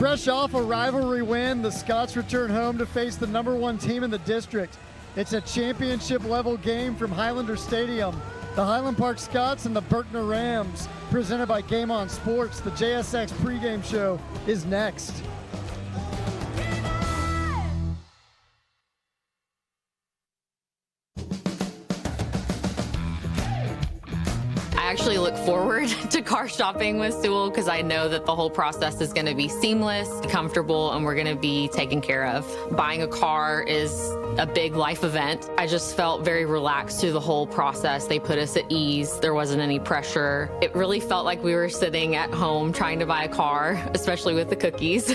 Fresh off a rivalry win, the Scots return home to face the #1 team in the district. It's a championship-level game from Highlander Stadium. The Highland Park Scots and the Berkner Rams, presented by Game On Sports. The JSX pregame show is next. I actually look forward to car shopping with Sewell because I know that the whole process is going to be seamless, comfortable, and we're going to be taken care of. Buying a car is a big life event. I just felt very relaxed through the whole process. They put us at ease. There wasn't any pressure. It really felt like we were sitting at home trying to buy a car, especially with the cookies.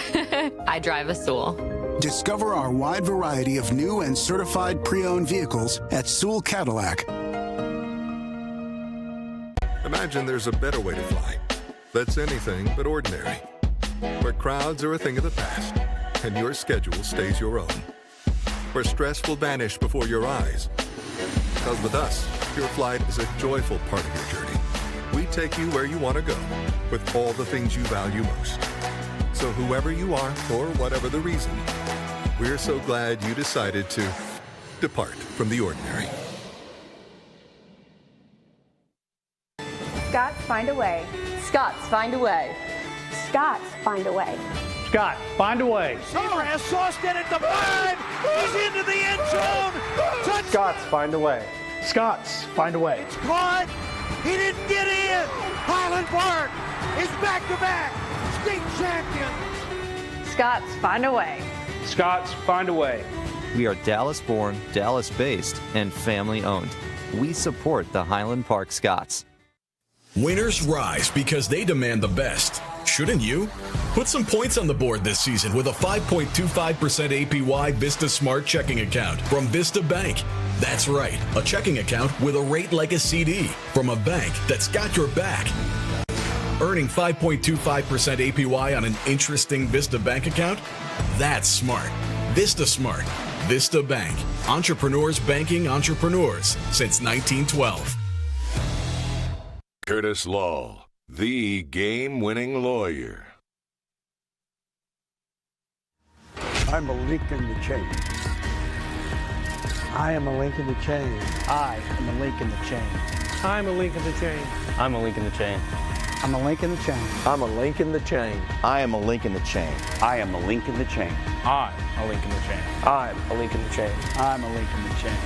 I drive a Sewell. Discover our wide variety of new and certified pre-owned vehicles at Sewell Cadillac. Imagine there's a better way to fly that's anything but ordinary, where crowds are a thing of the past and your schedule stays your own, where stress will vanish before your eyes. Because with us, your flight is a joyful part of your journey. We take you where you want to go with all the things you value most. So whoever you are, or whatever the reason, we're so glad you decided to depart from the ordinary. Scots find a way. Scots find a way. Scots find a way. Scott, find a way. Summer has sauced it at the 5. He's into the end zone. Touchdown. Scots find a way. Scots find a way. It's caught. He didn't get in. Highland Park is back-to-back state champion. Scots find a way. Scots find a way. We are Dallas-born, Dallas-based, and family-owned. We support the Highland Park Scots. Winners rise because they demand the best. Shouldn't you? Put some points on the board this season with a 5.25% APY Vista Smart checking account from Vista Bank. That's right, a checking account with a rate like a CD from a bank that's got your back. Earning 5.25% APY on an interesting Vista Bank account? That's smart. Vista Smart. Vista Bank. Entrepreneurs banking entrepreneurs since 1912. Curtis Law, the game-winning lawyer. I'm a link in the chain. I am a link in the chain. I am a link in the chain. I'm a link in the chain. I'm a link in the chain. I'm a link in the chain. I'm a link in the chain. I am a link in the chain. I am a link in the chain. I'm a link in the chain. I'm a link in the chain. I'm a link in the chain.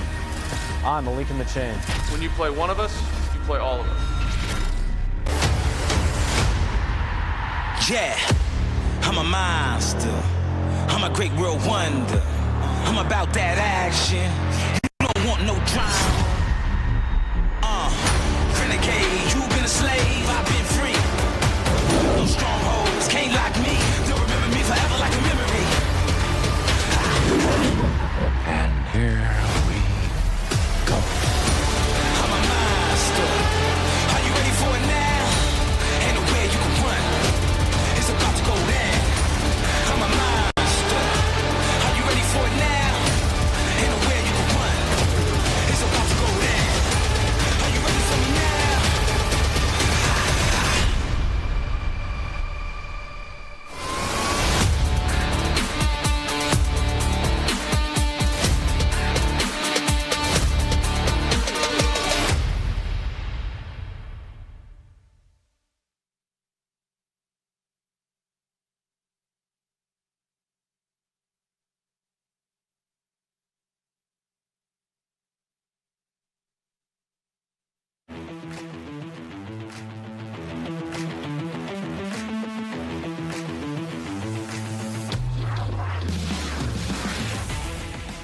I'm a link in the chain. When you play one of us, you play all of us. Yeah, I'm a monster. I'm a great world wonder. I'm about that action. You don't want no drama. Renegade, you've been a slave, I've been free. No strongholds can't lock me. They'll remember me forever like a memory. And here we go. I'm a monster. Are you ready for it now? Ain't nowhere you can run. It's about to go down. I'm a monster. Are you ready for it now? Ain't nowhere you can run. It's about to go down. Are you ready for me now?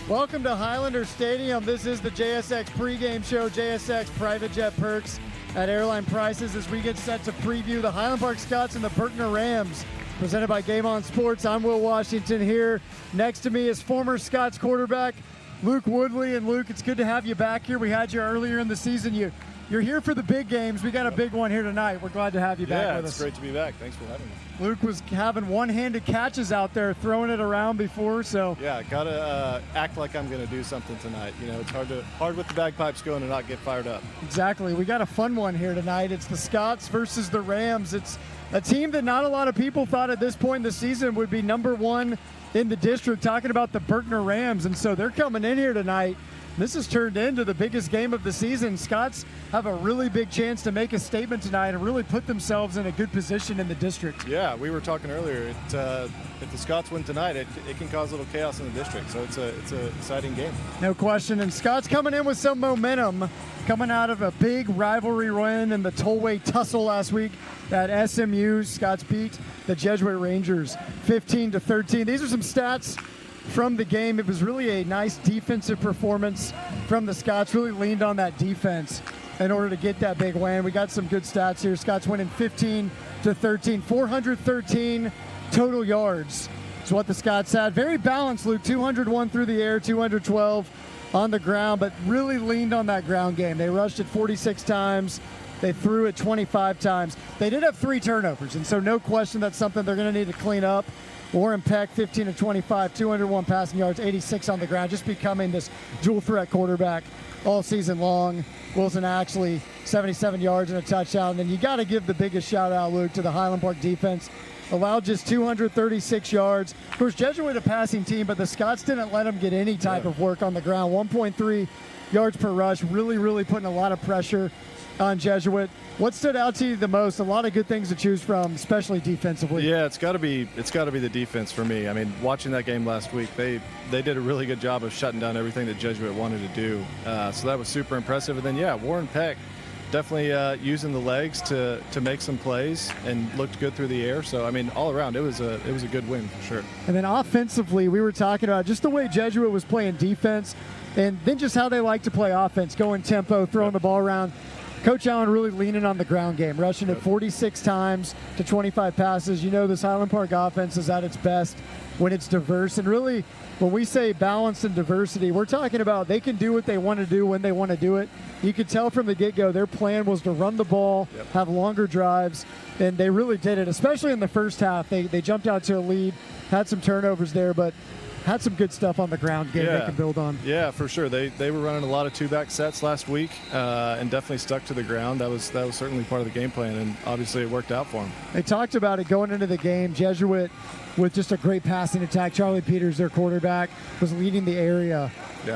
Welcome to Highlander Stadium. This is the JSX pregame show, JSX private jet perks at airline prices as we get set to preview the Highland Park Scots and the Berkner Rams, presented by Game On Sports. I'm Will Washington here. Next to me is former Scots quarterback Luke Woodley. And Luke, it's good to have you back here. We had you earlier in the season. You're here for the big games. We got a big one here tonight. We're glad to have you back with us. Yeah, it's great to be back. Thanks for having me. Luke was having one-handed catches out there, throwing it around before, so. Yeah, gotta act like I'm gonna do something tonight. You know, it's hard with the bagpipes going to not get fired up. Exactly. We got a fun one here tonight. It's the Scots versus the Rams. It's a team that not a lot of people thought at this point in the season would be number one in the district, talking about the Berkner Rams. And so they're coming in here tonight. This has turned into the biggest game of the season. Scots have a really big chance to make a statement tonight and really put themselves in a good position in the district. Yeah, we were talking earlier. If the Scots win tonight, it can cause a little chaos in the district. So it's an exciting game. No question. And Scots coming in with some momentum, coming out of a big rivalry win in the tollway tussle last week at SMU. Scots beat the Jesuit Rangers 15-13. These are some stats from the game. It was really a nice defensive performance from the Scots. Really leaned on that defense in order to get that big win. We got some good stats here. Scots winning 15-13, 413 total yards is what the Scots had. Very balanced, Luke. 201 through the air, 212 on the ground, but really leaned on that ground game. They rushed it 46 times. They threw it 25 times. They did have 3 turnovers, and so no question that's something they're going to need to clean up. Warren Peck, 15-25, 201 passing yards, 86 on the ground, just becoming this dual threat quarterback all season long. Wilson Axley, 77 yards and a touchdown. And then you got to give the biggest shout out, Luke, to the Highland Park defense. Allowed just 236 yards. Of course, Jesuit a passing team, but the Scots didn't let them get any type of work on the ground. 1.3 yards per rush, really putting a lot of pressure on Jesuit. What stood out to you the most? A lot of good things to choose from, especially defensively. Yeah, it's got to be the defense for me. I mean, watching that game last week, they did a really good job of shutting down everything that Jesuit wanted to do. So that was super impressive. And then, yeah, Warren Peck definitely using the legs to make some plays and looked good through the air. So, I mean, all around, it was a good win for sure. And then offensively, we were talking about just the way Jesuit was playing defense and then just how they like to play offense, going tempo, throwing the ball around. Coach Allen really leaning on the ground game, rushing it 46 times to 25 passes. You know, this Highland Park offense is at its best when it's diverse. And really, when we say balance and diversity, we're talking about they can do what they want to do when they want to do it. You could tell from the get-go their plan was to run the ball, have longer drives, and they really did it, especially in the first half. They jumped out to a lead, had some turnovers there, but had some good stuff on the ground game they can build on. Yeah, for sure. They were running a lot of two-back sets last week and definitely stuck to the ground. That was certainly part of the game plan, and obviously it worked out for them. They talked about it going into the game. Jesuit with just a great passing attack. Charlie Peters, their quarterback, was leading the area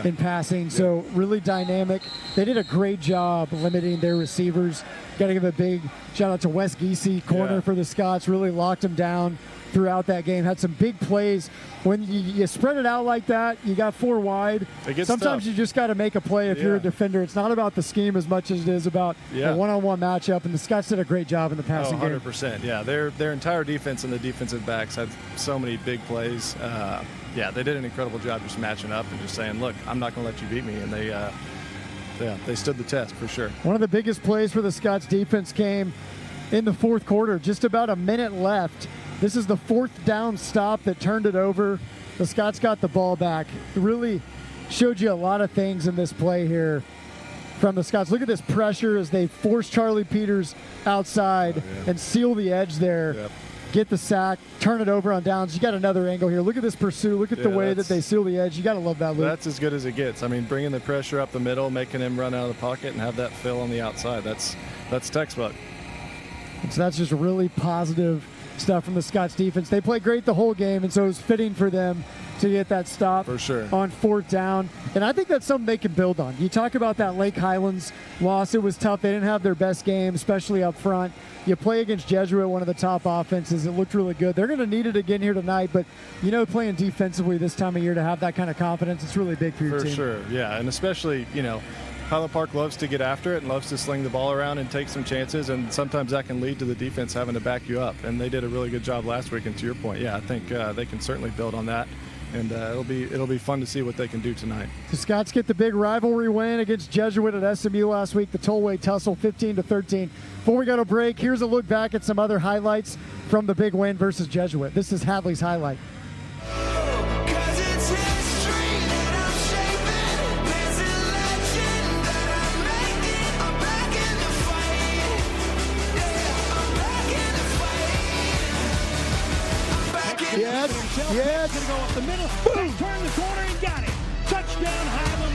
in passing, so really dynamic. They did a great job limiting their receivers. Got to give a big shout-out to Wes Giese, corner for the Scots. Really locked them down throughout that game. Had some big plays. When you spread it out like that, you got 4 wide. Sometimes you just got to make a play if you're a defender. It's not about the scheme as much as it is about a one-on-one matchup, and the Scots did a great job in the passing game. 100%. Yeah, their entire defense and the defensive backs had so many big plays. They did an incredible job just matching up and just saying, look, I'm not going to let you beat me. And they stood the test for sure. One of the biggest plays for the Scots defense came in the fourth quarter, just about a minute left. This is the 4th down stop that turned it over. The Scots got the ball back. It really showed you a lot of things in this play here from the Scots. Look at this pressure as they force Charlie Peters outside and seal the edge there. Get the sack, turn it over on downs. You got another angle here. Look at this pursuit. Look at the way that they seal the edge. You got to love that, Luke. That's as good as it gets. I mean, bringing the pressure up the middle, making him run out of the pocket and have that fill on the outside. That's textbook. So that's just really positive stuff from the Scots defense. They played great the whole game, and so it was fitting for them to get that stop for sure on 4th down. And I think that's something they can build on. You talk about that Lake Highlands loss. It was tough. They didn't have their best game, especially up front. You play against Jesuit, one of the top offenses. It looked really good. They're going to need it again here tonight, but you know, playing defensively this time of year to have that kind of confidence, it's really big for your team. For sure, yeah. And especially, you know, Highland Park loves to get after it and loves to sling the ball around and take some chances, and sometimes that can lead to the defense having to back you up. And they did a really good job last week. And to your point, I think they can certainly build on that, and it'll be fun to see what they can do tonight. The Scots get the big rivalry win against Jesuit at SMU last week. The tollway tussle, 15-13. Before we go to break, here's a look back at some other highlights from the big win versus Jesuit. This is Hadley's highlight. Yeah, gonna go up the middle. Boom! Turn the corner and got it. Touchdown, Highland.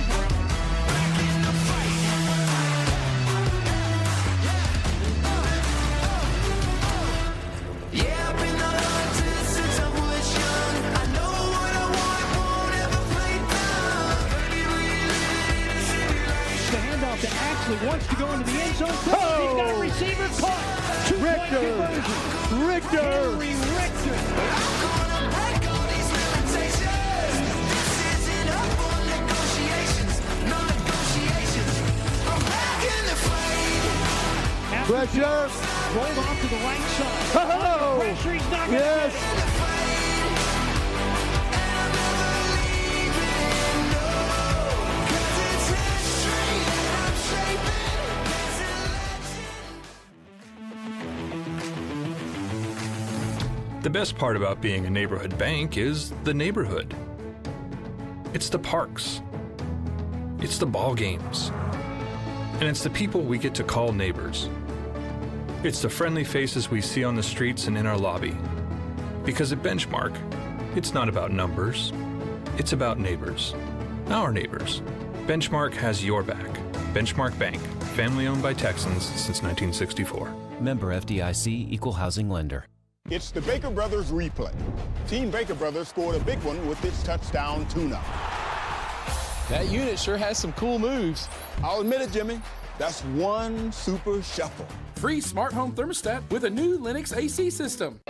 Actually wants to go into the end zone. He's got a receiver caught. Richter. Henry Richter. Pressure. Rolled off to the right side. Oh, Pressure, he's not going to yes. The best part about being a neighborhood bank is the neighborhood. It's the parks. It's the ball games. And it's the people we get to call neighbors. It's the friendly faces we see on the streets and in our lobby. Because at Benchmark, it's not about numbers. It's about neighbors. Our neighbors. Benchmark has your back. Benchmark Bank, family owned by Texans since 1964. Member FDIC, Equal Housing Lender. It's the Baker Brothers replay. Team Baker Brothers scored a big one with its touchdown tune-up. That unit sure has some cool moves. I'll admit it, Jimmy. That's one super shuffle. Free smart home thermostat with a new Lennox AC system.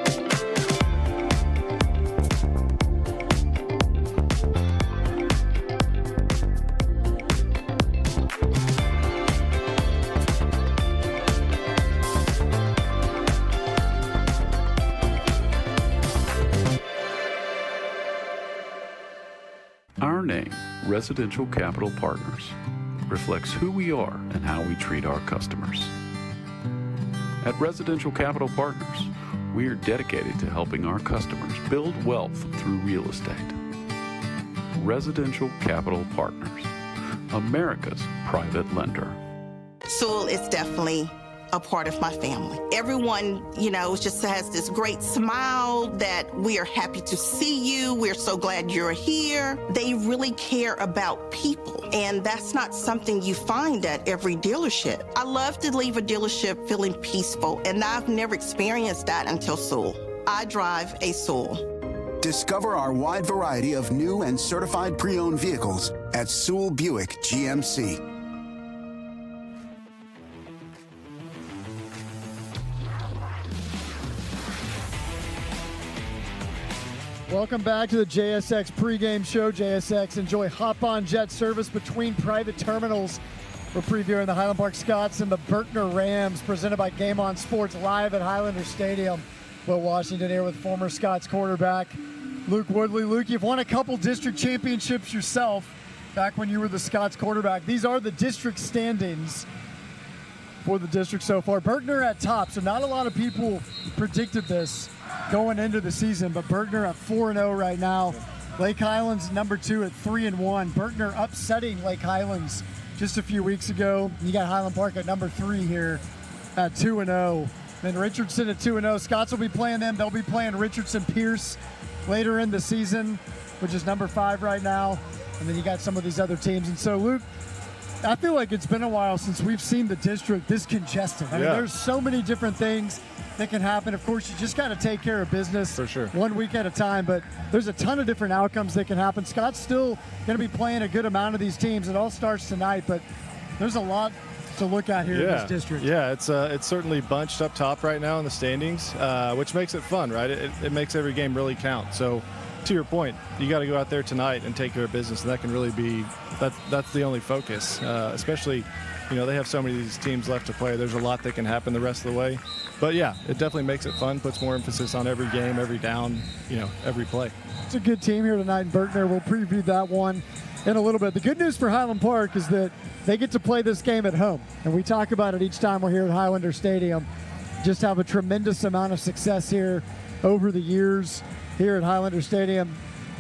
Our name, Residential Capital Partners, reflects who we are and how we treat our customers. At Residential Capital Partners, we are dedicated to helping our customers build wealth through real estate. Residential Capital Partners, America's private lender. Sewell is definitely a part of my family. Everyone, just has this great smile that we are happy to see you. We're so glad you're here. They really care about people, and that's not something you find at every dealership. I love to leave a dealership feeling peaceful, and I've never experienced that until Sewell. I drive a Sewell. Discover our wide variety of new and certified pre-owned vehicles at Sewell Buick GMC. Welcome back to the JSX pregame show. JSX enjoy hop-on jet service between private terminals. We're previewing the Highland Park Scots and the Berkner Rams, presented by Game On Sports, live at Highlander Stadium. Will Washington here with former Scots quarterback Luke Woodley. Luke, you've won a couple district championships yourself back when you were the Scots quarterback. These are the district standings for the district so far. Berkner at top, so not a lot of people predicted this going into the season, but Berkner at 4-0 right now. Lake Highlands number 2 at 3-1. Berkner upsetting Lake Highlands just a few weeks ago. You got Highland Park at number 3 here at 2-0. Then Richardson at 2-0. Scots will be playing them. They'll be playing Richardson Pierce later in the season, which is number 5 right now. And then you got some of these other teams. And so, Luke, I feel like it's been a while since we've seen the district this congested. I mean, there's so many different things that can happen. Of course, you just got to take care of business for sure, 1 week at a time, but there's a ton of different outcomes that can happen. Scott's still going to be playing a good amount of these teams. It all starts tonight, but there's a lot to look at here in this district. Yeah, it's certainly bunched up top right now in the standings, which makes it fun, right? It makes every game really count. So to your point, you got to go out there tonight and take care of business, and that can really be that's the only focus, especially they have so many of these teams left to play. There's a lot that can happen the rest of the way. But, yeah, it definitely makes it fun, puts more emphasis on every game, every down, every play. It's a good team here tonight in Berkner. We'll preview that one in a little bit. The good news for Highland Park is that they get to play this game at home. And we talk about it each time we're here at Highlander Stadium. Just have a tremendous amount of success here over the years here at Highlander Stadium.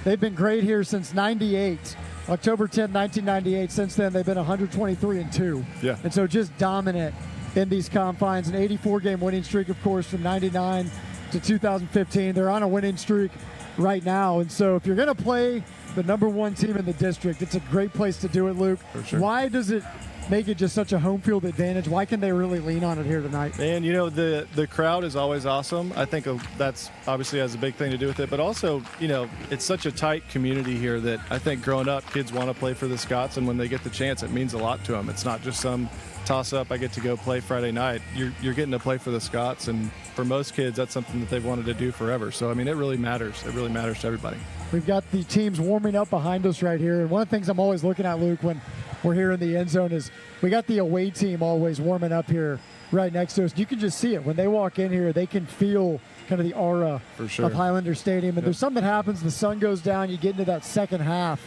They've been great here since 98. October 10, 1998. Since then, they've been 123-2. Yeah. And so just dominant in these confines. An 84-game winning streak, of course, from 99 to 2015. They're on a winning streak right now. And so if you're going to play the number 1 team in the district, it's a great place to do it, Luke. For sure. Why does it make it just such a home field advantage? Why can they really lean on it here tonight? And, you know, the crowd is always awesome. I think that's obviously has a big thing to do with it. But also, you know, it's such a tight community here that I think growing up, kids want to play for the Scots. And when they get the chance, it means a lot to them. It's not just some toss-up, I get to go play Friday night. You're getting to play for the Scots. And for most kids, that's something that they've wanted to do forever. So, I mean, it really matters. It really matters to everybody. We've got the teams warming up behind us right here. And one of the things I'm always looking at, Luke, when we're here in the end zone is we got the away team always warming up here right next to us. You can just see it. When they walk in here, they can feel kind of the aura of Highlander Stadium. And there's something that happens, the sun goes down, you get into that second half,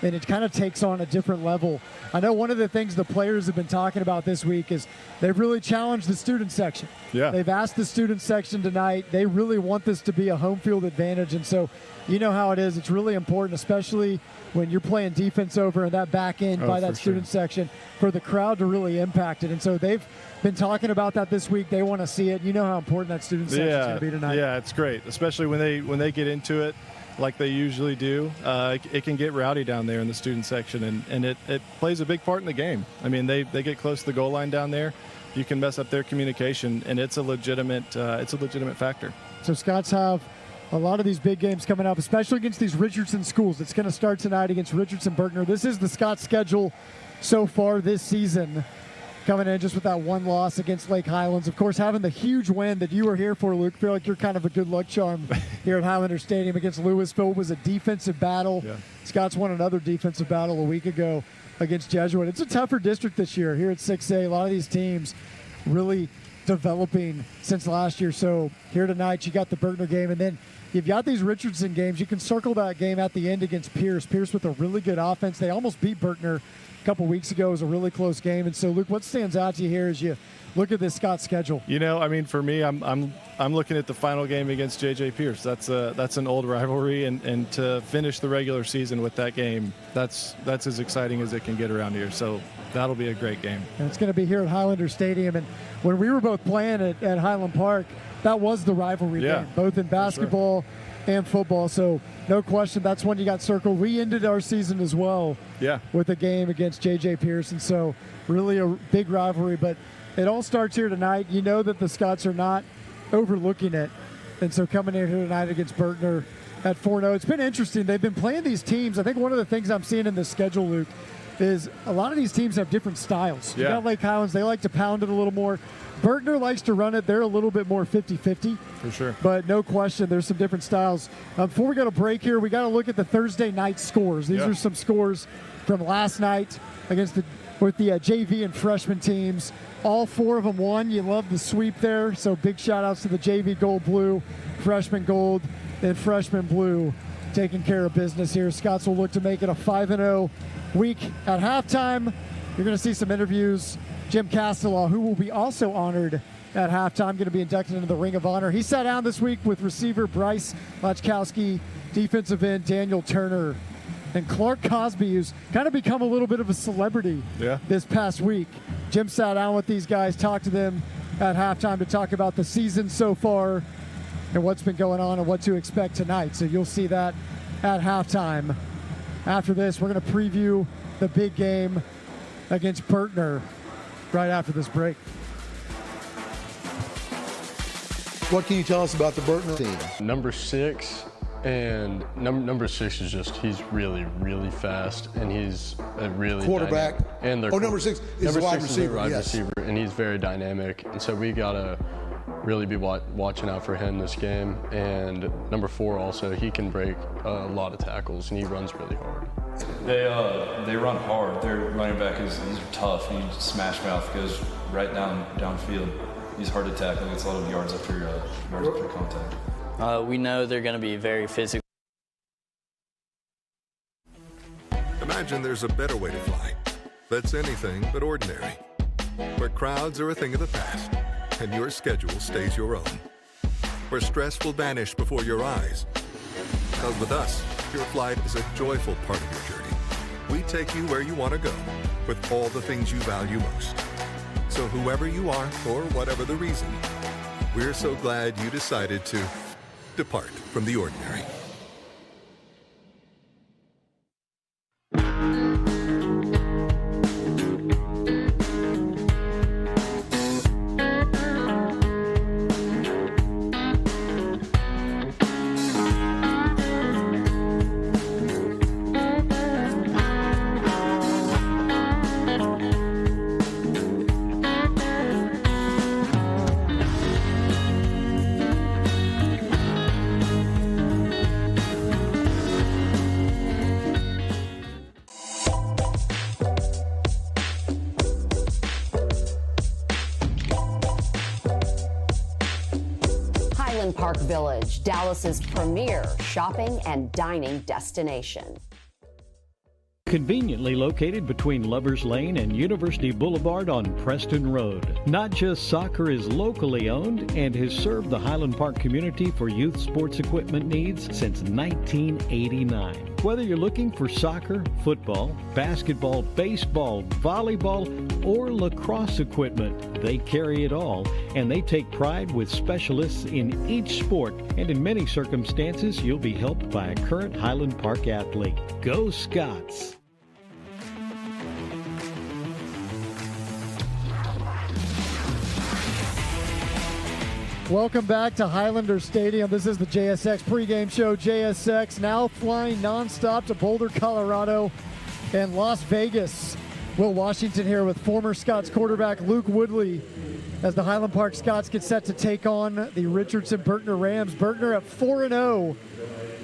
and it kind of takes on a different level. I know one of the things the players have been talking about this week is they've really challenged the student section. Yeah. They've asked the student section tonight. They really want this to be a home field advantage. And so you know how it is. It's really important, especially when you're playing defense over in that back end by that student section, for the crowd to really impact it. And so they've been talking about that this week. They want to see it. You know how important that student section is going to be tonight. Yeah, it's great, especially when they get into it like they usually do. It can get rowdy down there in the student section, and it plays a big part in the game. I mean, they get close to the goal line down there. You can mess up their communication, and it's a legitimate factor. So Scots have a lot of these big games coming up, especially against these Richardson schools. It's going to start tonight against Richardson Berkner. This is the Scots schedule so far this season, coming in just with that one loss against Lake Highlands. Of course, having the huge win that you were here for, Luke. Feel like you're kind of a good luck charm here at Highlander Stadium against Louisville. It was a defensive battle. Yeah. Scots won another defensive battle a week ago against Jesuit. It's a tougher district this year here at 6A. A lot of these teams really developing since last year. So here tonight, you got the Berkner game, and then you've got these Richardson games. You can circle that game at the end against Pierce. Pierce with a really good offense. They almost beat Berkner a couple weeks ago. It was a really close game. And so, Luke, what stands out to you here as you look at this Scots schedule? You know, I mean, for me, I'm looking at the final game against J.J. Pierce. That's an old rivalry, and to finish the regular season with that game, that's as exciting as it can get around here. So that'll be a great game. And it's going to be here at Highlander Stadium. And when we were both playing at Highland Park, that was the rivalry game, both in basketball and football. So no question, that's when you got circled. We ended our season as well with a game against J.J. Pierce. And so really a big rivalry. But it all starts here tonight. You know that the Scots are not overlooking it. And so coming in here tonight against Berkner at 4-0, it's been interesting. They've been playing these teams. I think one of the things I'm seeing in this schedule, Luke, is a lot of these teams have different styles. You got Lake Highlands, they like to pound it a little more. Berkner likes to run it. They're a little bit more 50-50. For sure. But no question, there's some different styles. Before we go to break here, we got to look at the Thursday night scores. These are some scores from last night with the JV and freshman teams. All four of them won. You love the sweep there. So big shout outs to the JV gold blue, freshman gold, and freshman blue taking care of business here. Scots will look to make it a 5-0 week. At halftime, you're going to see some interviews. Jim Castellaw, who will be also honored at halftime, going to be inducted into the Ring of Honor. He sat down this week with receiver Bryce Lachkowski, defensive end Daniel Turner, and Clark Cosby, who's kind of become a little bit of a celebrity this past week. Jim sat down with these guys, talked to them at halftime to talk about the season so far and what's been going on and what to expect tonight. So you'll see that at halftime. After this, we're going to preview the big game against Berkner right after this break. What can you tell us about the Berkner team? Number 6, and number 6 is just, he's really, really fast, and he's a really quarterback. And number 6 is a wide receiver. Wide receiver, and he's very dynamic, and so we gotta really be watching out for him this game. And number 4 also, he can break a lot of tackles, and he runs really hard. They run hard. Their running back he's tough. He smash mouth, goes right downfield. He's hard to tackle. Gets a lot of yards after contact. We know they're going to be very physical. Imagine there's a better way to fly. That's anything but ordinary. Where crowds are a thing of the past, and your schedule stays your own. Where stress will vanish before your eyes. Because with us, your flight is a joyful part of your journey. We take you where you want to go, with all the things you value most. So whoever you are, or whatever the reason, we're so glad you decided to depart from the ordinary. Highland Park Village, Dallas's premier shopping and dining destination. Conveniently located between Lovers Lane and University Boulevard on Preston Road. Not Just Soccer is locally owned and has served the Highland Park community for youth sports equipment needs since 1989. Whether you're looking for soccer, football, basketball, baseball, volleyball, or lacrosse equipment, they carry it all, and they take pride with specialists in each sport, and in many circumstances, you'll be helped by a current Highland Park athlete. Go Scots! Welcome back to Highlander Stadium. This is the JSX pregame show. JSX now flying nonstop to Boulder, Colorado, and Las Vegas. Will Washington here with former Scots quarterback Luke Woodley as the Highland Park Scots get set to take on the Richardson-Berkner Rams. Berkner at 4-0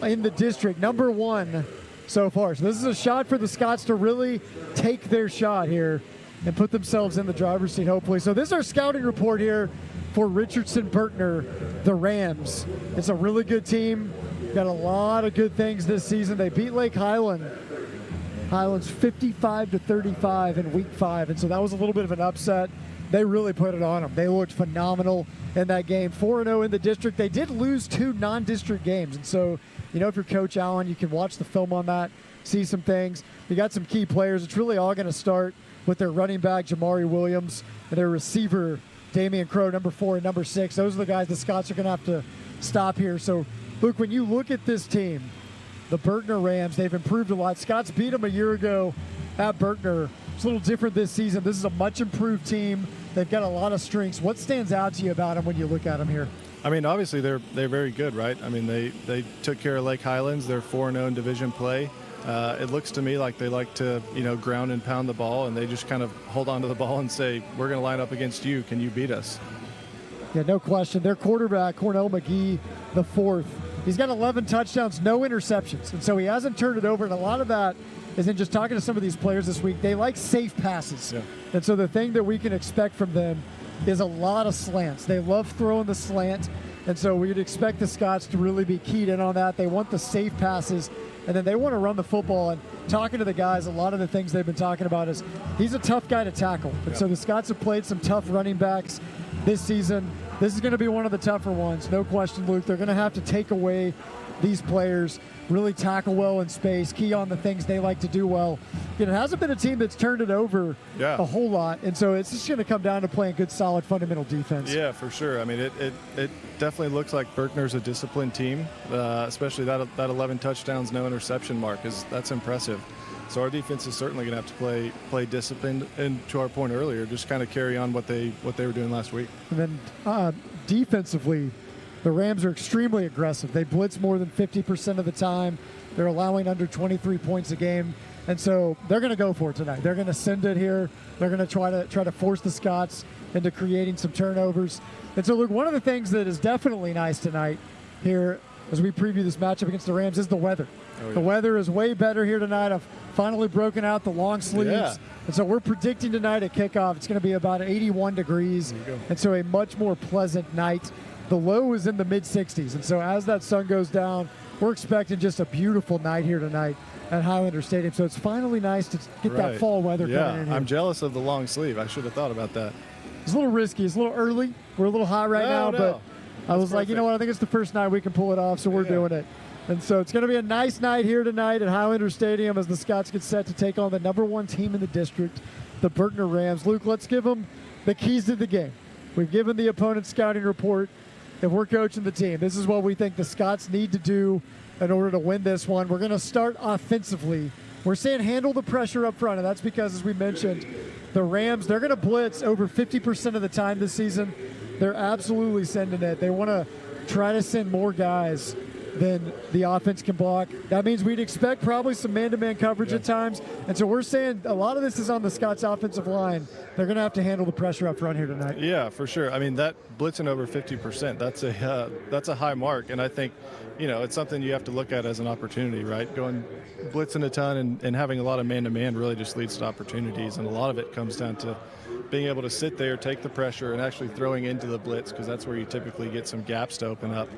in the district, number 1 so far. So this is a shot for the Scots to really take their shot here and put themselves in the driver's seat, hopefully. So this is our scouting report here for Richardson-Berkner, the Rams. It's a really good team. Got a lot of good things this season. They beat Lake Highland. Highland's 55-35 in week 5, and so that was a little bit of an upset. They really put it on them. They looked phenomenal in that game. 4-0 in the district. They did lose 2 non-district games, and so, you know, if you're Coach Allen, you can watch the film on that, see some things. You got some key players. It's really all going to start with their running back, Jamari Williams, and their receiver, Damian Crow, number 4 and number 6. Those are the guys the Scots are going to have to stop here. So, Luke, when you look at this team, the Berkner Rams, they've improved a lot. Scots beat them a year ago at Berkner. It's a little different this season. This is a much improved team. They've got a lot of strengths. What stands out to you about them when you look at them here? I mean, obviously they're very good, right? I mean, they took care of Lake Highlands. They're 4-0 in division play. It looks to me like they like to, you know, ground and pound the ball, and they just kind of hold on to the ball and say, we're going to line up against you. Can you beat us? Yeah, no question. Their quarterback, Cornell McGee, the 4th, he's got 11 touchdowns, no interceptions. And so he hasn't turned it over, and a lot of that is in just talking to some of these players this week. They like safe passes. Yeah. And so the thing that we can expect from them is a lot of slants. They love throwing the slant, and so we'd expect the Scots to really be keyed in on that. They want the safe passes, and then they want to run the football. And talking to the guys, a lot of the things they've been talking about is he's a tough guy to tackle. And so the Scots have played some tough running backs this season. This is going to be one of the tougher ones, no question, Luke. They're going to have to take away these players, really tackle well in space, key on the things they like to do well. You know, it hasn't been a team that's turned it over a whole lot, and so it's just going to come down to playing good, solid, fundamental defense. Yeah, for sure. I mean, it definitely looks like Berkner's a disciplined team, especially that 11 touchdowns, no interception mark. That's impressive. So our defense is certainly going to have to play disciplined, and to our point earlier, just kind of carry on what they were doing last week. And then defensively, the Rams are extremely aggressive. They blitz more than 50% of the time. They're allowing under 23 points a game, and so they're going to go for it tonight. They're going to send it here. They're going to try to force the Scots into creating some turnovers. And so, look, one of the things that is definitely nice tonight here as we preview this matchup against the Rams is the weather. Oh, yeah. The weather is way better here tonight. I've finally broken out the long sleeves. Yeah. And so we're predicting tonight at kickoff it's going to be about 81 degrees. And so a much more pleasant night. The low is in the mid-60s. And so as that sun goes down, we're expecting just a beautiful night here tonight at Highlander Stadium. So it's finally nice to get that fall weather coming in here. I'm jealous of the long sleeve. I should have thought about that. It's a little risky. It's a little early. We're a little hot right now, but I was like, you know what? I think it's the first night we can pull it off, so we're doing it. And so it's going to be a nice night here tonight at Highlander Stadium as the Scots get set to take on the number 1 team in the district, the Berkner Rams. Luke, let's give them the keys to the game. We've given the opponent's scouting report. If we're coaching the team, this is what we think the Scots need to do in order to win this one. We're going to start offensively. We're saying handle the pressure up front, and that's because, as we mentioned, the Rams, they're going to blitz over 50% of the time this season. They're absolutely sending it. They want to try to send more guys then the offense can block. That means we'd expect probably some man-to-man coverage at times. And so we're saying a lot of this is on the Scots offensive line. They're going to have to handle the pressure up front here tonight. Yeah, for sure. I mean, that blitzing over 50%, that's a high mark. And I think, it's something you have to look at as an opportunity, right? Going blitzing a ton and having a lot of man-to-man really just leads to opportunities. And a lot of it comes down to being able to sit there, take the pressure, and actually throwing into the blitz, because that's where you typically get some gaps to open up.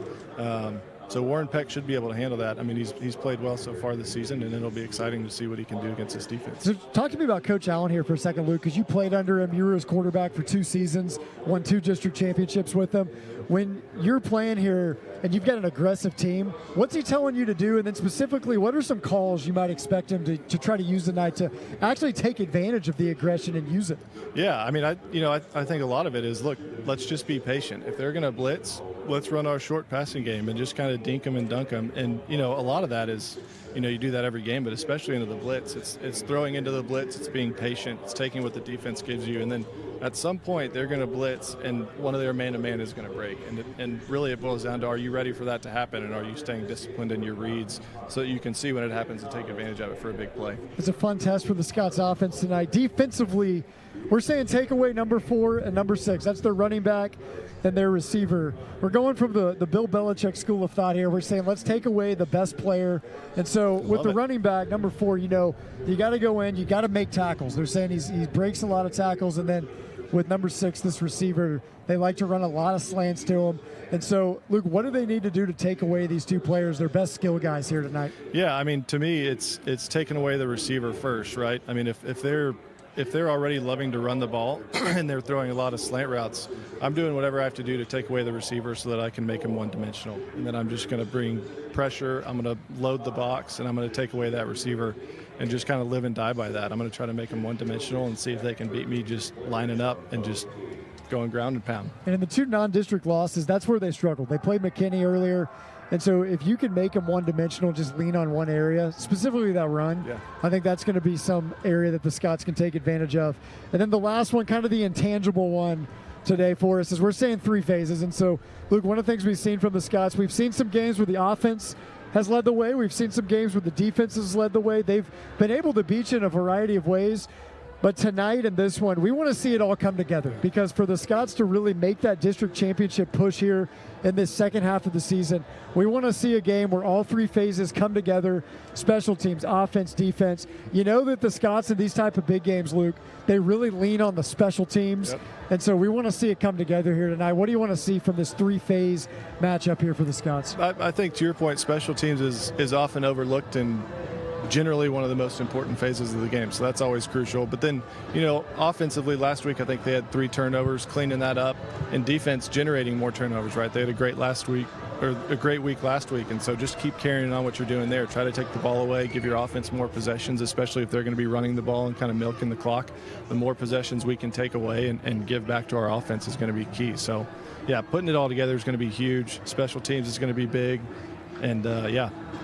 So Warren Peck should be able to handle that. I mean, he's played well so far this season, and it'll be exciting to see what he can do against this defense. So talk to me about Coach Allen here for a second, Luke, because you played under him. You were his quarterback for 2 seasons, won 2 district championships with him. When you're playing here and you've got an aggressive team, what's he telling you to do? And then specifically, what are some calls you might expect him to try to use tonight to actually take advantage of the aggression and use it? Yeah, I mean, I think a lot of it is, look, let's just be patient. If they're going to blitz, let's run our short passing game and just kind of dink them and dunk them. And, a lot of that is, you do that every game, but especially into the blitz. It's throwing into the blitz. It's being patient. It's taking what the defense gives you. And then at some point they're going to blitz and one of their man-to-man is going to break. And really it boils down to, are you ready for that to happen? And are you staying disciplined in your reads so that you can see when it happens and take advantage of it for a big play? It's a fun test for the Scots offense tonight. Defensively, we're saying take away number 4 and number 6. That's their running back and their receiver. We're going from the Bill Belichick school of thought here. We're saying let's take away the best player. And so with the running back, number 4, you got to go in, you got to make tackles. They're saying he breaks a lot of tackles. And then with number 6, this receiver, they like to run a lot of slants to him. And so, Luke, what do they need to do to take away these 2 players, their best skill guys here tonight? Yeah, I mean, to me, it's taking away the receiver first, right? I mean, if they're already loving to run the ball and they're throwing a lot of slant routes, I'm doing whatever I have to do to take away the receiver so that I can make them one-dimensional. And then I'm just going to bring pressure. I'm going to load the box, and I'm going to take away that receiver and just kind of live and die by that. I'm going to try to make them one-dimensional and see if they can beat me just lining up and just going ground and pound. And in the 2 non-district losses, that's where they struggled. They played McKinney earlier. And so if you can make them one-dimensional, just lean on one area, specifically that run, I think that's going to be some area that the Scots can take advantage of. And then the last one, kind of the intangible one today for us, is we're saying 3 phases. And so, Luke, one of the things we've seen from the Scots, we've seen some games where the offense has led the way. We've seen some games where the defense has led the way. They've been able to beat you in a variety of ways. But tonight in this one, we want to see it all come together, because for the Scots to really make that district championship push here in this second half of the season, we want to see a game where all 3 phases come together: special teams, offense, defense. You know that the Scots in these type of big games, Luke, they really lean on the special teams. And so we want to see it come together here tonight. What do you want to see from this 3-phase matchup here for the Scots? I think, to your point, special teams is often overlooked and generally one of the most important phases of the game, so that's always crucial. But then, offensively, last week I think they had 3 turnovers, cleaning that up, and defense generating more turnovers, right? They had a great week last week, and so just keep carrying on what you're doing there. Try to take the ball away, give your offense more possessions, especially if they're going to be running the ball and kind of milking the clock. The more possessions we can take away and give back to our offense is going to be key. So, yeah, putting it all together is going to be huge. Special teams is going to be big. And,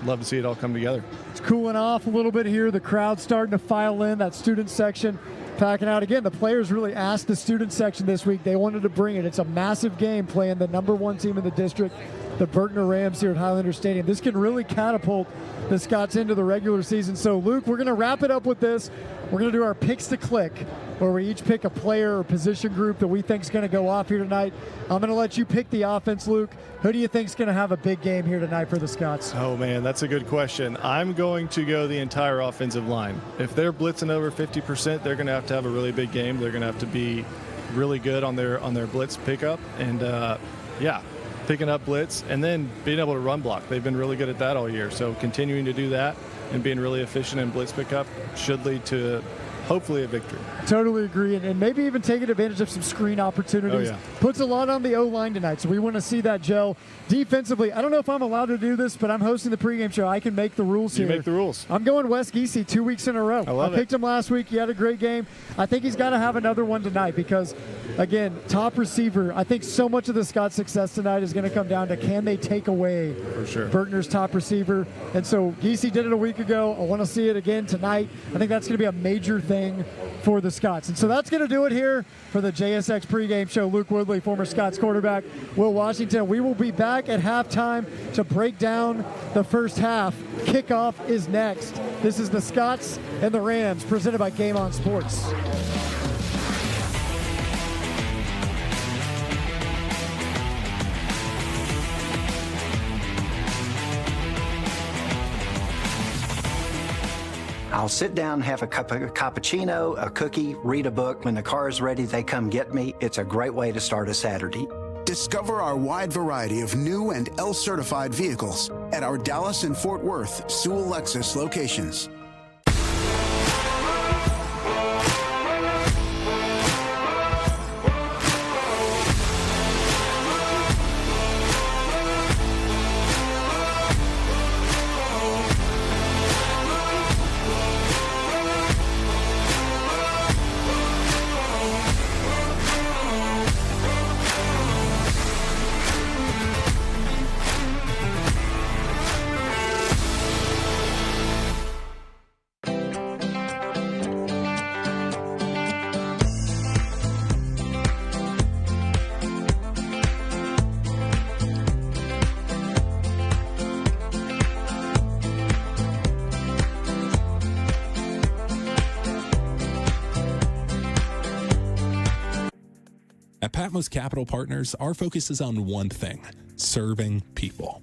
love to see it all come together. It's cooling off a little bit here. The crowd's starting to file in, that student section packing out. Again, the players really asked the student section this week. They wanted to bring it. It's a massive game playing the number 1 team in the district, the Berkner Rams here at Highlander Stadium. This can really catapult the Scots into the regular season. So, Luke, we're going to wrap it up with this. We're going to do our picks to click, where we each pick a player or position group that we think is going to go off here tonight. I'm going to let you pick the offense, Luke. Who do you think is going to have a big game here tonight for the Scots? Oh, man, that's a good question. I'm going to go the entire offensive line. If they're blitzing over 50%, they're going to have a really big game. They're going to have to be really good on their blitz pickup. And, picking up blitz and then being able to run block. They've been really good at that all year. So continuing to do that and being really efficient in blitz pickup should lead to hopefully a victory. Totally agree, and maybe even taking advantage of some screen opportunities. Oh, yeah. Puts a lot on the O-line tonight, so we want to see that gel. Defensively, I don't know if I'm allowed to do this, but I'm hosting the pregame show. I can make the rules here. You make the rules. I'm going Wes Giese 2 weeks in a row. I picked him last week. He had a great game. I think he's got to have another one tonight because, again, top receiver. I think so much of the Scots' success tonight is going to come down to can they take away Berkner's top receiver. And so Giese did it a week ago. I want to see it again tonight. I think that's going to be a major thing for the Scots. And so that's going to do it here for the JSX pregame show. Luke Woodley, former Scots quarterback, Will Washington. We will be back at halftime to break down the first half. Kickoff is next. This is the Scots and the Rams, presented by Game On Sports. I'll sit down, have a cup of cappuccino, a cookie, read a book. When the car is ready, they come get me. It's a great way to start a Saturday. Discover our wide variety of new and L-certified vehicles at our Dallas and Fort Worth Sewell Lexus locations. At Patmos Capital Partners, our focus is on one thing: serving people.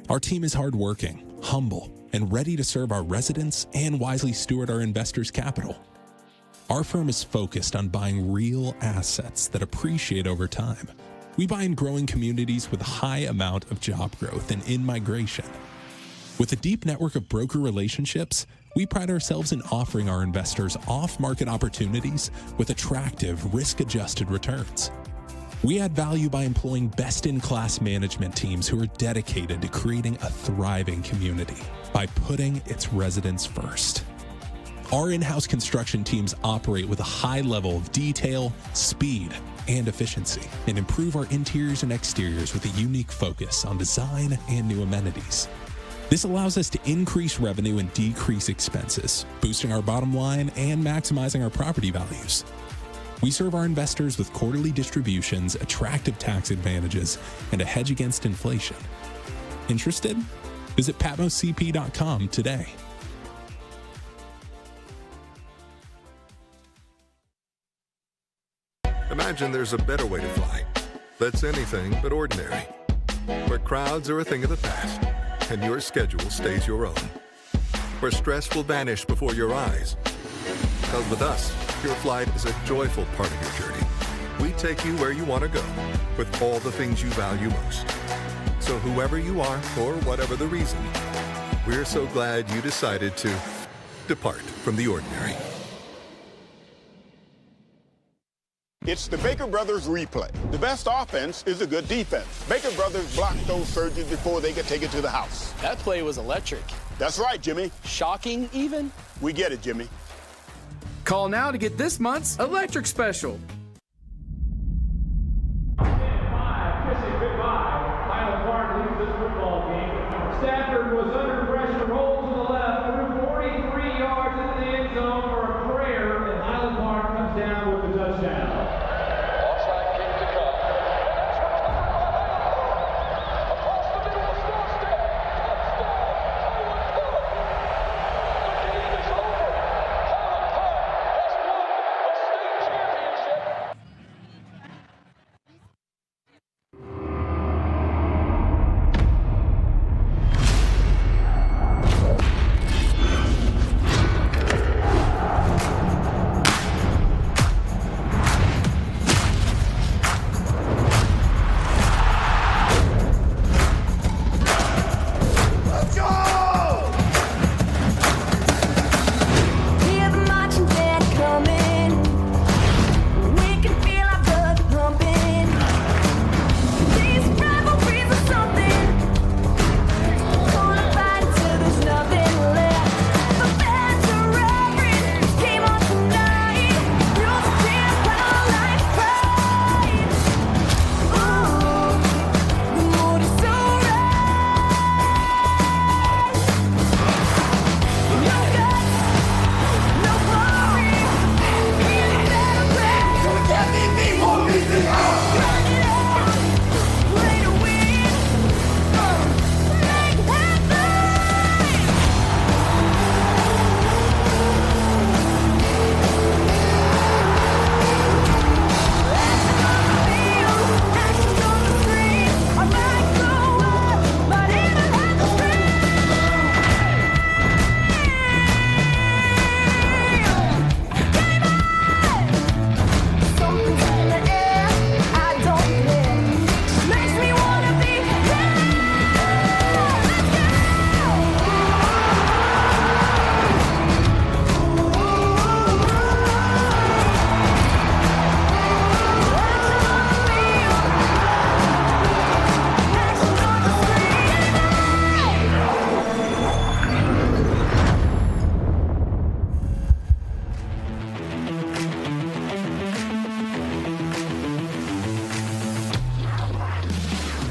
Our team is hardworking, humble, and ready to serve our residents and wisely steward our investors' capital. Our firm is focused on buying real assets that appreciate over time. We buy in growing communities with a high amount of job growth and in-migration. With a deep network of broker relationships, we pride ourselves in offering our investors off-market opportunities with attractive, risk-adjusted returns. We add value by employing best-in-class management teams who are dedicated to creating a thriving community by putting its residents first. Our in-house construction teams operate with a high level of detail, speed, and efficiency, and improve our interiors and exteriors with a unique focus on design and new amenities. This allows us to increase revenue and decrease expenses, boosting our bottom line and maximizing our property values. We serve our investors with quarterly distributions, attractive tax advantages, and a hedge against inflation. Interested? Visit patmoscp.com today. Imagine there's a better way to fly that's anything but ordinary, where crowds are a thing of the past and your schedule stays your own, where stress will vanish before your eyes. Because with us, your flight is a joyful part of your journey. We take you where you want to go with all the things you value most. So whoever you are, or whatever the reason, we're so glad you decided to depart from the ordinary. It's the Baker Brothers replay. The best offense is a good defense. Baker Brothers blocked those surges before they could take it to the house. That play was electric. That's right, Jimmy. Shocking, even? We get it, Jimmy. Call now to get this month's electric special. Highland Park leads this football game. Stafford was under pressure, rolled to the left, threw 43 yards into the end zone for a prayer, and Highland Park comes down with the touchdown. Offside kick to come. Across the middle of Snowstead. Touchdown, Highland Park. The game is over. Highland Park has won the state championship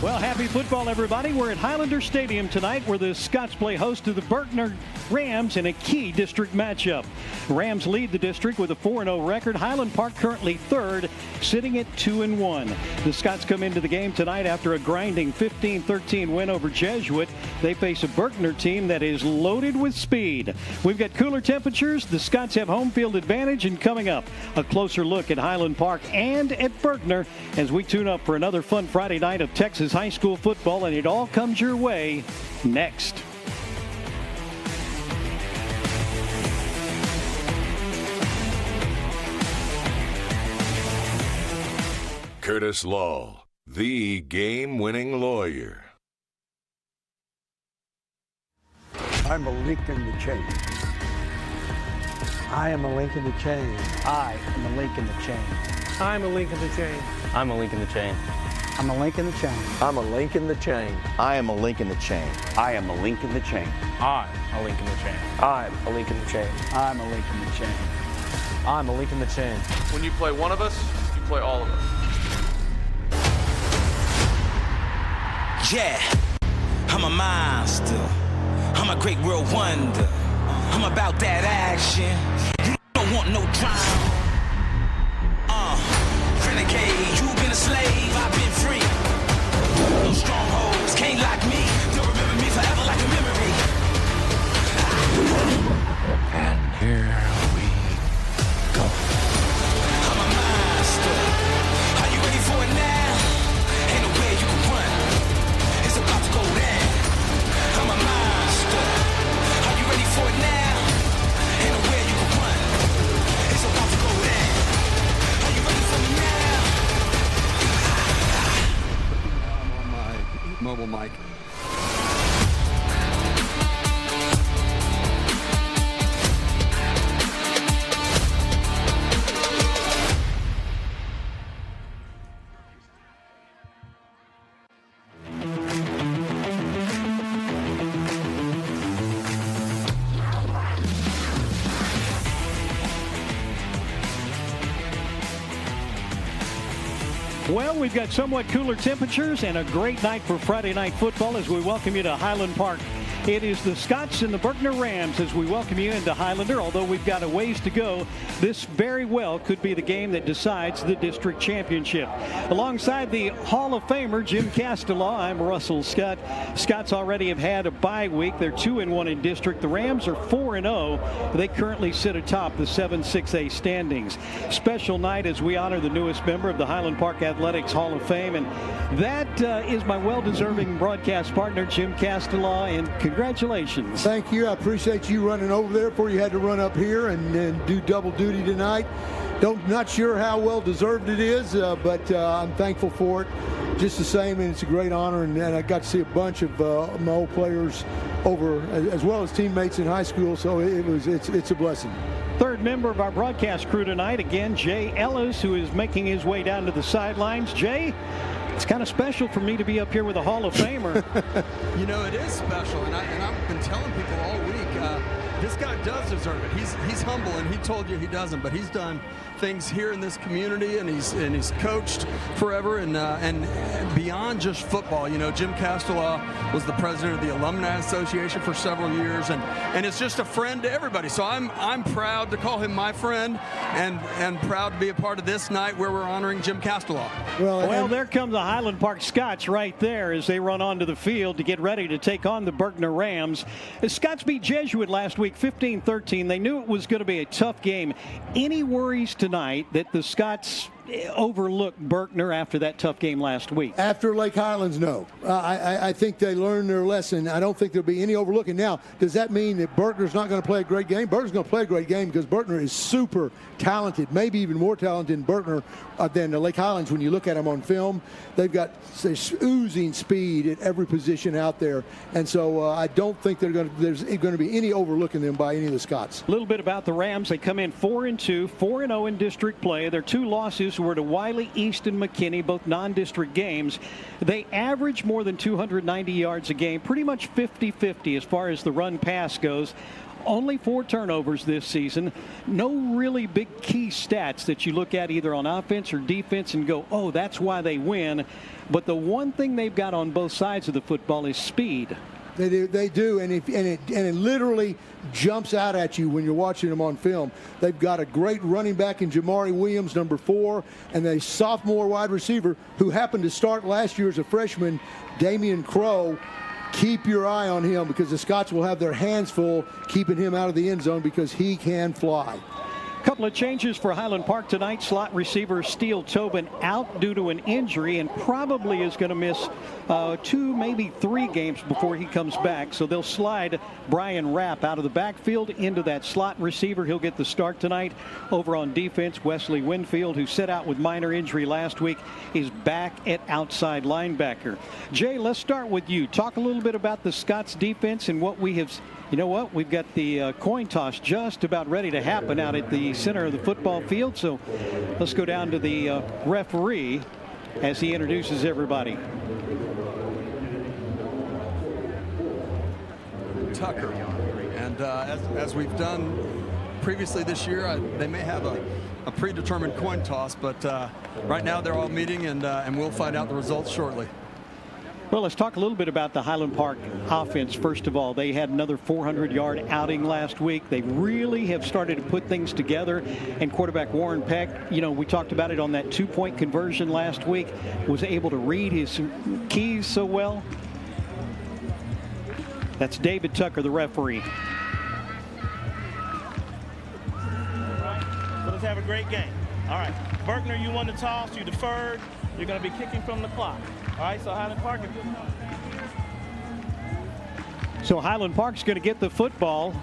Well, happy football, everybody. We're at Highlander Stadium tonight where the Scots play host to the Berkner Rams in a key district matchup. Rams lead the district with a 4-0 record. Highland Park currently third, sitting at 2-1. The Scots come into the game tonight after a grinding 15-13 win over Jesuit. They face a Berkner team that is loaded with speed. We've got cooler temperatures. The Scots have home field advantage, and coming up, a closer look at Highland Park and at Berkner as we tune up for another fun Friday night of Texas high school football, and it all comes your way next. Curtis Law, the game-winning lawyer. I'm a link in the chain. I am a link in the chain. I am a link in the chain. I'm a link in the chain. I'm a link in the chain. I'm a link in the chain. I'm a link in the chain. I am a link in the chain. I am a link in the chain. I'm a link in the chain. I'm a link in the chain. I'm a link in the chain. I'm a link in the chain. When you play one of us, you play all of us. Yeah, I'm a monster. I'm a great world wonder. I'm about that action. You don't want no drama. Renegade, you've been a slave, I've been free. No strongholds, can't lock me. You'll remember me forever like a memory. And here we go. I'm a monster. Are you ready for it now? Ain't no way you can run. It's about to go down. I'm a monster. Are you ready for it now? Ain't no way you can run. It's about to go down. Are you ready for me now? Mobile mic. Well, we've got somewhat cooler temperatures and a great night for Friday night football as we welcome you to Highland Park. It is the Scots and the Berkner Rams as we welcome you into Highlander. Although we've got a ways to go, this very well could be the game that decides the district championship. Alongside the Hall of Famer, Jim Castellaw, I'm Russell Scott. Scots already have had a bye week. They're 2-1 in district. The Rams are 4-0. They currently sit atop the 7-6A standings. Special night as we honor the newest member of the Highland Park Athletics Hall of Fame. And that is my well-deserving broadcast partner, Jim Castellaw, and congratulations. Thank you. I appreciate you running over there before you had to run up here and do double duty tonight. Not sure how well deserved it is, but I'm thankful for it just the same, and it's a great honor. And I got to see a bunch of my old players over, as well as teammates in high school, so it's a blessing. Third member of our broadcast crew tonight, again, Jay Ellis, who is making his way down to the sidelines. Jay, it's kind of special for me to be up here with a Hall of Famer. You know, it is special, and I've been telling people all week, this guy does deserve it. He's humble, and he told you he doesn't, but he's done things here in this community, and he's coached forever, and beyond just football. You know, Jim Castellaw was the president of the Alumni Association for several years, and it's just a friend to everybody. So I'm proud to call him my friend, and proud to be a part of this night where we're honoring Jim Castellaw. Well, there comes the Highland Park Scots right there as they run onto the field to get ready to take on the Berkner Rams. The Scots beat Jesuit last week 15-13. They knew it was going to be a tough game. Any worries tonight that the Scots overlooked Berkner after that tough game last week? After Lake Highlands, no. I think they learned their lesson. I don't think there'll be any overlooking. Now, does that mean that Berkner's not going to play a great game? Berkner's going to play a great game because Berkner is super talented, maybe even more talented than Lake Highlands when you look at them on film. They've got oozing speed at every position out there. And so I don't think there's going to be any overlooking them by any of the Scots. A little bit about the Rams. They come in 4-2, 4-0 in district play. Their two losses were to Wiley, East, and McKinney, both non-district games. They average more than 290 yards a game, pretty much 50-50 as far as the run-pass goes. Only 4 turnovers this season. No really big key stats that you look at either on offense or defense and go, oh, that's why they win. But the one thing they've got on both sides of the football is speed. They do, and it literally jumps out at you when you're watching them on film. They've got a great running back in Jamari Williams, number 4, and a sophomore wide receiver who happened to start last year as a freshman, Damian Crow. Keep your eye on him because the Scots will have their hands full keeping him out of the end zone because he can fly. Couple of changes for Highland Park tonight. Slot receiver Steele Tobin out due to an injury and probably is going to miss 2, maybe 3 games before he comes back. So they'll slide Brian Rapp out of the backfield into that slot receiver. He'll get the start tonight. Over on defense, Wesley Winfield, who set out with minor injury last week, is back at outside linebacker. Jay, let's start with you. Talk a little bit about the Scots defense and what we have. You know what? We've got the coin toss just about ready to happen out at the center of the football field. So let's go down to the referee as he introduces everybody. Tucker. And as we've done previously this year, they may have a predetermined coin toss, but right now they're all meeting, and we'll find out the results shortly. Well, let's talk a little bit about the Highland Park offense. First of all, they had another 400-yard outing last week. They really have started to put things together. And quarterback Warren Peck, you know, we talked about it on that 2-point conversion last week, was able to read his keys so well. That's David Tucker, the referee. So let's have a great game. All right. Berkner, you won the toss. You deferred. You're going to be kicking from the clock. All right, so Highland Park. So Highland Park's going to get the football,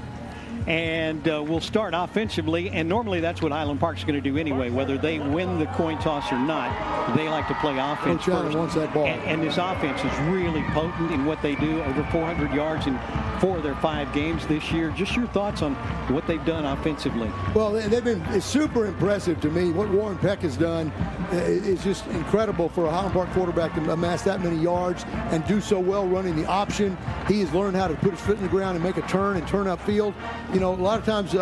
and we'll start offensively. And normally that's what Highland Park's going to do anyway, whether they win the coin toss or not. They like to play offense first. Wants that ball. And this offense is really potent in what they do. Over 400 yards in 4 of their 5 games this year. Just your thoughts on what they've done offensively. Well, they've been super impressive to me. What Warren Peck has done is just incredible for a Highland Park quarterback to amass that many yards and do so well running the option. He has learned how to put his foot in the ground and make a turn and turn upfield. You know, a lot of times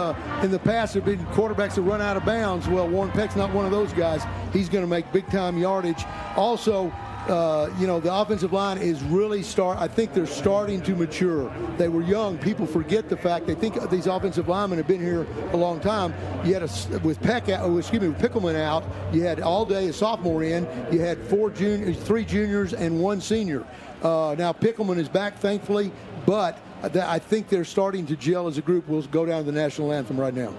in the past there have been quarterbacks that run out of bounds. Well, Warren Peck's not one of those guys. He's going to make big-time yardage. Also, you know, the offensive line is really I think they're starting to mature. They were young. People forget the fact they think these offensive linemen have been here a long time. You had with Pickelman out, you had all day a sophomore in. You had 3 juniors and 1 senior. Now Pickelman is back, thankfully, but I think they're starting to gel as a group. We'll go down to the national anthem right now.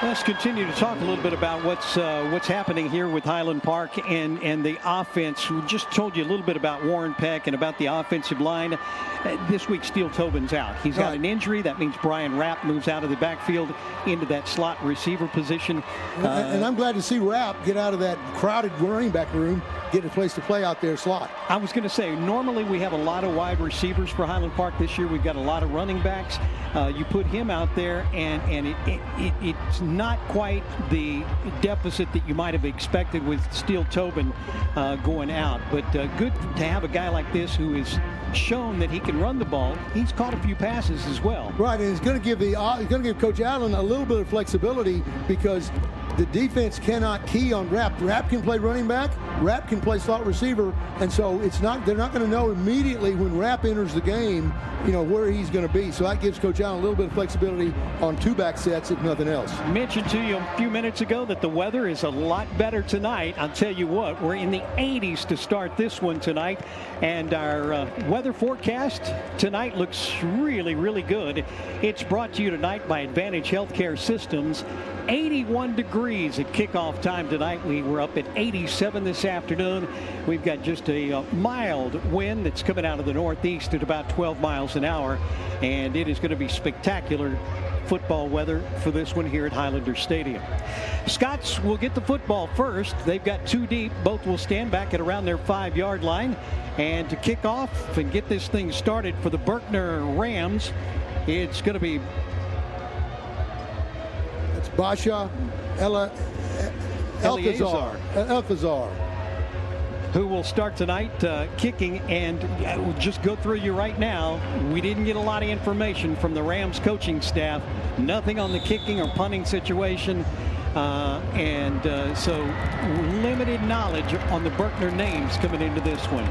Let's continue to talk a little bit about what's happening here with Highland Park and the offense. We just told you a little bit about Warren Peck and about the offensive line. This week, Steele Tobin's out. He's got an injury. That means Brian Rapp moves out of the backfield into that slot receiver position. And I'm glad to see Rapp get out of that crowded running back room, get a place to play out there slot. I was going to say, normally we have a lot of wide receivers for Highland Park. This year we've got a lot of running backs. You put him out there, and it's not quite the deficit that you might have expected with Steele Tobin going out. But good to have a guy like this who has shown that he can run the ball. He's caught a few passes as well. Right, and it's going to give Coach Allen a little bit of flexibility because the defense cannot key on Rapp. Rapp can play running back. Rapp can play slot receiver. And so they're not going to know immediately when Rapp enters the game, where he's going to be. So that gives Coach Allen a little bit of flexibility on two-back sets, if nothing else. I mentioned to you a few minutes ago that the weather is a lot better tonight. I'll tell you what, we're in the 80s to start this one tonight. And our weather forecast tonight looks really, really good. It's brought to you tonight by Advantage Healthcare Systems. 81 degrees at kickoff time tonight. We were up at 87 this afternoon. We've got just a mild wind that's coming out of the northeast at about 12 miles an hour. And it is going to be spectacular football weather for this one here at Highlander Stadium. Scots will get the football first. They've got two deep. Both will stand back at around their 5-yard line. And to kick off and get this thing started for the Berkner Rams, it's going to be Basha Elkazar, who will start tonight kicking. And we'll just go through you right now. We didn't get a lot of information from the Rams coaching staff. Nothing on the kicking or punting situation. So limited knowledge on the Berkner names coming into this one.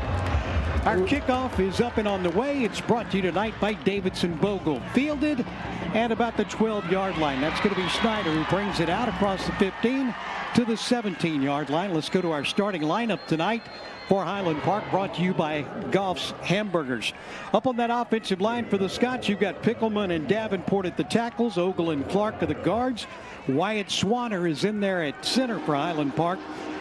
Our kickoff is up and on the way. It's brought to you tonight by Davidson Bogle. Fielded at about the 12-yard line. That's going to be Snyder who brings it out across the 15 to the 17-yard line. Let's go to our starting lineup tonight for Highland Park, brought to you by Goff's Hamburgers. Up on that offensive line for the Scots, you've got Pickleman and Davenport at the tackles, Ogle and Clark are the guards. Wyatt Swanner is in there at center for Highland Park.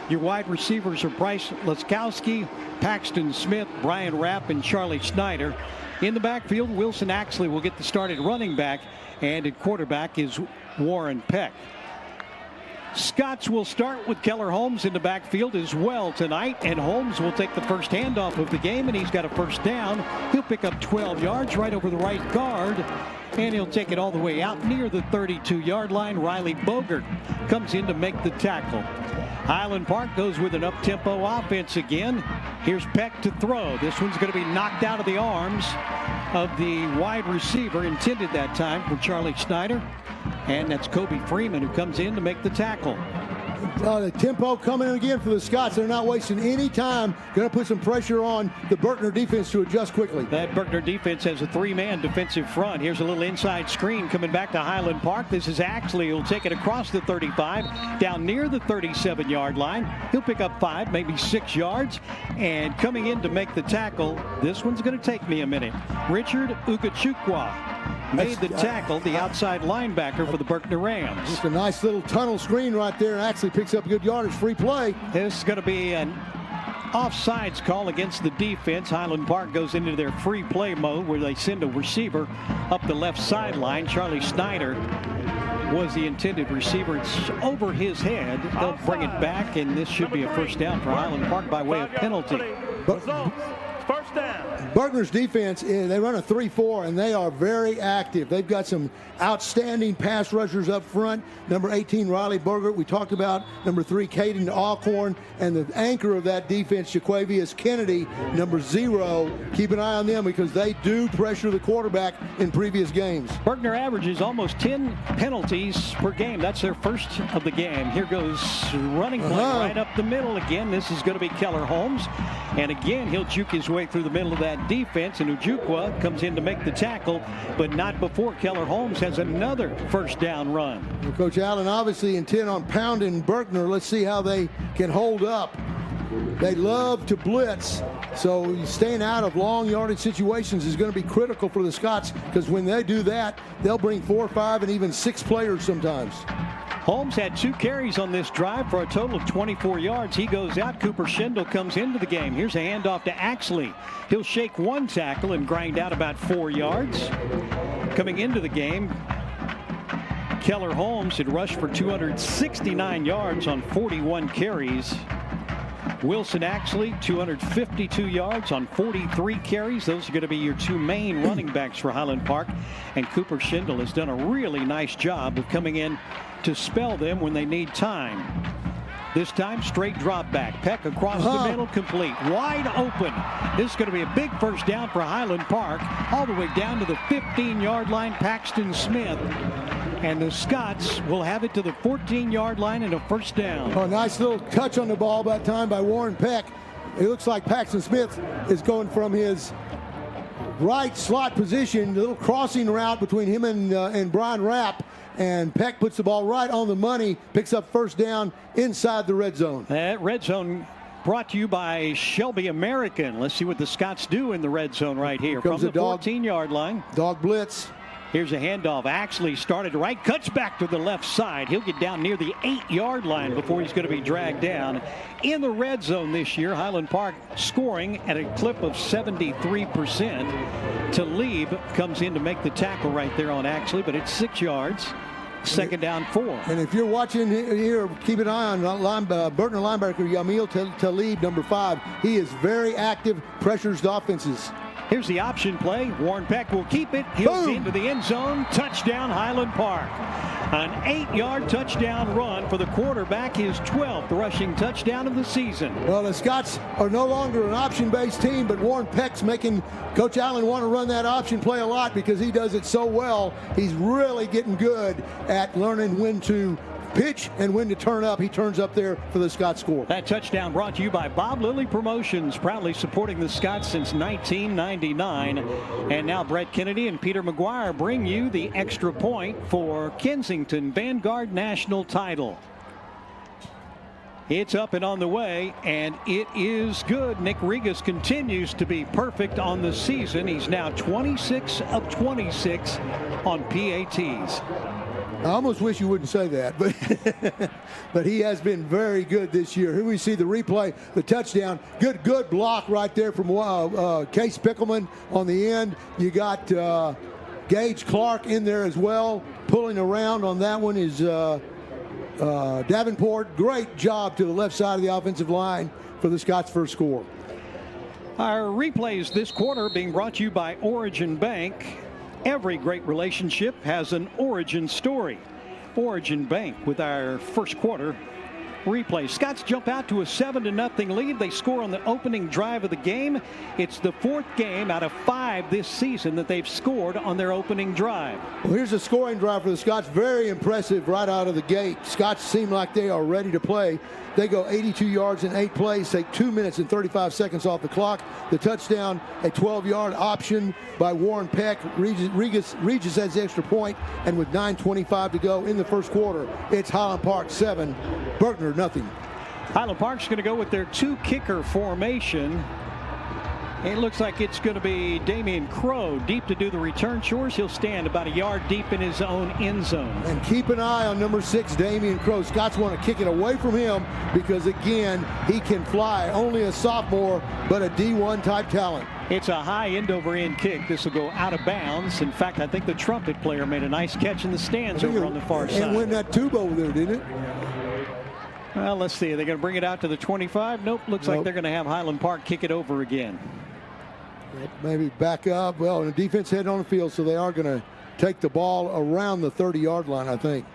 Your wide receivers are Bryce Laskowski, Paxton Smith, Brian Rapp, and Charlie Snyder. In the backfield, Wilson Axley will get the start at running back, and at quarterback is Warren Peck. Scots will start with Keller Holmes in the backfield as well tonight, and Holmes will take the first handoff of the game, and he's got a first down. He'll pick up 12 yards right over the right guard, and he'll take it all the way out near the 32-yard line. Riley Bogert comes in to make the tackle. Highland Park goes with an up-tempo offense again. Here's Peck to throw. This one's going to be knocked out of the arms of the wide receiver, intended that time for Charlie Snyder. And that's Kobe Freeman who comes in to make the tackle. The tempo coming in again for the Scots. They're not wasting any time. Going to put some pressure on the Berkner defense to adjust quickly. That Berkner defense has a 3-man defensive front. Here's a little inside screen coming back to Highland Park. This is Axley who'll take it across the 35 down near the 37-yard line. He'll pick up 5, maybe 6 yards. And coming in to make the tackle, this one's going to take me a minute. Richard Ukachukwa made the tackle, the outside linebacker for the Berkner Rams. Just a nice little tunnel screen right there. Actually picks up good yardage, free play. This is going to be an offsides call against the defense. Highland Park goes into their free play mode where they send a receiver up the left sideline. Charlie Snyder was the intended receiver. It's over his head. They'll bring it back, and this should be a first down for Highland Park by way of penalty. First down. Berkner's defense, they run a 3-4, and they are very active. They've got some outstanding pass rushers up front. Number 18, Riley Bogert, we talked about. Number 3, Caden Alcorn. And the anchor of that defense, Jaquavius Kennedy, number 0. Keep an eye on them because they do pressure the quarterback in previous games. Berkner averages almost 10 penalties per game. That's their first of the game. Here goes running play right up the middle again. This is going to be Keller Holmes. And again, he'll juke his way through the middle of that defense, and Ujukwa comes in to make the tackle, but not before Keller Holmes has another first down run. Well, Coach Allen obviously intent on pounding Berkner. Let's see how they can hold up. They love to blitz, so staying out of long yardage situations is going to be critical for the Scots, because when they do that, they'll bring 4, 5, and even 6 players sometimes. Holmes had 2 carries on this drive for a total of 24 yards. He goes out. Cooper Schindel comes into the game. Here's a handoff to Axley. He'll shake 1 tackle and grind out about 4 yards. Coming into the game, Keller Holmes had rushed for 269 yards on 41 carries. Wilson Axley, 252 yards on 43 carries. Those are going to be your 2 main running backs for Highland Park. And Cooper Schindel has done a really nice job of coming in to spell them when they need time. This time, straight drop back. Peck across the middle, complete. Wide open. This is going to be a big first down for Highland Park. All the way down to the 15-yard line. Paxton Smith And the Scots will have it to the 14-yard line and a first down. Oh, nice little touch on the ball that time by Warren Peck. It looks like Paxton Smith is going from his right slot position, a little crossing route between him and Brian Rapp. And Peck puts the ball right on the money, picks up first down inside the red zone. That red zone brought to you by Shelby American. Let's see what the Scots do in the red zone right here. From the 14-yard line. Dog blitz. Here's a handoff. Actually started right, cuts back to the left side. He'll get down near the 8-yard line before he's going to be dragged down. In the red zone this year, Highland Park scoring at a clip of 73%. Talib comes in to make the tackle right there on Axley, but it's 6 yards. Second down 4. And if you're watching here, keep an eye on Berkner linebacker Yamil Talib, number 5. He is very active, pressures the offenses. Here's the option play. Warren Peck will keep it. He'll into the end zone. Touchdown, Highland Park. An 8-yard touchdown run for the quarterback, his 12th rushing touchdown of the season. Well, the Scots are no longer an option-based team, but Warren Peck's making Coach Allen want to run that option play a lot because he does it so well. He's really getting good at learning when to pitch and when to turn up. He turns up there for the Scots score. That touchdown brought to you by Bob Lilly Promotions, proudly supporting the Scots since 1999. And now Brett Kennedy and Peter McGuire bring you the extra point for Kensington Vanguard National title. It's up and on the way, and it is good. Nick Regas continues to be perfect on the season. He's now 26 of 26 on PATs. I almost wish you wouldn't say that, but he has been very good this year. Here we see the replay, the touchdown. Good block right there from Case Pickleman on the end. You got Gage Clark in there as well. Pulling around on that one is Davenport. Great job to the left side of the offensive line for the Scots' first score. Our replays this quarter being brought to you by Origin Bank. Every great relationship has an origin story. Origin Bank with our first quarter replay. Scots jump out to a 7-0 lead. They score on the opening drive of the game. It's the 4th game out of 5 this season that they've scored on their opening drive. Well, here's a scoring drive for the Scots. Very impressive right out of the gate. Scots seem like they are ready to play. They go 82 yards in 8 plays, take 2 minutes and 35 seconds off the clock. The touchdown, a 12-yard option by Warren Peck. Regis has the extra point, and with 9:25 to go in the first quarter, it's Highland Park 7, Berkner nothing. Highland Park's going to go with their 2-kicker formation. It looks like it's going to be Damian Crow deep to do the return chores. He'll stand about a yard deep in his own end zone. And keep an eye on number 6, Damian Crow. Scots want to kick it away from him because, again, he can fly. Only a sophomore, but a D1 type talent. It's a high end-over-end kick. This will go out of bounds. In fact, I think the trumpet player made a nice catch in the stands over on the far side. And win that tube over there, didn't it? Well, let's see. Are they going to bring it out to the 25? Nope. Looks like they're going to have Highland Park kick it over again. Maybe back up. Well, the defense heading on the field, so they are going to take the ball around the 30-yard line, I think.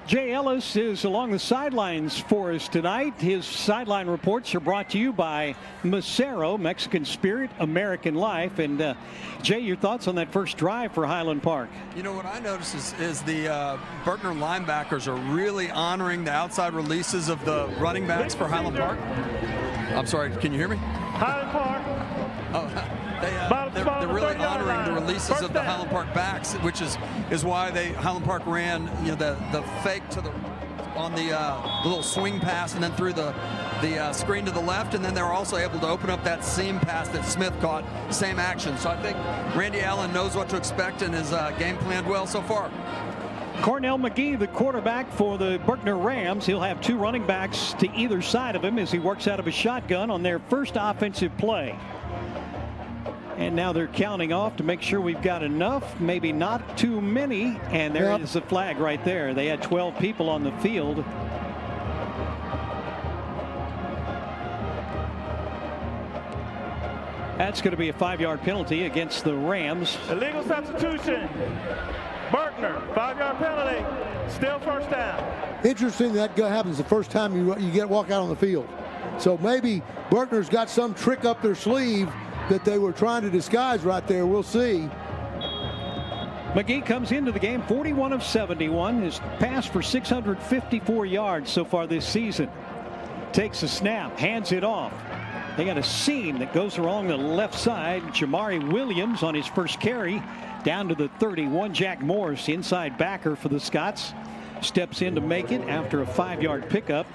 Jay Ellis is along the sidelines for us tonight. His sideline reports are brought to you by Macero, Mexican Spirit, American Life. And Jay, your thoughts on that first drive for Highland Park? You know, what I noticed is the Berkner linebackers are really honoring the outside releases of the running backs for Highland Park. I'm sorry, can you hear me? Highland Park. Oh, they're really honoring the releases of the Highland Park backs, which is why Highland Park ran the fake to the on the little swing pass and then through the screen to the left, and then they were also able to open up that seam pass that Smith caught, same action. So I think Randy Allen knows what to expect and has game planned well so far. Cornell McGee, the quarterback for the Berkner Rams. He'll have 2 running backs to either side of him as he works out of a shotgun on their first offensive play. And now they're counting off to make sure we've got enough, maybe not too many. And there is a flag right there. They had 12 people on the field. That's going to be a 5-yard penalty against the Rams. Illegal substitution. Berkner, 5-yard penalty. Still first down. Interesting that happens the first time you walk out on the field. So maybe Berkner's got some trick up their sleeve that they were trying to disguise right there. We'll see. McGee comes into the game 41 of 71. His pass for 654 yards so far this season. Takes a snap, hands it off. They got a seam that goes along the left side. Jamari Williams on his first carry down to the 31. Jack Morris, inside backer for the Scots, steps in to make it after a 5-yard pickup.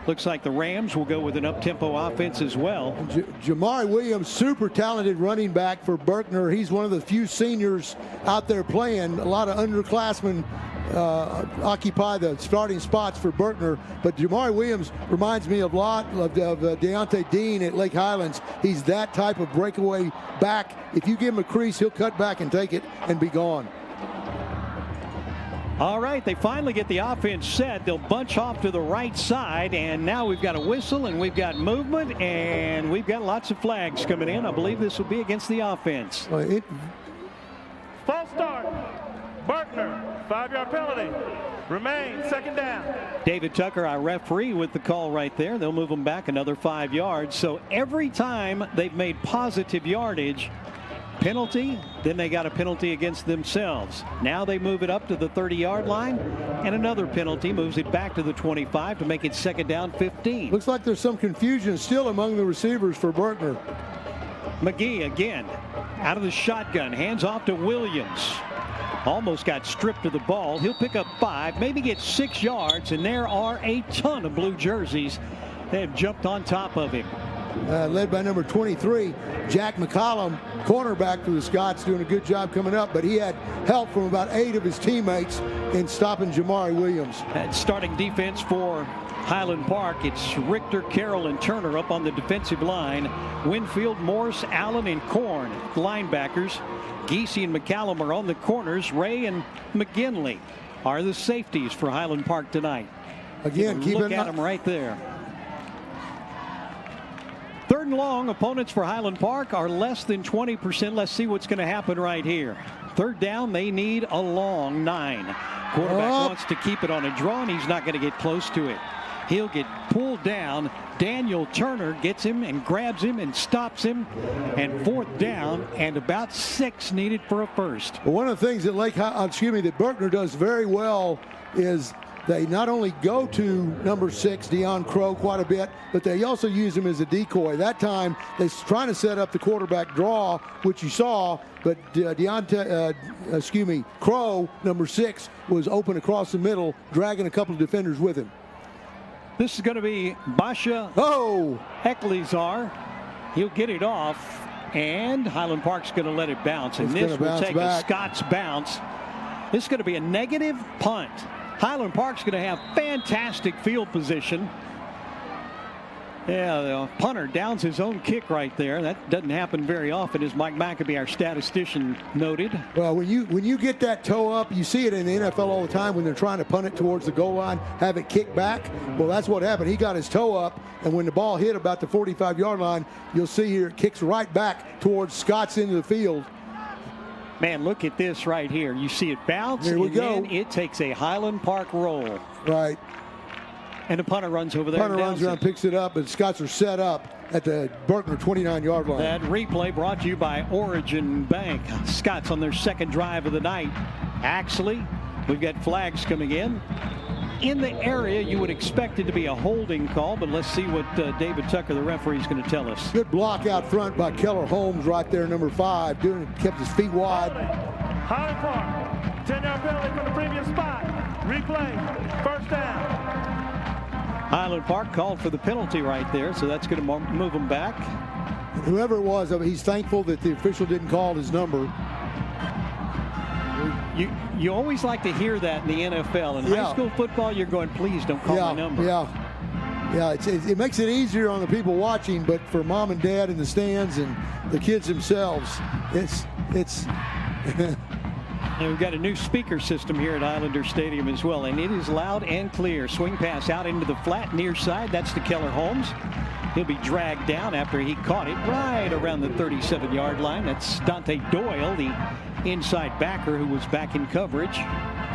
Looks like the Rams will go with an up-tempo offense as well. Jamari Williams, super talented running back for Berkner. He's one of the few seniors out there playing. A lot of underclassmen occupy the starting spots for Berkner. But Jamari Williams reminds me a lot of Deontay Dean at Lake Highlands. He's that type of breakaway back. If you give him a crease, he'll cut back and take it and be gone. All right, they finally get the offense set. They'll bunch off to the right side, and now we've got a whistle, and we've got movement, and we've got lots of flags coming in. I believe this will be against the offense. False start. Berkner, 5-yard penalty. Remain, second down. David Tucker, our referee, with the call right there. They'll move them back another 5 yards. So every time they've made positive yardage, penalty, then they got a penalty against themselves. Now they move it up to the 30-yard line, and another penalty moves it back to the 25 to make it second down 15. Looks like there's some confusion still among the receivers for Berkner. McGee again out of the shotgun, hands off to Williams. Almost got stripped of the ball. He'll pick up 5, maybe get 6 yards, and there are a ton of blue jerseys that have jumped on top of him. Led by number 23, Jack McCollum, cornerback for the Scots, doing a good job coming up, but he had help from about 8 of his teammates in stopping Jamari Williams. And starting defense for Highland Park, it's Richter, Carroll, and Turner up on the defensive line. Winfield, Morse, Allen, and Korn, linebackers. Giese and McCallum are on the corners. Ray and McGinley are the safeties for Highland Park tonight. Again, look at them right there. 3rd and long. Opponents for Highland Park are less than 20%. Let's see what's going to happen right here. 3rd down, they need a long 9. Quarterback wants to keep it on a draw, and he's not going to get close to it. He'll get pulled down. Daniel Turner gets him and grabs him and stops him. And 4th down and about 6 needed for a first. Well, one of the things that that Berkner does very well is they not only go to number 6, Deion Crow, quite a bit, but they also use him as a decoy. That time, they're trying to set up the quarterback draw, which you saw, but Crow, number 6, was open across the middle, dragging a couple of defenders with him. This is going to be Basha Eklizar. He'll get it off, and Highland Park's going to let it bounce, and this will take a Scots bounce. This is going to be a negative punt. Highland Park's going to have fantastic field position. Yeah, the punter downs his own kick right there. That doesn't happen very often, as Mike McAbee, our statistician, noted. Well, when you get that toe up, you see it in the NFL all the time when they're trying to punt it towards the goal line, have it kick back. Well, that's what happened. He got his toe up, and when the ball hit about the 45-yard line, you'll see here it kicks right back towards Scott's into the field. Man, look at this right here. You see it bounce, there we go. Then it takes a Highland Park roll. Right. And the punter runs over there. Punter runs around, picks it up, and Scots are set up at the Berkner 29-yard line. That replay brought to you by Origin Bank. Scots on their 2nd drive of the night. Actually, we've got flags coming in. In the area, you would expect it to be a holding call, but let's see what David Tucker, the referee, is going to tell us. Good block out front by Keller Holmes right there, number 5, kept his feet wide. Highland Park, 10-yard penalty from the previous spot. Replay, 1st down. Highland Park called for the penalty right there, so that's going to move them back. And whoever it was, he's thankful that the official didn't call his number. You always like to hear that in the NFL. In high school football, you're going, please don't call my number. Yeah, it makes it easier on the people watching, but for mom and dad in the stands and the kids themselves, it's And we've got a new speaker system here at Islander Stadium as well, and it is loud and clear. Swing pass out into the flat near side. That's to Keller Holmes. He'll be dragged down after he caught it right around the 37-yard line. That's Dante Doyle, the inside backer who was back in coverage.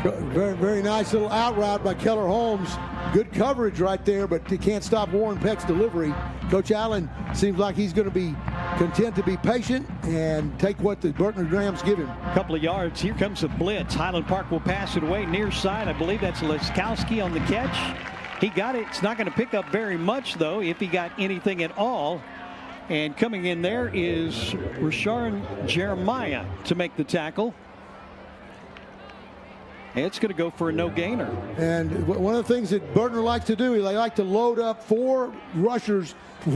Very, very nice little out route by Keller Holmes. Good coverage right there, but he can't stop Warren Peck's delivery. Coach Allen seems like he's going to be content to be patient and take what the Berkner Rams give him. A couple of yards. Here comes a blitz. Highland Park will pass it away near side. I believe that's Laskowski on the catch. He got it. It's not going to pick up very much, though, if he got anything at all. And coming in there is Rashawn Jeremiah to make the tackle. It's going to go for a no gainer. And one of the things that Berkner likes to do, they like to load up 4 rushers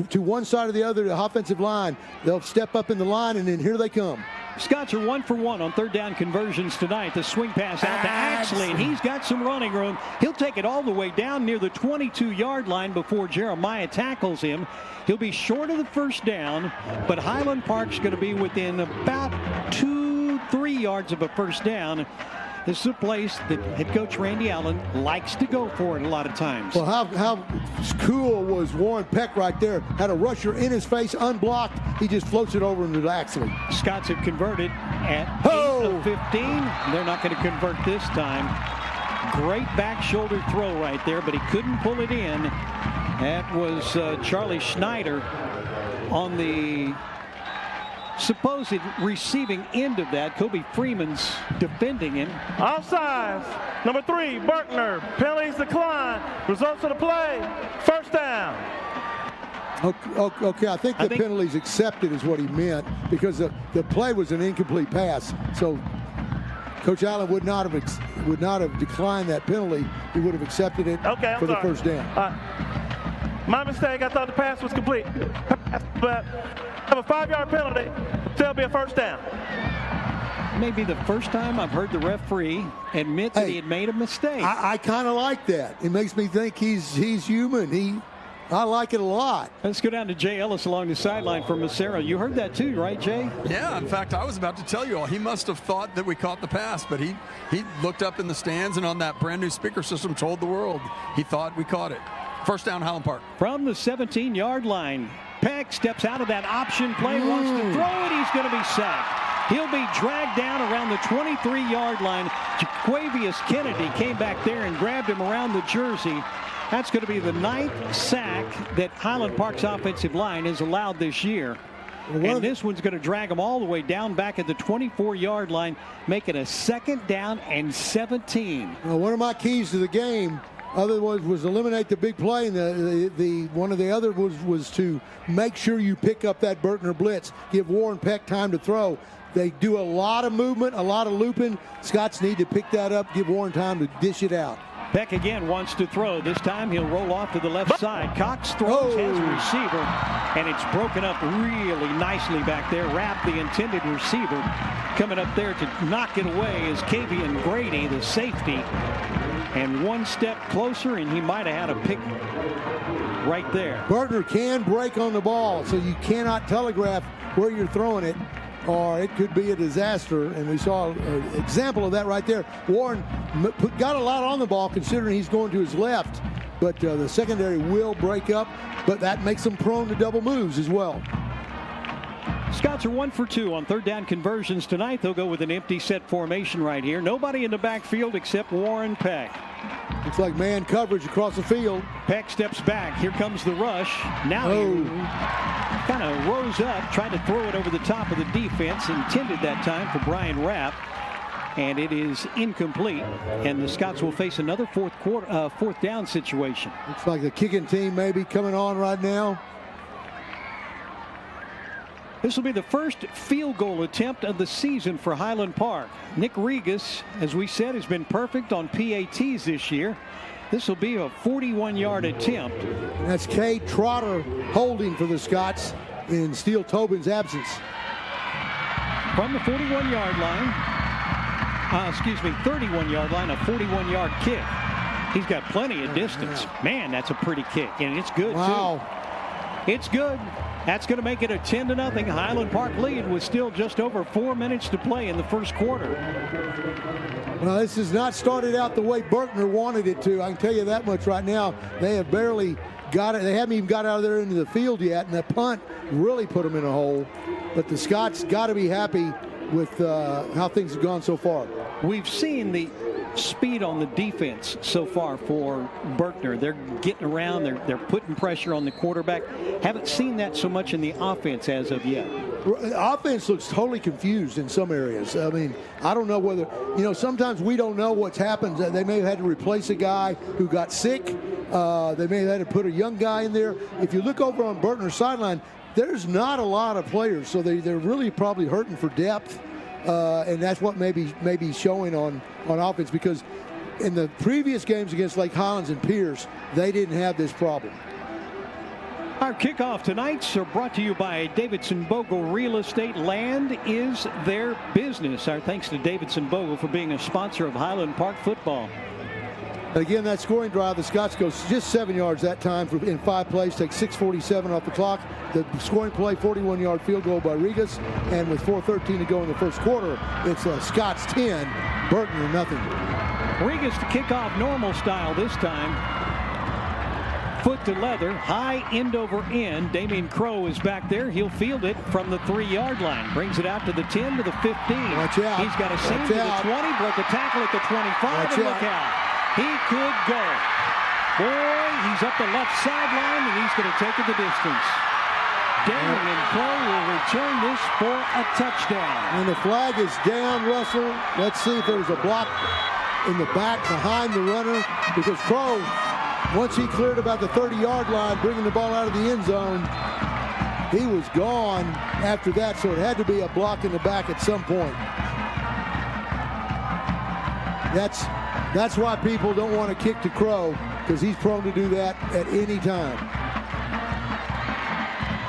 to one side or the other, the offensive line. They'll step up in the line, and then here they come. Scots are 1 for 1 on third down conversions tonight. The swing pass out to Axley, and he's got some running room. He'll take it all the way down near the 22-yard line before Jeremiah tackles him. He'll be short of the first down, but Highland Park's going to be within about 2-3 yards of a first down. This is a place that head coach Randy Allen likes to go for it a lot of times. Well, how cool was Warren Peck right there? Had a rusher in his face, unblocked. He just floats it over into Axley. Scots have converted at 8 of 15. They're not going to convert this time. Great back shoulder throw right there, but he couldn't pull it in. That was Charlie Schneider on the supposed receiving end of that. Kobe Freeman's defending him. Offsides. Number 3, Berkner. Penalties decline. Results of the play. First down. Okay, I think the penalties accepted is what he meant, because the play was an incomplete pass. So Coach Allen would not have declined that penalty. He would have accepted it for the first down. My mistake. I thought the pass was complete. But have a 5-yard penalty. There'll be a first down. Maybe the first time I've heard the referee admit that he had made a mistake. I kind of like that. It makes me think he's human. I like it a lot. Let's go down to Jay Ellis along the sideline for Massaro. You heard that too, right, Jay? Yeah, in fact, I was about to tell you all. He must have thought that we caught the pass, but he looked up in the stands and on that brand new speaker system told the world he thought we caught it. First down, Highland Park. From the 17-yard line, Peck steps out of that option play, wants to throw it. He's going to be sacked. He'll be dragged down around the 23-yard line. Jaquavius Kennedy came back there and grabbed him around the jersey. That's going to be the 9th sack that Highland Park's offensive line has allowed this year. And this one's going to drag them all the way down back at the 24-yard line, make it a 2nd down and 17. Well, one of my keys to the game was eliminate the big play, and one of the other was to make sure you pick up that Berkner blitz, give Warren Peck time to throw. They do a lot of movement, a lot of looping. Scots need to pick that up, give Warren time to dish it out. Peck again wants to throw. This time he'll roll off to the left side. Cox throws, has a receiver, and it's broken up really nicely back there. Rapp, the intended receiver, coming up there to knock it away is Kavian Grady, the safety. And one step closer, and he might have had a pick right there. Berkner can break on the ball, so you cannot telegraph where you're throwing it, or it could be a disaster. And we saw an example of that right there. Warren got a lot on the ball, considering he's going to his left, but the secondary will break up, but that makes them prone to double moves as well. Scots are 1 for 2 on third down conversions tonight. They'll go with an empty set formation right here. Nobody in the backfield except Warren Peck. Looks like man coverage across the field. Peck steps back. Here comes the rush. Now he kind of rose up, tried to throw it over the top of the defense. Intended that time for Brian Rapp. And it is incomplete. And the Scots will face another fourth down situation. Looks like the kicking team may be coming on right now. This will be the first field goal attempt of the season for Highland Park. Nick Regas, as we said, has been perfect on PATs this year. This will be a 41-yard attempt. That's Kay Trotter holding for the Scots in Steele Tobin's absence. From the 41-yard line, 31-yard line, a 41-yard kick. He's got plenty of distance. Man, that's a pretty kick, and it's good, too. It's good. That's going to make it a 10-0 Highland Park lead with still just over 4 minutes to play in the first quarter. Well, this has not started out the way Berkner wanted it to. I can tell you that much right now. They have barely got it. They haven't even got out of there into the field yet, and that punt really put them in a hole. But the Scots got to be happy with how things have gone so far. We've seen the speed on the defense so far for Berkner. They're getting around. They're putting pressure on the quarterback. Haven't seen that so much in the offense as of yet. Offense looks totally confused in some areas. I mean, I don't know whether, sometimes we don't know what's happened. They may have had to replace a guy who got sick. They may have had to put a young guy in there. If you look over on Berkner's sideline, there's not a lot of players, so they're really probably hurting for depth. And that's what may be showing on offense, because in the previous games against Lake Highlands and Pierce, they didn't have this problem. Our kickoff tonight's are brought to you by Davidson Bogle Real Estate. Land is their business. Our thanks to Davidson Bogle for being a sponsor of Highland Park football. Again, that scoring drive, the Scots goes just 7 yards that time in 5 plays, takes 6:47 off the clock. The scoring play, 41-yard field goal by Regas, and with 4:13 to go in the first quarter, it's Scots 10, Berkner nothing. Regas to kick off normal style this time. Foot to leather, high end over end. Damian Crow is back there. He'll field it from the 3-yard line. Brings it out to the 10 to the 15. Watch out. He's got a seam to the 20, broke a tackle at the 25, and look out. He could go. Boy, he's up the left sideline, and he's going to take it the distance. Damian Crow will return this for a touchdown. And the flag is down, Russell. Let's see if there's a block in the back behind the runner, because Crow, once he cleared about the 30-yard line, bringing the ball out of the end zone, he was gone after that, so it had to be a block in the back at some point. That's why people don't want to kick to Crow, because he's prone to do that at any time.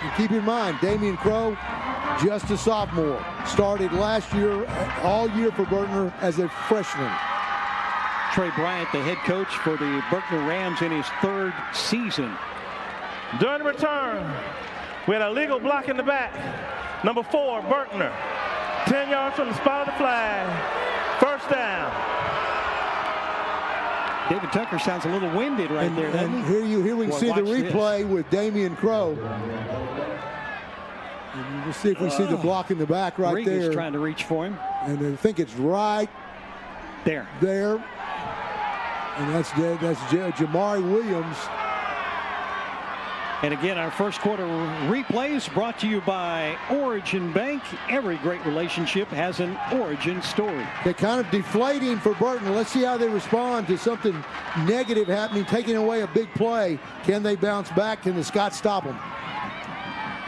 And keep in mind, Damian Crow, just a sophomore, started last year, all year for Berkner as a freshman. Trey Bryant, the head coach for the Berkner Rams in his 3rd season. During the return, we had a legal block in the back. Number 4, Berkner. 10 yards from the spot of the flag. First down. David Tucker sounds a little winded right there, doesn't he? Here we can see the replay this with Damian Crow. And we'll see if we see the block in the back right there. Regan's trying to reach for him. And I think it's right there. And that's Jamari Williams. And again, our first quarter replays brought to you by Origin Bank. Every great relationship has an origin story. They're kind of deflating for Berkner. Let's see how they respond to something negative happening, taking away a big play. Can they bounce back? Can the Scots stop them?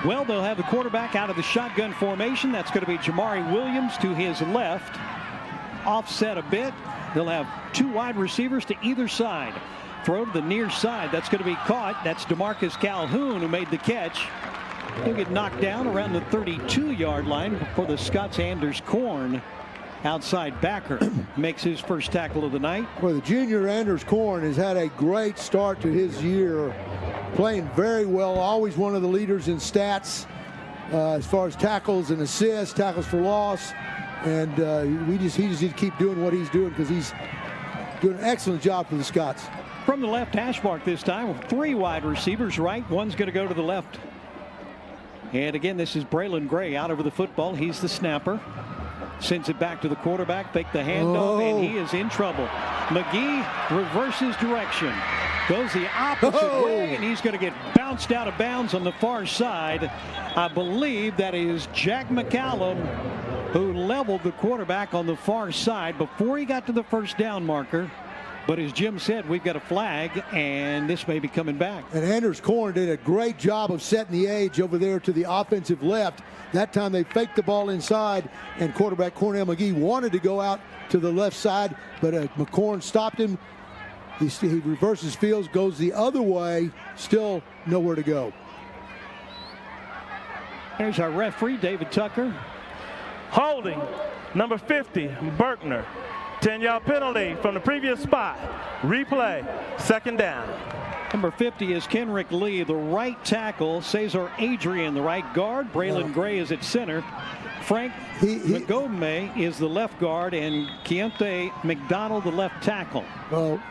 Well, they'll have the quarterback out of the shotgun formation. That's going to be Jamari Williams to his left. Offset a bit. They'll have 2 wide receivers to either side. Throw to the near side. That's going to be caught. That's DeMarcus Calhoun who made the catch. He'll get knocked down around the 32-yard line for the Scots. Anders Korn, outside backer, makes his first tackle of the night. Well, the junior Anders Korn has had a great start to his year, playing very well, always one of the leaders in stats as far as tackles and assists, tackles for loss. And he just needs to keep doing what he's doing, because he's doing an excellent job for the Scots. From the left hash mark this time, 3 wide receivers right. One's going to go to the left. And again, this is Braylon Gray out over the football. He's the snapper. Sends it back to the quarterback. Fake the handoff, and he is in trouble. McGee reverses direction. Goes the opposite way, and he's going to get bounced out of bounds on the far side. I believe that is Jack McCallum, who leveled the quarterback on the far side before he got to the first down marker. But as Jim said, we've got a flag, and this may be coming back. And Anders Korn did a great job of setting the edge over there to the offensive left. That time they faked the ball inside, and quarterback Cornell McGee wanted to go out to the left side, but McCorn stopped him. He reverses fields, goes the other way, still nowhere to go. There's our referee, David Tucker. Holding, number 50, Berkner. 10-yard penalty from the previous spot. Replay, 2nd down. Number 50 is Kenrick Lee, the right tackle. Cesar Adrian, the right guard. Braylon Gray is at center. Frank Magome is the left guard, and Keontae McDonald, the left tackle. Well,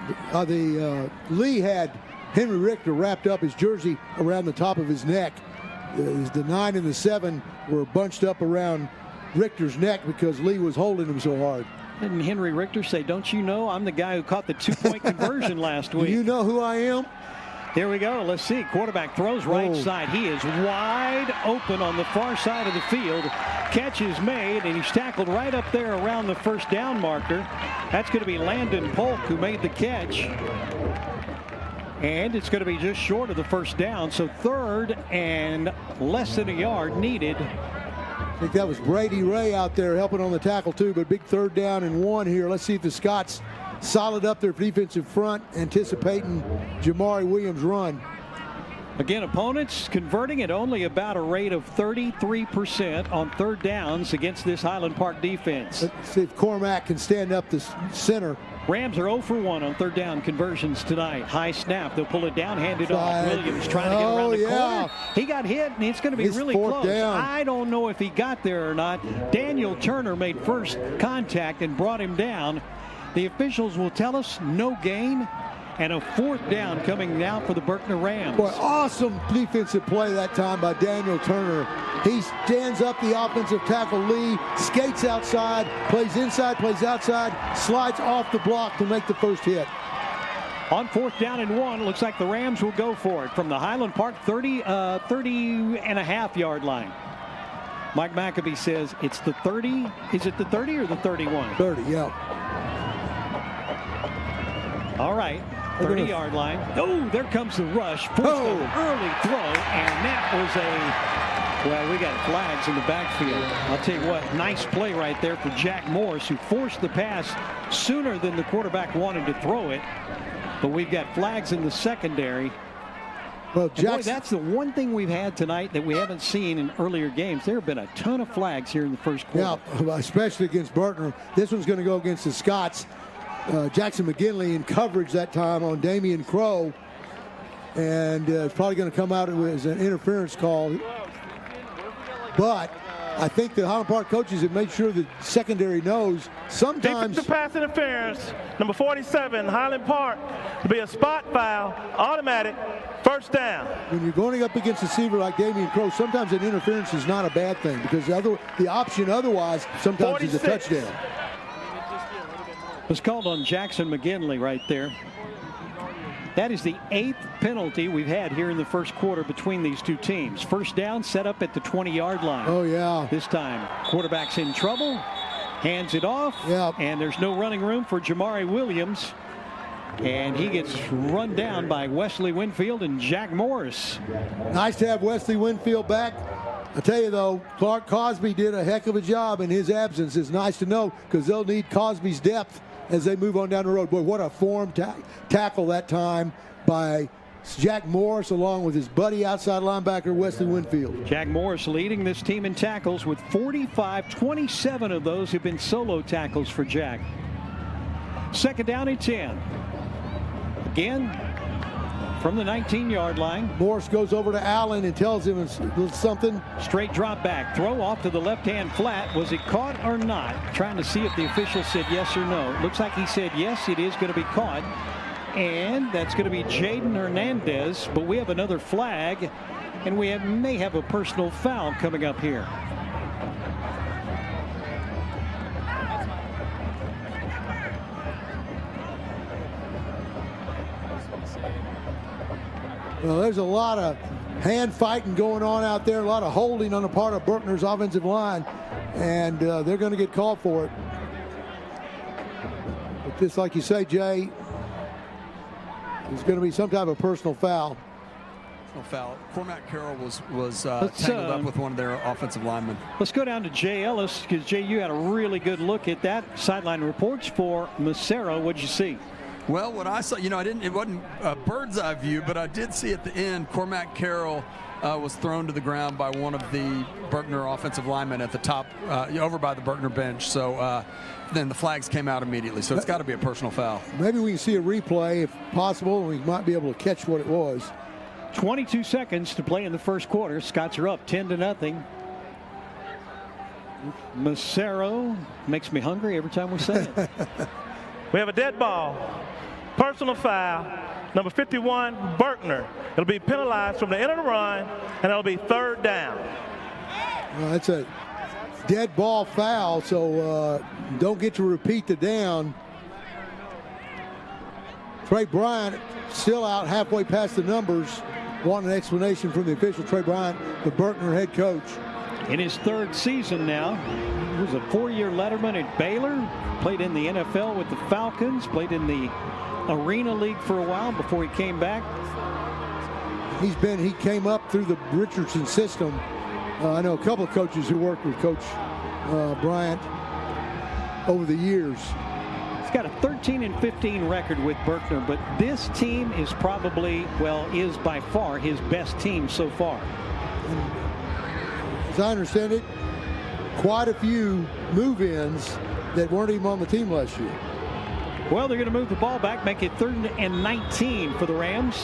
Lee had Henry Richter wrapped up his jersey around the top of his neck. The 9 and the 7 were bunched up around Richter's neck because Lee was holding him so hard. Didn't Henry Richter say, don't you know I'm the guy who caught the 2-point conversion last week? Do you know who I am? Here we go. Let's see. Quarterback throws right side. He is wide open on the far side of the field. Catch is made, and he's tackled right up there around the first down marker. That's going to be Landon Polk who made the catch. And it's going to be just short of the first down. So 3rd and less than a yard needed. I think that was Brady Ray out there helping on the tackle too, but big 3rd down and 1 here. Let's see if the Scots solid up their defensive front, anticipating Jamari Williams' run. Again, opponents converting at only about a rate of 33% on 3rd downs against this Highland Park defense. Let's see if Cormac can stand up the center. Rams are 0 for 1 on 3rd down conversions tonight. High snap. They'll pull it down, hand it off. Williams trying to get around the corner. He got hit, and it's going to be really close. Down. I don't know if he got there or not. Daniel Turner made first contact and brought him down. The officials will tell us no gain, and a 4th down coming now for the Berkner Rams. Boy, awesome defensive play that time by Daniel Turner. He stands up the offensive tackle Lee, skates outside, plays inside, plays outside, slides off the block to make the first hit. On 4th down and 1, it looks like the Rams will go for it from the Highland Park 30 and a half yard line. Mike McAbee says it's the 30. Is it the 30 or the 31? 30, yeah. All right, 30-yard line. Oh, there comes the rush. Forced an early throw, and that was well, we got flags in the backfield. I'll tell you what, nice play right there for Jack Morris, who forced the pass sooner than the quarterback wanted to throw it. But we've got flags in the secondary. Well, boy, that's the one thing we've had tonight that we haven't seen in earlier games. There have been a ton of flags here in the first quarter. Yeah, especially against Berkner. This one's going to go against the Scots. Jackson McGinley in coverage that time on Damian Crow. And it's probably going to come out as an interference call. But I think the Highland Park coaches have made sure the secondary knows sometimes. Defensive pass interference, number 47, Highland Park, to be a spot foul, automatic, 1st down. When you're going up against a receiver like Damian Crow, sometimes an interference is not a bad thing because the option otherwise sometimes 46. Is a touchdown. It was called on Jackson McGinley right there. That is the 8th penalty we've had here in the first quarter between these two teams. 1st down set up at the 20-yard line. Oh, yeah. This time, quarterback's in trouble, hands it off, and there's no running room for Jamari Williams. And he gets run down by Wesley Winfield and Jack Morris. Nice to have Wesley Winfield back. I tell you, though, Clark Cosby did a heck of a job in his absence. It's nice to know because they'll need Cosby's depth as they move on down the road. Boy, what a form tackle that time by Jack Morris along with his buddy outside linebacker Wesley Winfield. Jack Morris leading this team in tackles with 45. 27 of those have been solo tackles for Jack. 2nd down and 10. Again, from the 19-yard line. Morris goes over to Allen and tells him something. Straight drop back. Throw off to the left-hand flat. Was it caught or not? Trying to see if the official said yes or no. Looks like he said yes, it is going to be caught. And that's going to be Jaden Hernandez. But we have another flag, and we may have a personal foul coming up here. Well, there's a lot of hand fighting going on out there, a lot of holding on the part of Berkner's offensive line, and they're going to get called for it. But just like you say, Jay, there's going to be some type of personal foul. Foul. Cormac Carroll was tangled up with one of their offensive linemen. Let's go down to Jay Ellis because, Jay, you had a really good look at that. Sideline reports for Macero. What'd you see? Well, what I saw, it wasn't a bird's eye view, but I did see at the end Cormac Carroll was thrown to the ground by one of the Berkner offensive linemen at the top, over by the Berkner bench. So then the flags came out immediately. So it's got to be a personal foul. Maybe we can see a replay if possible, and we might be able to catch what it was. 22 seconds to play in the first quarter. Scots are up 10-0. Macero makes me hungry every time we say it. We have a dead ball. Personal foul, number 51, Berkner. It'll be penalized from the end of the run, and it'll be 3rd down. That's a dead ball foul, so don't get to repeat the down. Trey Bryant still out halfway past the numbers. Want an explanation from the official. Trey Bryant, the Berkner head coach. In his third season now, he was a 4-year letterman at Baylor, played in the NFL with the Falcons, played in the Arena League for a while before he came back. He came up through the Richardson system. I know a couple of coaches who worked with Coach Bryant over the years. He's got a 13-15 record with Berkner, but this team is probably, is by far his best team so far. As I understand it, quite a few move-ins that weren't even on the team last year. Well, they're going to move the ball back, make it 3rd and 19 for the Rams.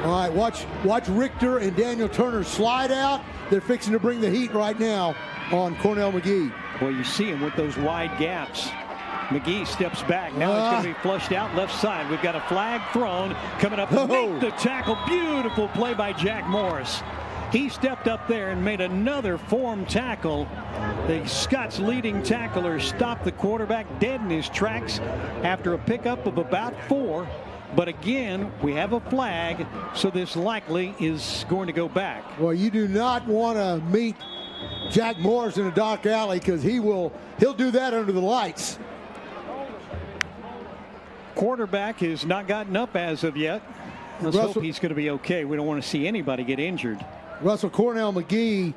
All right, watch Richter and Daniel Turner slide out. They're fixing to bring the heat right now on Cornell McGee. Well, you see him with those wide gaps. McGee steps back. Now it's going to be flushed out left side. We've got a flag thrown. Coming up to make the tackle. Beautiful play by Jack Morris. He stepped up there and made another form tackle. The Scots leading tackler stopped the quarterback dead in his tracks after a pickup of about 4. But again, we have a flag, so this likely is going to go back. Well, you do not want to meet Jack Morris in a dark alley, because he'll do that under the lights. Quarterback has not gotten up as of yet. Let's hope he's going to be okay. We don't want to see anybody get injured. Russell, Cornell McGee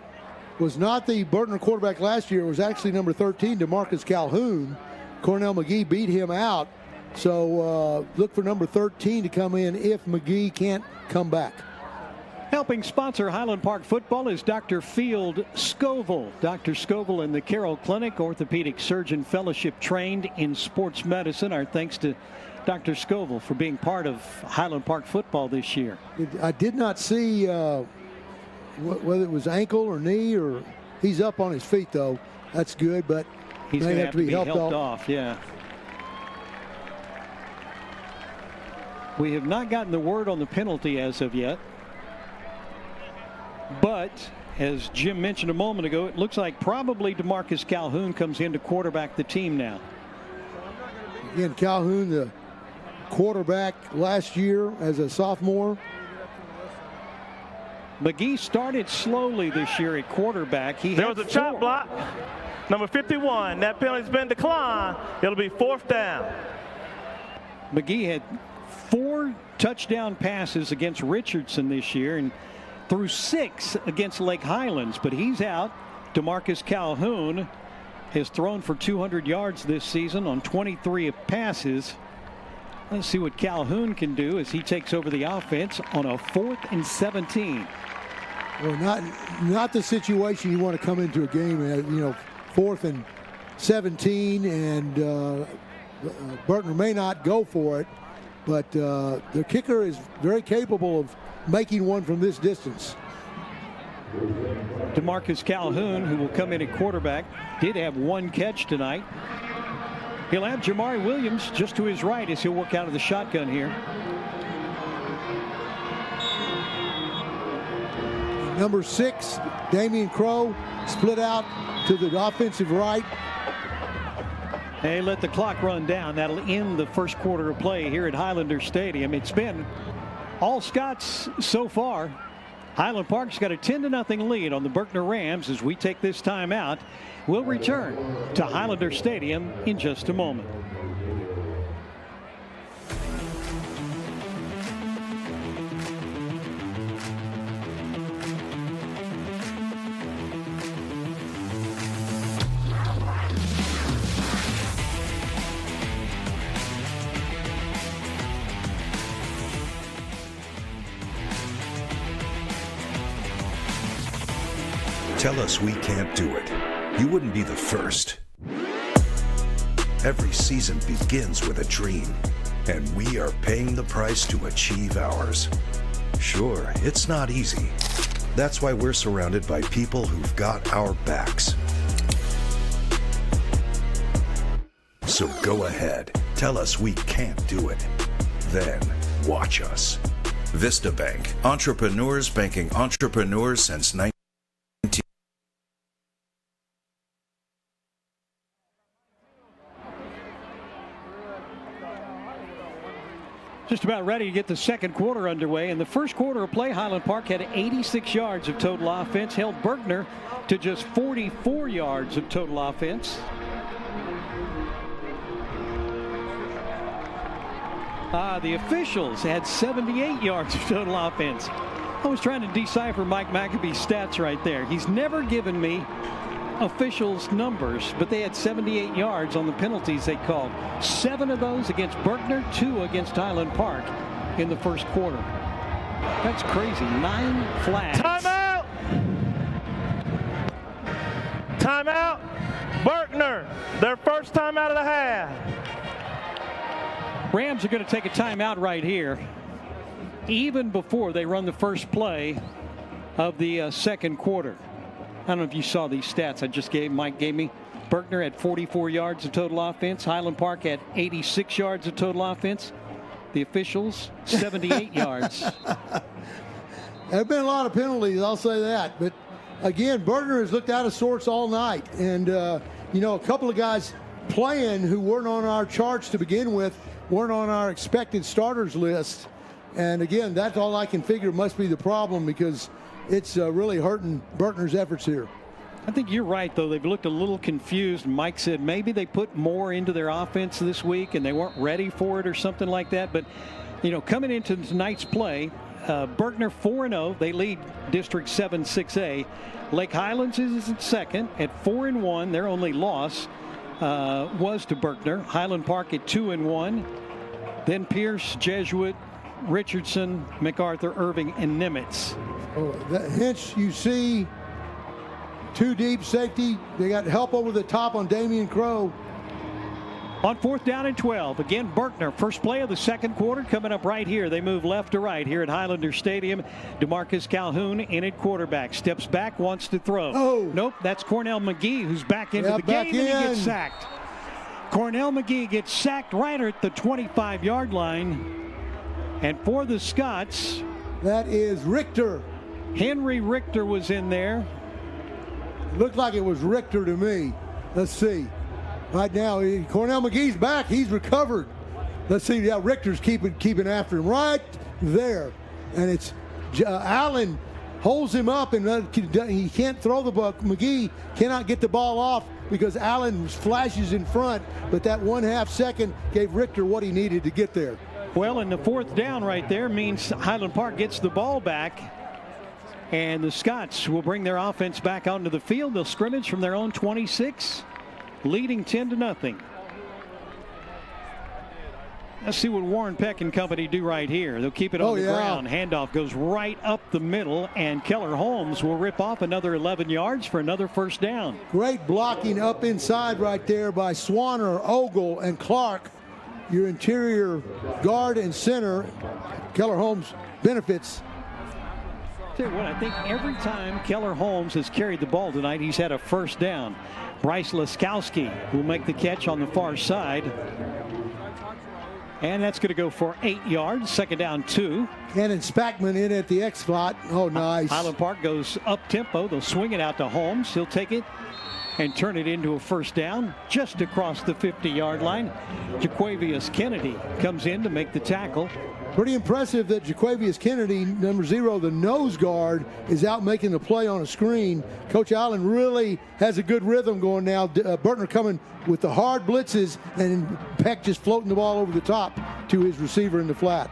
was not the Berkner quarterback last year. It was actually number 13, DeMarcus Calhoun. Cornell McGee beat him out. So look for number 13 to come in if McGee can't come back. Helping sponsor Highland Park football is Dr. Field Scoville. Dr. Scoville in the Carroll Clinic, orthopedic surgeon fellowship trained in sports medicine. Our thanks to Dr. Scoville for being part of Highland Park football this year. I did not see whether it was ankle or knee, or he's up on his feet though. That's good, but he's going to have to be helped off. Yeah. We have not gotten the word on the penalty as of yet. But as Jim mentioned a moment ago, it looks like probably DeMarcus Calhoun comes in to quarterback the team now. Again, Calhoun, the quarterback last year as a sophomore. McGee started slowly this year at quarterback. There was a chop block. Number 51. That penalty's been declined. It'll be 4th down. McGee had 4 touchdown passes against Richardson this year and threw 6 against Lake Highlands, but he's out. DeMarcus Calhoun has thrown for 200 yards this season on 23 passes. Let's see what Calhoun can do as he takes over the offense on a 4th and 17. Well, not the situation you want to come into a game at, 4th and 17, and Berkner may not go for it, but the kicker is very capable of making one from this distance. DeMarcus Calhoun, who will come in at quarterback, did have 1 catch tonight. He'll have Jamari Williams just to his right as he'll work out of the shotgun here. Number 6, Damian Crow, split out to the offensive right. Hey, let the clock run down. That'll end the first quarter of play here at Highlander Stadium. It's been all Scots so far. Highland Park's got a 10-0 lead on the Berkner Rams as we take this time out. We'll return to Highlander Stadium in just a moment. Tell us we can't do it. You wouldn't be the first. Every season begins with a dream, and we are paying the price to achieve ours. Sure, it's not easy. That's why we're surrounded by people who've got our backs. So go ahead, tell us we can't do it. Then watch us. Vista Bank, entrepreneurs banking entrepreneurs since 19. Just about ready to get the second quarter underway. In the first quarter of play, Highland Park had 86 yards of total offense, held Berkner to just 44 yards of total offense. The officials had 78 yards of total offense. I was trying to decipher Mike McAbee's stats right there. He's never given me officials' numbers, but they had 78 yards on the penalties they called. 7 of those against Berkner, 2 against Highland Park in the first quarter. That's crazy. 9 flags. Timeout! Timeout! Berkner, their first time out of the half. Rams are going to take a timeout right here, even before they run the first play of the second quarter. I don't know if you saw these stats Mike gave me. Berkner had 44 yards of total offense. Highland Park had 86 yards of total offense. The officials, 78 yards. There have been a lot of penalties, I'll say that. But again, Berkner has looked out of sorts all night. And, a couple of guys playing who weren't on our charts to begin with, weren't on our expected starters list. And again, that's all I can figure must be the problem, because it's really hurting Berkner's efforts here. I think you're right, though. They've looked a little confused. Mike said maybe they put more into their offense this week and they weren't ready for it or something like that. But, coming into tonight's play, Berkner 4-0. They lead District 7 6A. Lake Highlands is in second at 4-1. Their only loss was to Berkner. Highland Park at 2-1. Then Pierce, Jesuit, Richardson, MacArthur, Irving, and Nimitz. Hence, you see 2 deep safety. They got help over the top on Damian Crow. On 4th down and 12, again, Berkner, first play of the second quarter coming up right here. They move left to right here at Highlander Stadium. DeMarcus Calhoun in at quarterback. Steps back, wants to throw. Oh. Nope, that's Cornell McGee who's back into the game, and he gets sacked. Cornell McGee gets sacked right at the 25-yard line. And for the Scots, that is Richter. Henry Richter was in there. Looked like it was Richter to me. Let's see. Right now, Cornell McGee's back. He's recovered. Let's see. Yeah, Richter's keeping after him right there. And it's Allen holds him up, and he can't throw the buck. McGee cannot get the ball off because Allen flashes in front. But that 1/2 second gave Richter what he needed to get there. Well, and the 4th down right there means Highland Park gets the ball back, and the Scots will bring their offense back onto the field. They'll scrimmage from their own 26, leading 10-0. Let's see what Warren Peck and company do right here. They'll keep it on the ground. Handoff goes right up the middle, and Keller Holmes will rip off another 11 yards for another first down. Great blocking up inside right there by Swanner, Ogle, and Clark. Your interior guard and center. Keller Holmes benefits. Tell you what, I think every time Keller Holmes has carried the ball tonight, he's had a first down. Bryce Laskowski will make the catch on the far side. And that's going to go for 8 yards. Second down, 2. Cannon Spackman in at the X spot. Oh, nice. Highland Park goes up tempo. They'll swing it out to Holmes. He'll take it and turn it into a first down just across the 50-yard line. Jaquavius Kennedy comes in to make the tackle. Pretty impressive that Jaquavius Kennedy, number 0, the nose guard, is out making the play on a screen. Coach Allen really has a good rhythm going now. Berkner coming with the hard blitzes, and Peck just floating the ball over the top to his receiver in the flat.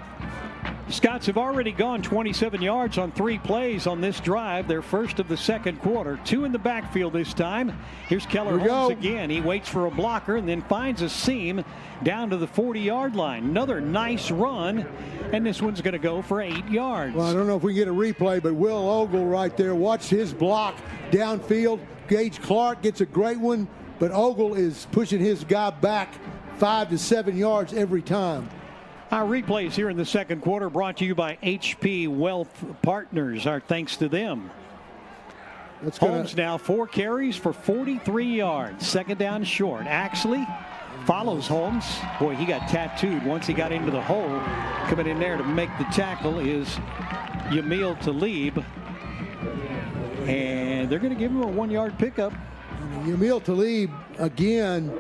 Scots have already gone 27 yards on 3 plays on this drive, their first of the second quarter. 2 in the backfield this time. Here's Keller Holmes again. He waits for a blocker and then finds a seam down to the 40-yard line. Another nice run, and this one's going to go for 8 yards. Well, I don't know if we can get a replay, but Will Ogle right there. Watch his block downfield. Gage Clark gets a great one, but Ogle is pushing his guy back 5 to 7 yards every time. Our replays here in the second quarter brought to you by HP Wealth Partners. Our thanks to them. Holmes now 4 carries for 43 yards. Second down short. Axley follows Holmes. Boy, he got tattooed once he got into the hole. Coming in there to make the tackle is Yamil Talib. And they're going to give him a 1-yard pickup. Yamil Talib, again,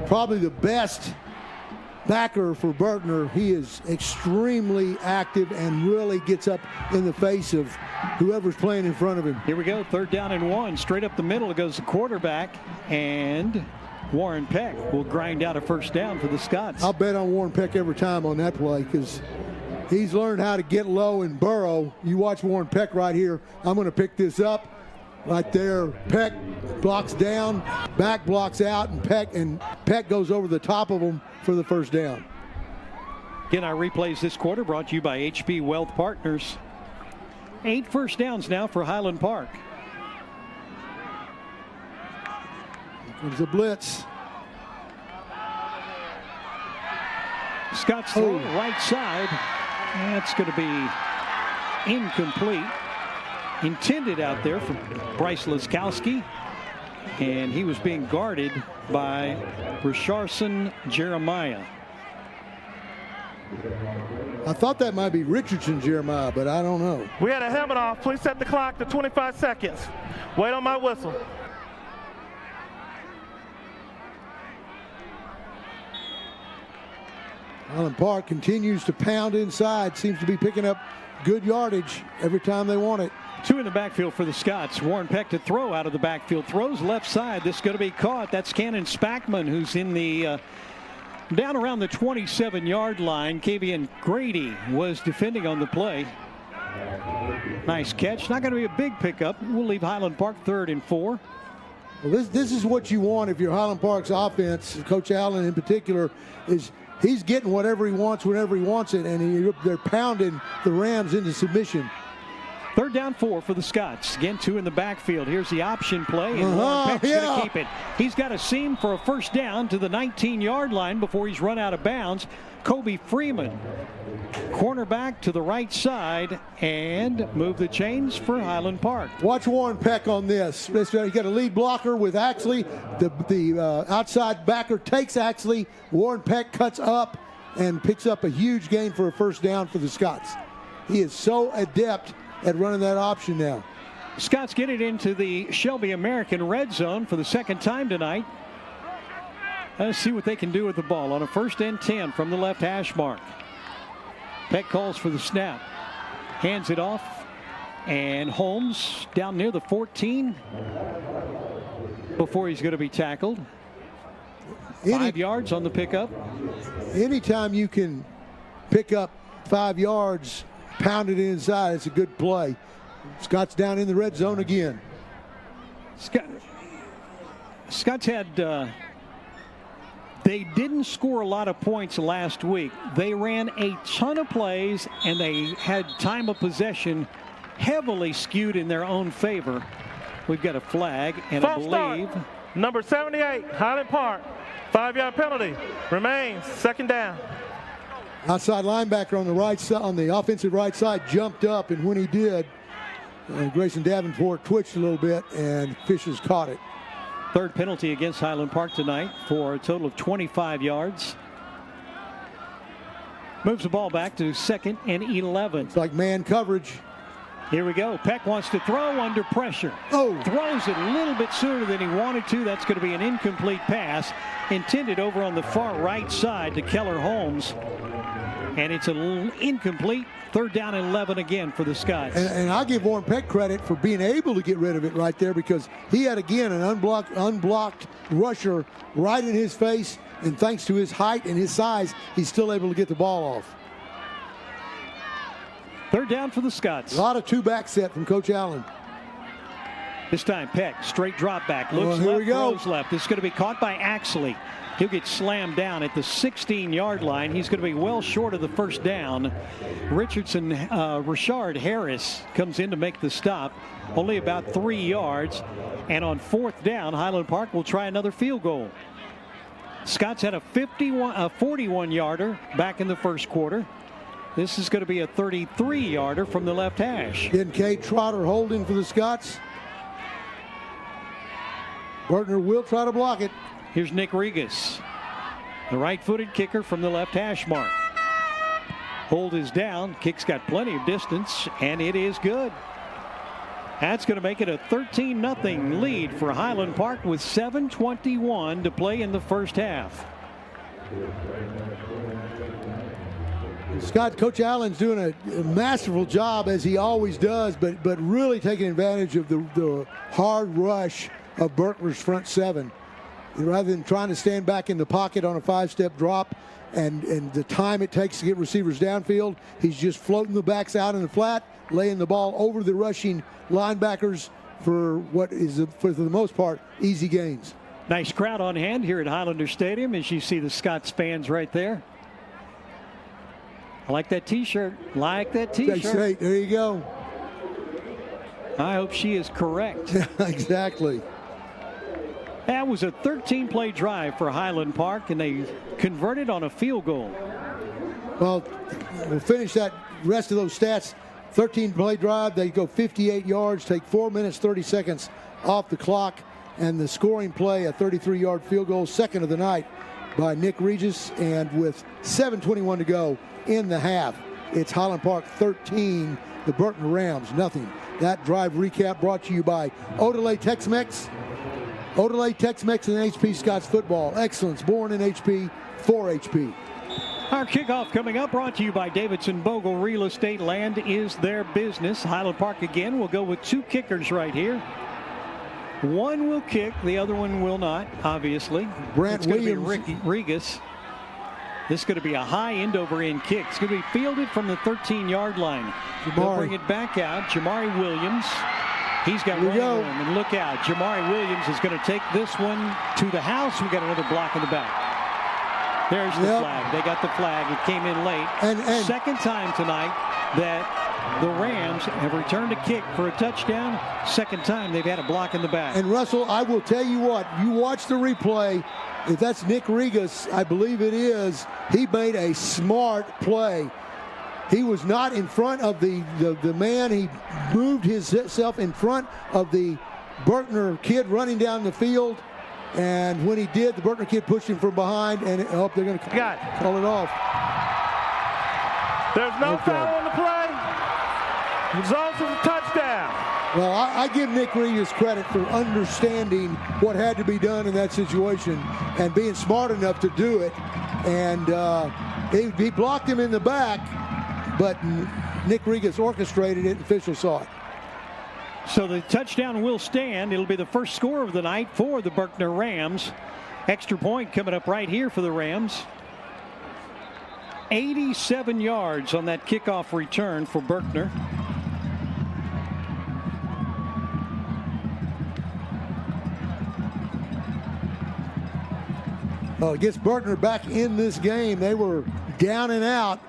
probably the best backer for Berkner. He is extremely active and really gets up in the face of whoever's playing in front of him. Here we go, 3rd down and 1. Straight up the middle goes the quarterback, and Warren Peck will grind out a 1st down for the Scots. I'll bet on Warren Peck every time on that play because he's learned how to get low and burrow. You watch Warren Peck right here. I'm going to pick this up right there. Peck blocks down, back blocks out, and Peck goes over the top of him for the 1st down. Again, our replays this quarter brought to you by HP Wealth Partners. 8 1st downs now for Highland Park. There's a blitz. Scott's throw right side. That's going to be incomplete. Intended out there for Bryce Laskowski. And he was being guarded by Risharson Jeremiah. I thought that might be Richardson Jeremiah, but I don't know. We had a helmet off. Please set the clock to 25 seconds. Wait on my whistle. Highland Park continues to pound inside. Seems to be picking up good yardage every time they want it. 2 in the backfield for the Scots. Warren Peck to throw out of the backfield. Throws left side. This is going to be caught. That's Cannon Spackman, who's in the down around the 27-yard line. Kavian Grady was defending on the play. Nice catch. Not going to be a big pickup. We'll leave Highland Park 3rd and 4. Well, this is what you want if you're Highland Park's offense. Coach Allen in particular is he's getting whatever he wants whenever he wants it, and they're pounding the Rams into submission. 3rd down 4 for the Scots. Again, 2 in the backfield. Here's the option play, and Warren Peck's going to keep it. He's got a seam for a 1st down to the 19-yard line before he's run out of bounds. Kobe Freeman, cornerback to the right side, and move the chains for Highland Park. Watch Warren Peck on this. He's got a lead blocker with Axley. The outside backer takes Axley. Warren Peck cuts up and picks up a huge gain for a 1st down for the Scots. He is so adept at running that option now. Scots get it into the Shelby American red zone for the 2nd time tonight. Let's see what they can do with the ball on a 1st and 10 from the left hash mark. Peck calls for the snap. Hands it off. And Holmes down near the 14 before he's going to be tackled. 5 yards on the pickup. Anytime you can pick up 5 yards, pound it inside, it's a good play. Scott's down in the red zone again. Scott's had they didn't score a lot of points last week. They ran a ton of plays, and they had time of possession heavily skewed in their own favor. We've got a flag, and I believe number 78, Highland Park, 5-yard penalty remains. 2nd down. Outside linebacker on the right side, on the offensive right side, jumped up, and when he did, Grayson Davenport twitched a little bit, and Fishers caught it. 3rd penalty against Highland Park tonight for a total of 25 yards. Moves the ball back to 2nd and 11. It's like man coverage. Here we go. Peck wants to throw under pressure. Oh. Throws it a little bit sooner than he wanted to. That's going to be an incomplete pass intended over on the far right side to Keller Holmes. And it's an incomplete. 3rd down and 11 again for the Scots. And I'll give Warren Peck credit for being able to get rid of it right there, because he had, again, an unblocked rusher right in his face, and thanks to his height and his size, he's still able to get the ball off. 3rd down for the Scots. A lot of 2-back set from Coach Allen. This time Peck, straight drop back, looks left, throws left. This is going to be caught by Axley. He'll get slammed down at the 16-yard line. He's going to be well short of the 1st down. Richard Harris comes in to make the stop. Only about 3 yards. And on 4th down, Highland Park will try another field goal. Scots had a 41-yarder back in the 1st quarter. This is going to be a 33-yarder from the left hash. Kincaid Trotter holding for the Scots. Berkner will try to block it. Here's Nick Regas, the right-footed kicker from the left hash mark. Hold is down. Kick's got plenty of distance, and it is good. That's going to make it a 13-0 lead for Highland Park with 7:21 to play in the 1st half. Coach Allen's doing a masterful job, as he always does, but really taking advantage of the hard rush of Berkner's front seven. Rather than trying to stand back in the pocket on a 5-step drop and the time it takes to get receivers downfield, he's just floating the backs out in the flat, laying the ball over the rushing linebackers for what is, for the most part, easy gains. Nice crowd on hand here at Highlander Stadium, as you see the Scots fans right there. I like that T-shirt. Like that T-shirt. There you go. I hope she is correct. Exactly. That was a 13-play drive for Highland Park, and they converted on a field goal. Well, we'll finish that rest of those stats. 13-play drive. They go 58 yards, take 4 minutes, 30 seconds off the clock. And the scoring play, a 33-yard field goal, second of the night by Nick Regis. And with 7:21 to go in the half, it's Highland Park 13, the Berkner Rams nothing. That drive recap brought to you by Odelay Tex-Mex. Odelay Tex-Mex and HP Scots Football. Excellence born in HP, for HP. Our kickoff coming up, brought to you by Davidson Bogle Real Estate. Land is their business. Highland Park again will go with 2 kickers right here. One will kick, the other one will not, obviously. Brant Williams. It's going to be Regis. This is going to be a high end-over-end kick. It's going to be fielded from the 13-yard line. They'll bring it back out. Jamari Williams. He's got running room, and look out. Jamari Williams is going to take this one to the house. We got another block in the back. There's the flag. They got the flag. It came in late. And second time tonight that the Rams have returned a kick for a touchdown. Second time they've had a block in the back. And Russell, I will tell you what, you watch the replay. If that's Nick Regis, I believe it is, he made a smart play. He was not in front of the man. He moved himself in front of the Berkner kid running down the field. And when he did, the Berkner kid pushed him from behind, and they're going to call it off. There's no foul on the play. Results is a touchdown. Well, I give Nick Regis credit for understanding what had to be done in that situation and being smart enough to do it. And he blocked him in the back, but Nick Regis orchestrated it, and officials saw it. So the touchdown will stand. It'll be the first score of the night for the Berkner Rams. Extra point coming up right here for the Rams. 87 yards on that kickoff return for Berkner. It gets Berkner back in this game. They were down and out.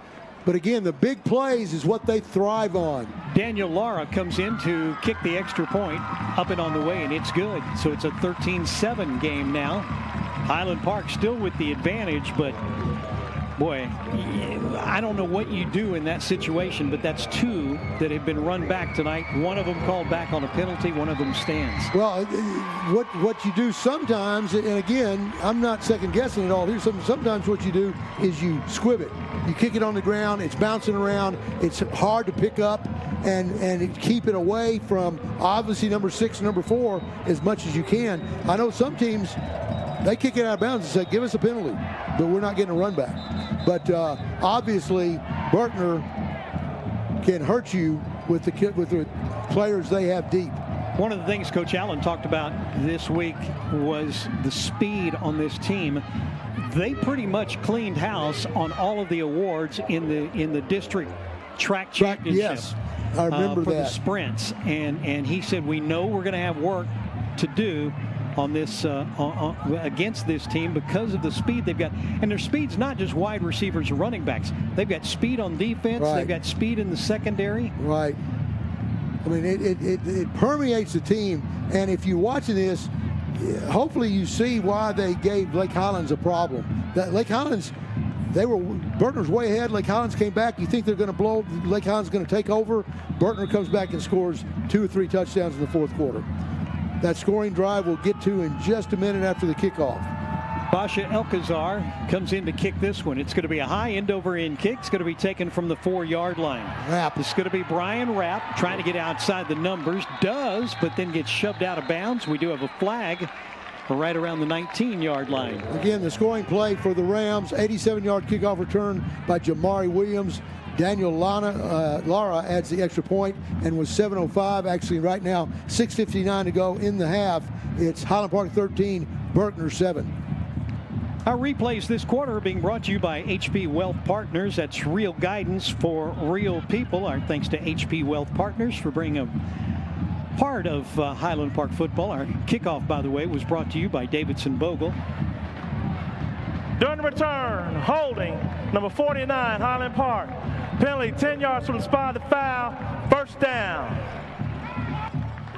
But again, the big plays is what they thrive on. Daniel Lara comes in to kick the extra point, up and on the way, and it's good. So it's a 13-7 game now. Highland Park still with the advantage, but boy, I don't know what you do in that situation, but that's 2 that have been run back tonight. One of them called back on a penalty, one of them stands. Well, what you do sometimes, and again, I'm not second guessing it all here, sometimes what you do is you squib it. You kick it on the ground, it's bouncing around, it's hard to pick up, and keep it away from obviously number 6 and number 4 as much as you can. I know some teams, they kick it out of bounds and say, give us a penalty, but we're not getting a run back. But obviously, Berkner can hurt you with the players they have deep. One of the things Coach Allen talked about this week was the speed on this team. They pretty much cleaned house on all of the awards in the district track championship. Yes, I remember for that. the sprints, and he said we know we're going to have work to do on this against this team because of the speed they've got. And their speed's not just wide receivers or running backs. They've got speed on defense. Right. They've got speed in the secondary. Right. I mean, it permeates the team. And if you're watching this, hopefully you see why they gave Lake Highlands a problem. That Lake Highlands, Berkner's way ahead. Lake Highlands came back. You think they're going to blow? Lake Highlands going to take over. Berkner comes back and scores 2 or 3 touchdowns in the fourth quarter. That scoring drive we'll get to in just a minute after the kickoff. Basha Elkazar comes in to kick this one. It's going to be a high end-over-end kick. It's going to be taken from the 4-yard line. Rapp. It's going to be Brian Rapp trying to get outside the numbers. Does, but then gets shoved out of bounds. We do have a flag right around the 19-yard line. Again, the scoring play for the Rams, 87-yard kickoff return by Jamari Williams. Daniel Lara adds the extra point and was 7:05. Actually, right now, 6:59 to go in the half. It's Highland Park 13, Berkner 7. Our replays this quarter are being brought to you by HP Wealth Partners. That's real guidance for real people. Our thanks to HP Wealth Partners for bringing a part of Highland Park football. Our kickoff, by the way, was brought to you by Davidson Bogle. During the return, holding, number 49, Highland Park. Penalty 10 yards from the spot of the foul. First down.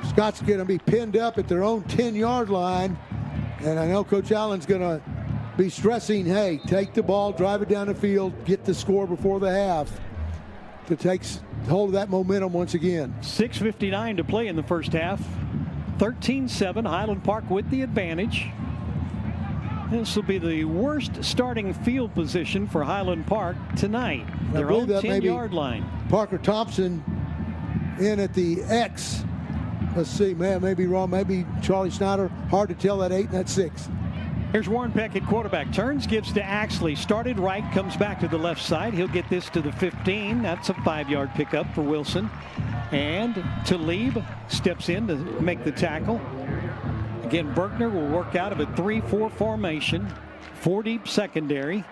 Scott's going to be pinned up at their own 10-yard line. And I know Coach Allen's going to be stressing, hey, take the ball, drive it down the field, get the score before the half to take hold of that momentum once again. 6:59 to play in the first half. 13-7, Highland Park with the advantage. This will be the worst starting field position for Highland Park tonight. Their own 10-yard line. Parker Thompson in at the X. Let's see, man, maybe wrong. Maybe Charlie Snyder. Hard to tell that 8 and that 6. Here's Warren Peck at quarterback. Turns, gives to Axley. Started right, comes back to the left side. He'll get this to the 15. That's a 5-yard pickup for Wilson. And Talib steps in to make the tackle. Again, Berkner will work out of a 3-4 formation. 4 deep secondary.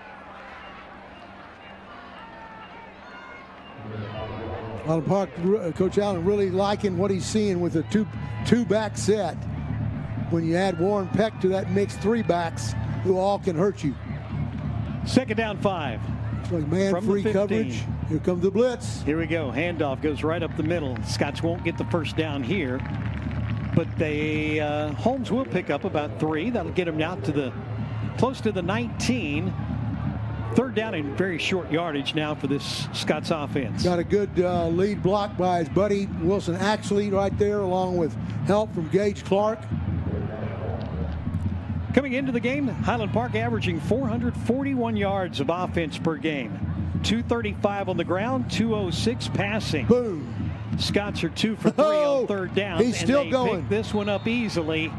Highland Park, Coach Allen really liking what he's seeing with a two-back set. When you add Warren Peck to that mix, 3 backs who all can hurt you. Second down 5. It's like man-free coverage. Here comes the blitz. Here we go. Handoff goes right up the middle. Scots won't get the first down here, but they Holmes will pick up about 3. That'll get him out to the close to the 19. Third down in very short yardage now for this Scots offense. Got a good lead block by his buddy Wilson Axley right there, along with help from Gage Clark. Coming into the game, Highland Park averaging 441 yards of offense per game. 235 on the ground, 206 passing. Boom. Scots are 2 for 3 on third down. He's still going. Pick this one up easily.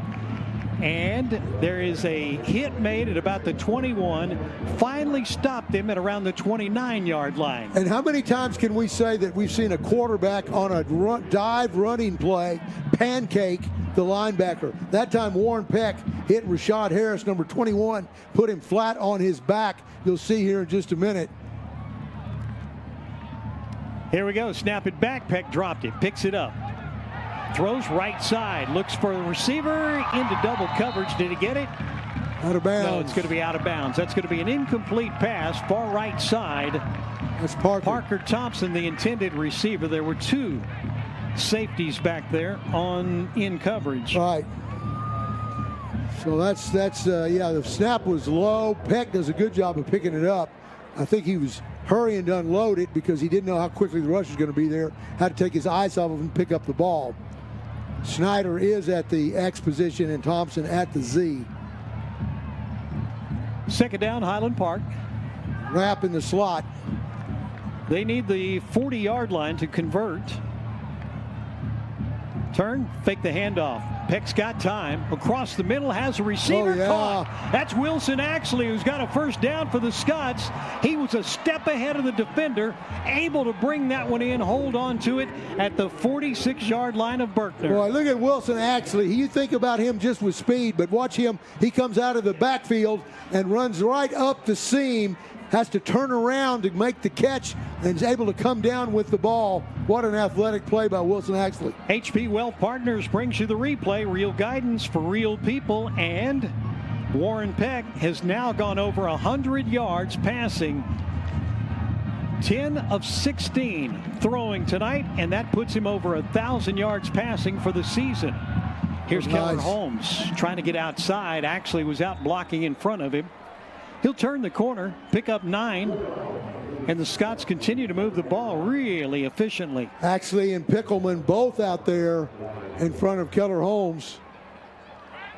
And there is a hit made at about the 21. Finally stopped him at around the 29-yard line. And how many times can we say that we've seen a quarterback on a dive running play pancake the linebacker? That time Warren Peck hit Rashad Harris, number 21, put him flat on his back. You'll see here in just a minute. Here we go. Snap it back. Peck dropped it. Picks it up. Throws right side. Looks for the receiver into double coverage. Did he get it? Out of bounds. No, it's going to be out of bounds. That's going to be an incomplete pass. Far right side. That's Parker. Parker Thompson, the intended receiver. There were 2 safeties back there in coverage. Right. So that's yeah, the snap was low. Peck does a good job of picking it up. I think he was hurrying to unload it because he didn't know how quickly the rush was going to be there. Had to take his eyes off of him and pick up the ball. Snyder is at the X position and Thompson at the Z. Second down, Highland Park. Wrap in the slot. They need the 40-yard line to convert. Turn, fake the handoff. Peck's got time. Across the middle, has a receiver caught. That's Wilson Axley, who's got a first down for the Scots. He was a step ahead of the defender, able to bring that one in, hold on to it at the 46-yard line of Berkner. Boy, look at Wilson Axley. You think about him just with speed, but watch him. He comes out of the backfield and runs right up the seam, has to turn around to make the catch, and is able to come down with the ball. What an athletic play by Wilson Axley. HP Wealth Partners brings you the replay, real guidance for real people, and Warren Peck has now gone over 100 yards passing. 10 of 16 throwing tonight, and that puts him over 1,000 yards passing for the season. Here's Keller Holmes trying to get outside. Actually was out blocking in front of him. He'll turn the corner, pick up 9, and the Scots continue to move the ball really efficiently. Axley and Pickleman both out there in front of Keller Holmes.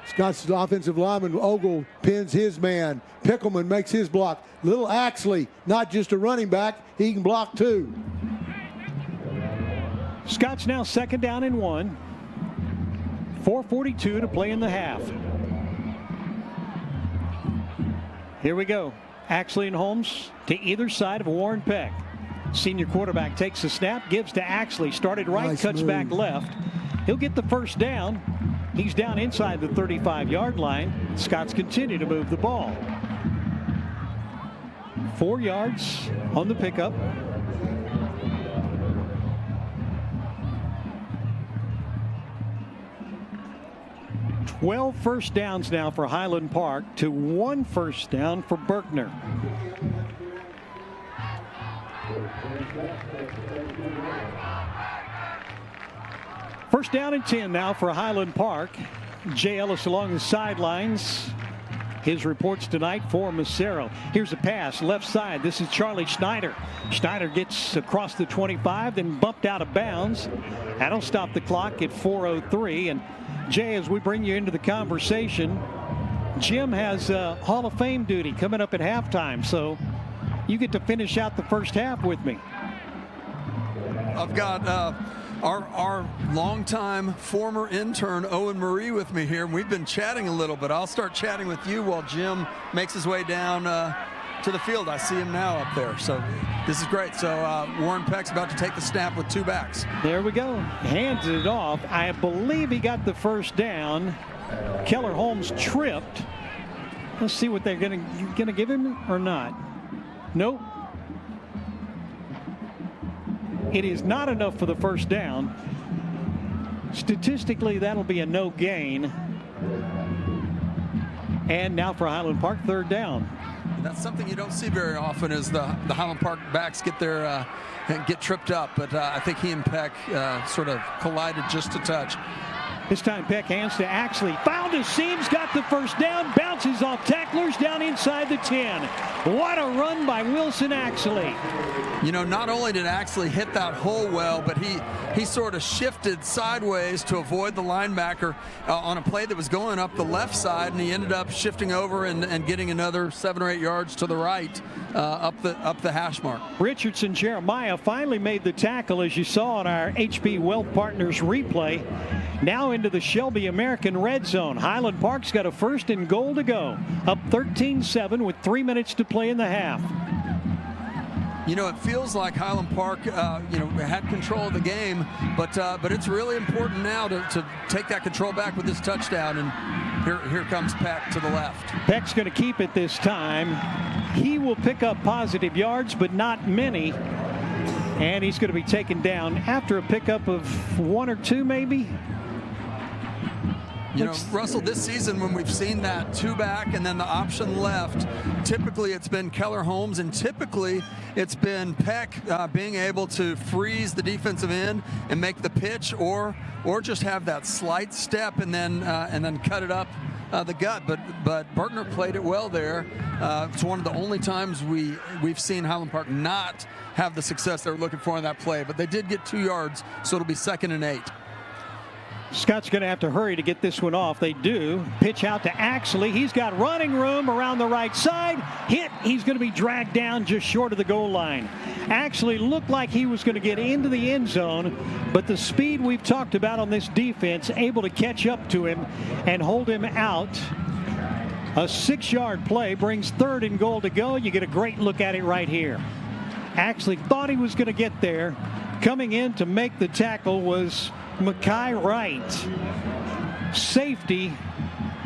Scots' offensive lineman, Ogle, pins his man. Pickleman makes his block. Little Axley, not just a running back, he can block too. Scots now second down and 1. 4:42 to play in the half. Here we go. Axley and Holmes to either side of Warren Peck. Senior quarterback takes the snap, gives to Axley. Started right, Nice cuts move. back left. He'll get the first down. He's down inside the 35-yard line. Scots continue to move the ball. 4 yards on the pickup. Well, first downs now for Highland Park to 1 first down for Berkner. First down and 10 now for Highland Park. Jay Ellis along the sidelines. His reports tonight for Massero. Here's a pass left side. This is Charlie Schneider. Schneider gets across the 25, then bumped out of bounds. That'll stop the clock at 4:03. And Jay, as we bring you into the conversation, Jim has Hall of Fame duty coming up at halftime, so you get to finish out the first half with me. I've got our longtime former intern Owen Marie with me here, and we've been chatting a little bit. I'll start chatting with you while Jim makes his way down to the field. I see him now up there, so this is great. So Warren Peck's about to take the snap with 2 backs. There we go. Hands it off. I believe he got the first down. Keller Holmes tripped. Let's see what they're gonna give him or not. Nope. It is not enough for the first down. Statistically, that'll be a no gain. And now for Highland Park, 3rd down. That's something you don't see very often, is the Highland Park backs get tripped up. But I think he and Peck sort of collided just a touch. This time Peck hands to Axley. Found his seams, got the first down, bounces off tacklers down inside the 10. What a run by Wilson Axley. You know, not only did Axley hit that hole well, but he sort of shifted sideways to avoid the linebacker on a play that was going up the left side, and he ended up shifting over and getting another 7 or 8 yards to the right up the hash mark. Richardson Jeremiah finally made the tackle, as you saw on our HP Wealth Partners replay. Now into the Shelby American red zone. Highland Park's got a 1st and goal to go. Up 13-7 with 3 minutes to play in the half. You know, it feels like Highland Park, had control of the game, but it's really important now to take that control back with this touchdown. And here comes Peck to the left. Peck's going to keep it this time. He will pick up positive yards, but not many. And he's going to be taken down after a pickup of 1 or 2, maybe. You know, Russell, this season when we've seen that 2-back and then the option left, typically it's been Keller Holmes, and typically it's been Peck being able to freeze the defensive end and make the pitch, or just have that slight step and then cut it up the gut. But Berkner played it well there. It's one of the only times we've seen Highland Park not have the success they were looking for in that play. But they did get 2 yards, so it'll be 2nd and 8. Scott's going to have to hurry to get this one off. They do. Pitch out to Axley. He's got running room around the right side. Hit. He's going to be dragged down just short of the goal line. Axley looked like he was going to get into the end zone, but the speed we've talked about on this defense, able to catch up to him and hold him out. A 6-yard play brings 3rd and goal to go. You get a great look at it right here. Axley thought he was going to get there. Coming in to make the tackle was Mackay Wright. Safety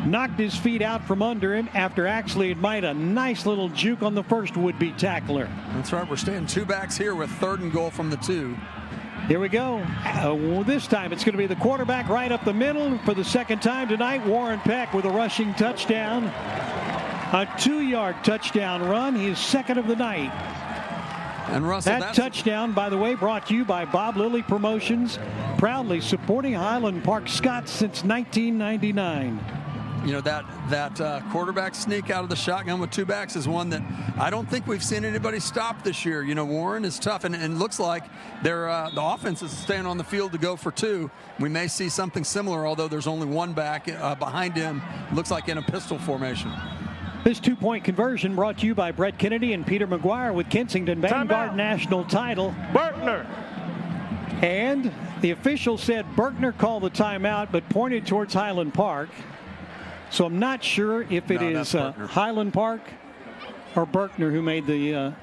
knocked his feet out from under him after Axley had made a nice little juke on the first would-be tackler. That's right. We're staying 2 backs here with 3rd and goal from the 2. Here we go. This time it's going to be the quarterback right up the middle for the 2nd time tonight. Warren Peck with a rushing touchdown. A 2-yard touchdown run, his 2nd of the night. And Russell, that touchdown, by the way, brought to you by Bob Lilly Promotions, proudly supporting Highland Park Scots since 1999. You know, that quarterback sneak out of the shotgun with 2 backs is one that I don't think we've seen anybody stop this year. You know, Warren is tough, and looks like the offense is staying on the field to go for 2. We may see something similar, although there's only 1 back behind him. Looks like in a pistol formation. This 2-point conversion brought to you by Brett Kennedy and Peter McGuire with Kensington Vanguard National Title. Berkner. And the official said Berkner called the timeout, but pointed towards Highland Park. So I'm not sure if it is Highland Park or Berkner who made the.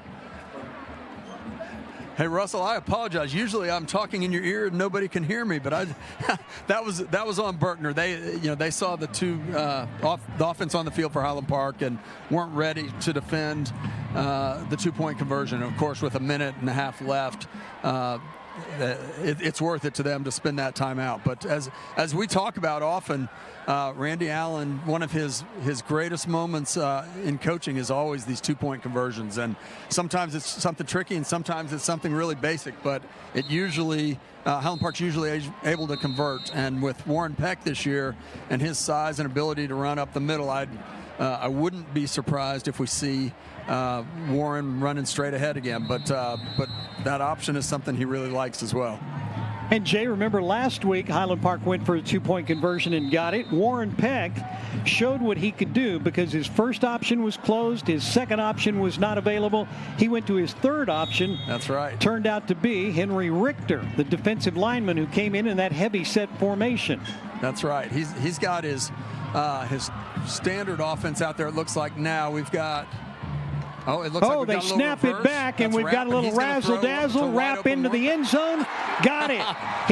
Hey Russell, I apologize. Usually I'm talking in your ear and nobody can hear me, but that was on Berkner. They saw the the offense on the field for Highland Park and weren't ready to defend the 2-point conversion. Of course, with a minute and a half left, it's worth it to them to spend that time out. But as we talk about often, Randy Allen, one of his greatest moments in coaching is always these 2-point conversions. And sometimes it's something tricky and sometimes it's something really basic, but it usually, Highland Park's usually able to convert. And with Warren Peck this year and his size and ability to run up the middle, I wouldn't be surprised if we see Warren running straight ahead again. But that option is something he really likes as well. And Jay, remember last week Highland Park went for a 2-point conversion and got it. Warren Peck showed what he could do because his first option was closed, his second option was not available. He went to his third option. That's right. Turned out to be Henry Richter, the defensive lineman who came in that heavy set formation. That's right. He's got his standard offense out there. It looks like now we've got. Oh, it looks like they snap it back, and we've got a little razzle-dazzle, wrap into the end zone. Got it.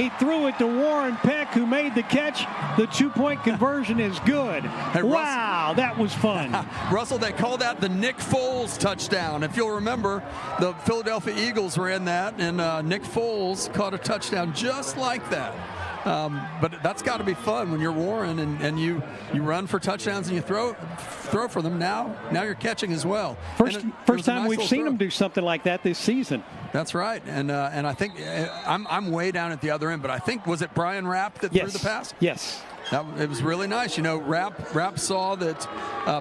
He threw it to Warren Peck, who made the catch. The 2-point conversion is good. Hey, wow, that was fun. Russell, they call that the Nick Foles touchdown. If you'll remember, the Philadelphia Eagles ran that, and Nick Foles caught a touchdown just like that. But that's got to be fun when you're Warren and you run for touchdowns and you throw for them. Now you're catching as well. First time we've seen him do something like that this season. That's right, and I think I'm way down at the other end, but I think was it Brian Rapp that threw the pass? Yes. It was really nice. Rapp saw that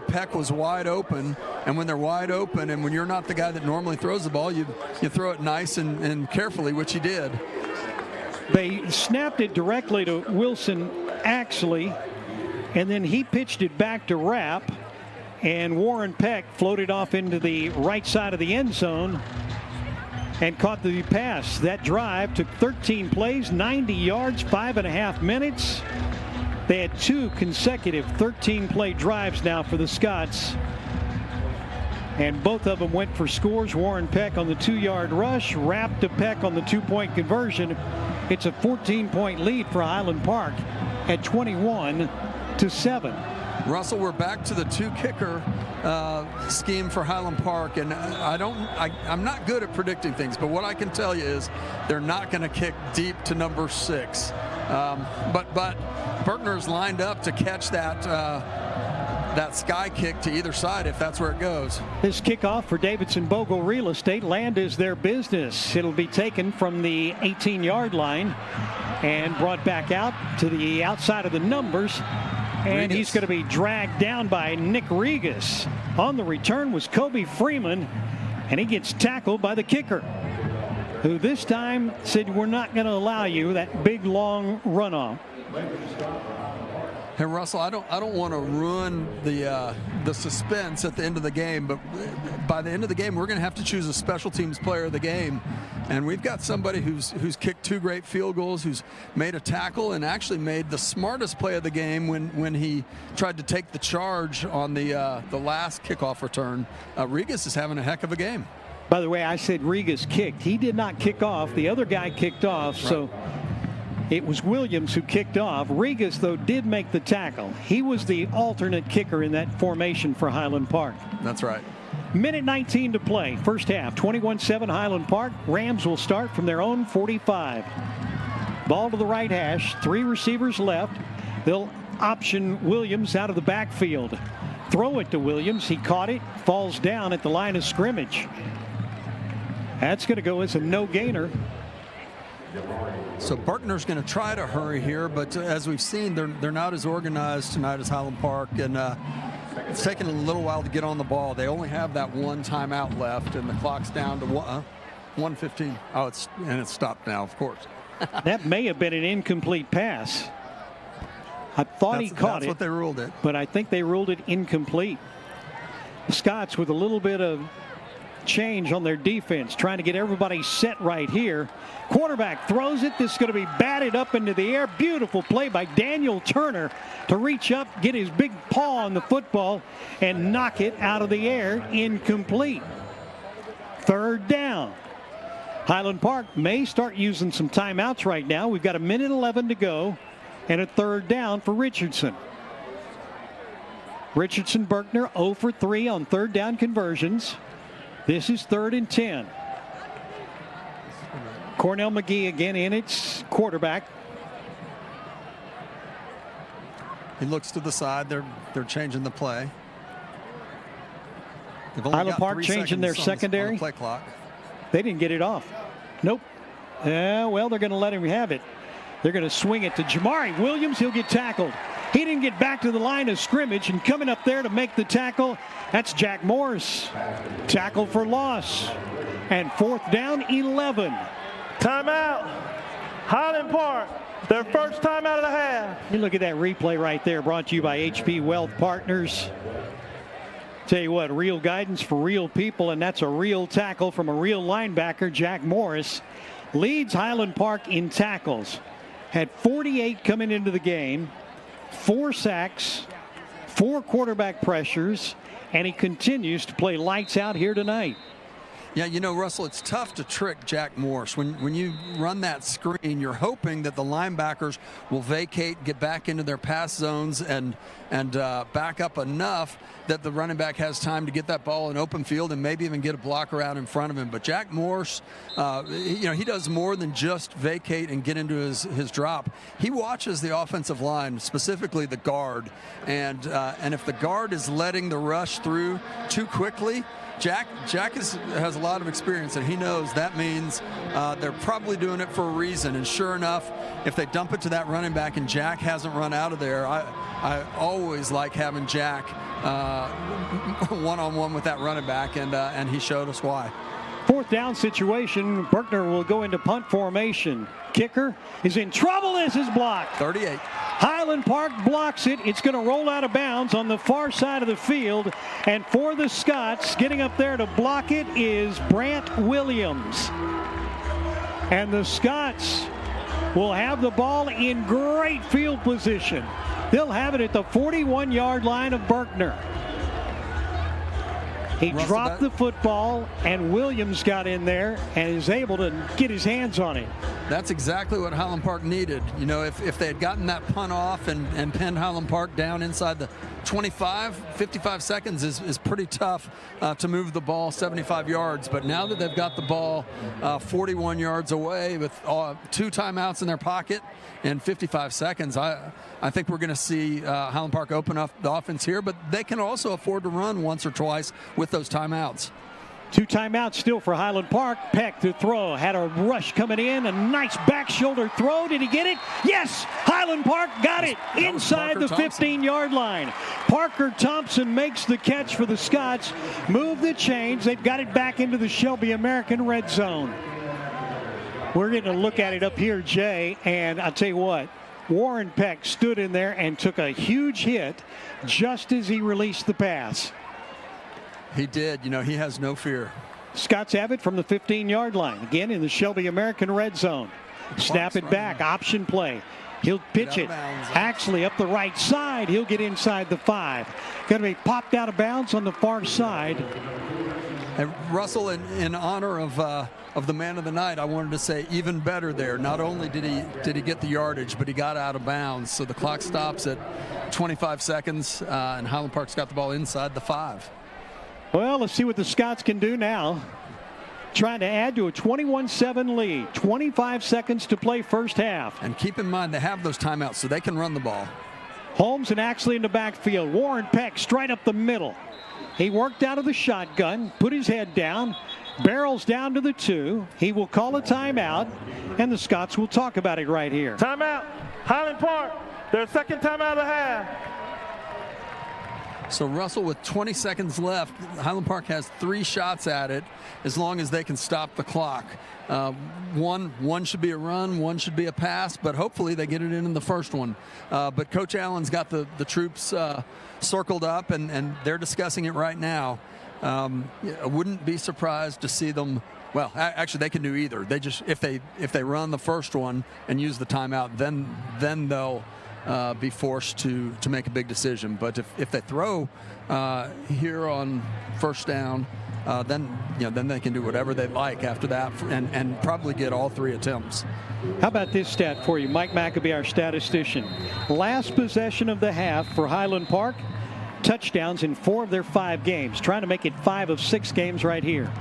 Peck was wide open, and when they're wide open, and when you're not the guy that normally throws the ball, you throw it nice and carefully, which he did. They snapped it directly to Wilson Axley, and then he pitched it back to Rapp, and Warren Peck floated off into the right side of the end zone and caught the pass. That drive took 13 plays, 90 yards, 5.5 minutes. They had 2 consecutive 13-play drives now for the Scots, and both of them went for scores. Warren Peck on the 2-yard rush, Rapp to Peck on the 2-point conversion. It's a 14-point lead for Highland Park at 21-7. Russell, we're back to the 2-kicker scheme for Highland Park, and I'm not good at predicting things, but what I can tell you is they're not going to kick deep to number 6. But Berkner's lined up to catch that sky kick to either side if that's where it goes. This kickoff for Davidson Bogle Real Estate. Land is their business. It'll be taken from the 18-yard line and brought back out to the outside of the numbers. And he's going to be dragged down by Nick Regas. On the return was Kobe Freeman, and he gets tackled by the kicker, who this time said, "We're not going to allow you that big, long runoff." Hey Russell, I don't want to ruin the suspense at the end of the game, but by the end of the game, we're going to have to choose a special teams player of the game, and we've got somebody who's kicked 2 great field goals, who's made a tackle, and actually made the smartest play of the game when he tried to take the charge on the last kickoff return. Regas is having a heck of a game. By the way, I said Regas kicked. He did not kick off. The other guy kicked off, right. So it was Williams who kicked off. Regas, though, did make the tackle. He was the alternate kicker in that formation for Highland Park. That's right. Minute 19 to play. First half, 21-7 Highland Park. Rams will start from their own 45. Ball to the right hash. 3 receivers left. They'll option Williams out of the backfield. Throw it to Williams. He caught it. Falls down at the line of scrimmage. That's going to go as a no-gainer. So Berkner's going to try to hurry here, but as we've seen, they're not as organized tonight as Highland Park, and it's taken a little while to get on the ball. They only have that 1 timeout left, and the clock's down to 1:15. Oh, it's stopped now, of course. That may have been an incomplete pass. I thought he caught it. That's what they ruled it. But I think they ruled it incomplete. The Scots with a little bit of change on their defense, trying to get everybody set right here. Quarterback throws it. This is going to be batted up into the air. Beautiful play by Daniel Turner to reach up, get his big paw on the football, and knock it out of the air. Incomplete. Third down. Highland Park may start using some timeouts right now. We've got 1:11 to go and a third down for Richardson. Richardson Berkner 0 for 3 on third down conversions. This is 3rd and 10. Cornell McGee again in its quarterback. He looks to the side. They're changing the play. Highland Park changing their secondary. Play clock. They didn't get it off. Nope. Well, they're going to let him have it. They're going to swing it to Jamari Williams. He'll get tackled. He didn't get back to the line of scrimmage, and coming up there to make the tackle, that's Jack Morris. Tackle for loss. And 4th down, 11. Timeout. Highland Park, their first timeout of the half. You look at that replay right there, brought to you by HP Wealth Partners. Tell you what, real guidance for real people, and that's a real tackle from a real linebacker. Jack Morris leads Highland Park in tackles. Had 48 coming into the game, 4 sacks, 4 quarterback pressures, and he continues to play lights out here tonight. Yeah, you know, Russell, it's tough to trick Jack Morris. When you run that screen, you're hoping that the linebackers will vacate, get back into their pass zones, and back up enough that the running back has time to get that ball in open field and maybe even get a blocker out in front of him. But Jack Morris, he does more than just vacate and get into his drop. He watches the offensive line, specifically the guard, and if the guard is letting the rush through too quickly, Jack has a lot of experience, and he knows that means they're probably doing it for a reason. And sure enough, if they dump it to that running back and Jack hasn't run out of there, I always like having Jack one-on-one with that running back, and he showed us why. 4th down situation. Berkner will go into punt formation. Kicker is in trouble. This is blocked. 38. Highland Park blocks it. It's going to roll out of bounds on the far side of the field. And for the Scots, getting up there to block it is Brant Williams. And the Scots will have the ball in great field position. They'll have it at the 41-yard line of Berkner. He dropped the football, and Williams got in there and is able to get his hands on it. That's exactly what Highland Park needed. You know, if they had gotten that punt off and pinned Highland Park down inside the 25, 55 seconds is pretty tough to move the ball 75 yards. But now that they've got the ball 41 yards away with 2 timeouts in their pocket and 55 seconds, I think we're going to see Highland Park open up the offense here, but they can also afford to run once or twice with those timeouts. 2 timeouts still for Highland Park. Peck to throw. Had a rush coming in. A nice back shoulder throw. Did he get it? Yes! Highland Park got it inside the 15-yard line. Parker Thompson makes the catch for the Scots. Move the chains. They've got it back into the Shelby American red zone. We're getting a look at it up here, Jay, and I'll tell you what. Warren Peck stood in there and took a huge hit just as he released the pass. He did. You know, he has no fear. Scots have it from the 15-yard line. Again in the Shelby American red zone. Snap it back. Option play. He'll pitch it. Actually up the right side. He'll get inside the 5. Going to be popped out of bounds on the far side. And Russell, in honor of the man of the night, I wanted to say even better there. Not only did he get the yardage, but he got out of bounds. So the clock stops at 25 seconds, and Highland Park's got the ball inside the 5. Well, let's see what the Scots can do now. Trying to add to a 21-7 lead. 25 seconds to play first half. And keep in mind, they have those timeouts, so they can run the ball. Holmes and Axley in the backfield. Warren Peck straight up the middle. He worked out of the shotgun, put his head down, barrels down to the 2. He will call a timeout, and the Scots will talk about it right here. Timeout. Highland Park, their second timeout of the half. So Russell, with 20 seconds left, Highland Park has 3 shots at it as long as they can stop the clock. One should be a run, one should be a pass, but hopefully they get it in the first one. But Coach Allen's got the troops circled up, and they're discussing it right now. I wouldn't be surprised to see them. Well, actually, they can do either. They just if they run the first one and use the timeout, then they'll be forced to make a big decision. But if they throw here on first down, then they can do whatever they like after that, and probably get all 3 attempts. How about this stat for you? Mike Maccabee, our statistician. Last possession of the half for Highland Park, touchdowns in 4 of their 5 games. Trying to make it 5 of 6 games right here.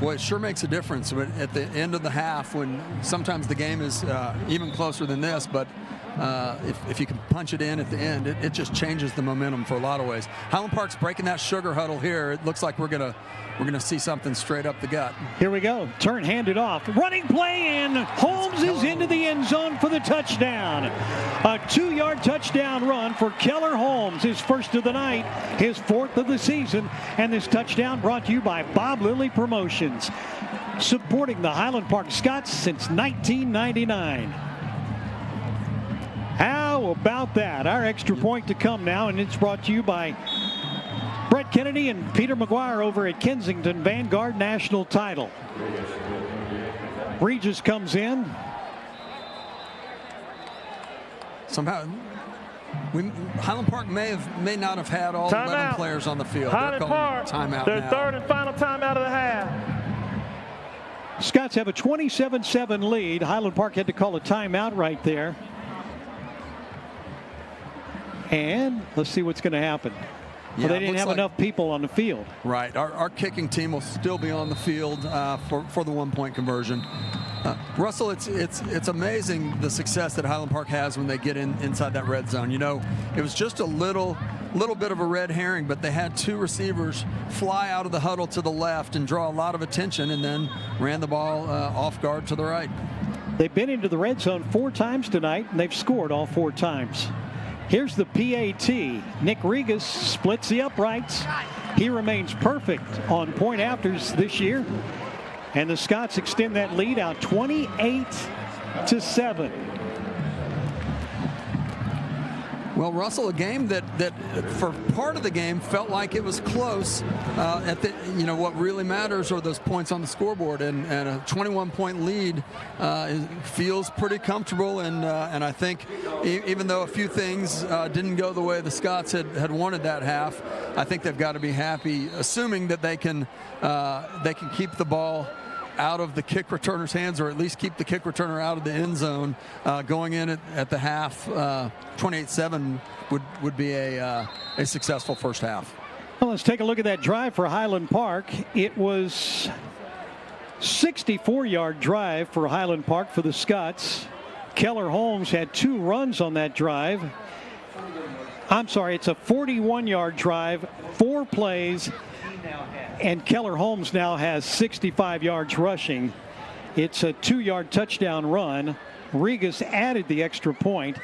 Boy, it sure makes a difference at the end of the half when sometimes the game is even closer than this, but if you can punch it in at the end, it just changes the momentum for a lot of ways. Highland Park's breaking that sugar huddle here. It looks like we're gonna see something straight up the gut. Here we go. Turn handed off. Running play, and Holmes is into the end zone for the touchdown. A 2-yard touchdown run for Keller Holmes, his first of the night, his 4th of the season. And this touchdown brought to you by Bob Lilly Promotions, supporting the Highland Park Scots since 1999. How about that? Our extra point to come now, and it's brought to you by Brett Kennedy and Peter McGuire over at Kensington Vanguard National Title. Regis comes in. Somehow, Highland Park may not have had all 11 players on the field. Highland Park, timeout their now. 3rd and final timeout of the half. Scots have a 27-7 lead. Highland Park had to call a timeout right there. And let's see what's going to happen. Well, they didn't have enough people on the field. Right. Our kicking team will still be on the field for the 1-point conversion. Russell, it's amazing the success that Highland Park has when they get inside that red zone. You know, it was just a little bit of a red herring, but they had 2 receivers fly out of the huddle to the left and draw a lot of attention, and then ran the ball off guard to the right. They've been into the red zone 4 times tonight, and they've scored all 4 times. Here's the PAT. Nick Regas splits the uprights. He remains perfect on point afters this year. And the Scots extend that lead out 28-7. Well, Russell, a game that for part of the game felt like it was close. What really matters are those points on the scoreboard, and a 21-point lead feels pretty comfortable. And I think even though a few things didn't go the way the Scots had wanted that half, I think they've got to be happy, assuming that they can keep the ball out of the kick returner's hands, or at least keep the kick returner out of the end zone going in at the half. 28-7 would be a successful first half. Well, let's take a look at that drive for Highland Park. It was 64-yard drive for Highland Park for the Scots. Keller Holmes had 2 runs on that drive. I'm sorry, it's a 41-yard drive, 4 plays. And Keller Holmes now has 65 yards rushing. It's a 2-yard touchdown run. Regas added the extra point.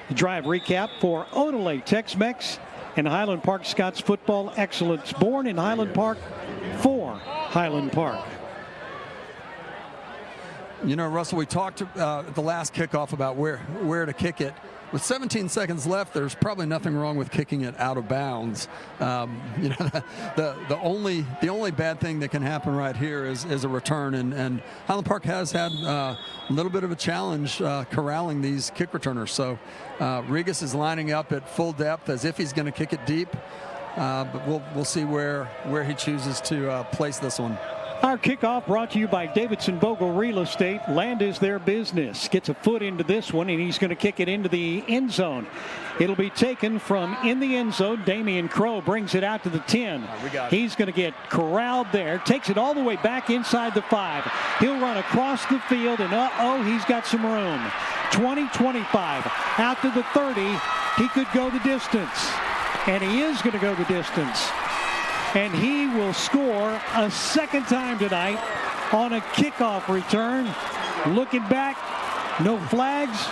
The drive recap for Odelay Tex-Mex and Highland Park Scots football excellence, born in Highland Park for Highland Park. You know, Russell, we talked at the last kickoff about where to kick it. With 17 seconds left, there's probably nothing wrong with kicking it out of bounds. The only bad thing that can happen right here is a return, and Highland Park has had a little bit of a challenge corralling these kick returners. So Regas is lining up at full depth as if he's going to kick it deep, but we'll see where he chooses to place this one. Our kickoff brought to you by Davidson Bogle Real Estate. Land is their business. Gets a foot into this one, and he's going to kick it into the end zone. It'll be taken from in the end zone. Damian Crow brings it out to the 10. He's going to get corralled there. Takes it all the way back inside the 5. He'll run across the field, and he's got some room. 20-25. Out to the 30. He could go the distance. And he is going to go the distance. And he will score a second time tonight on a kickoff return. Looking back, no flags.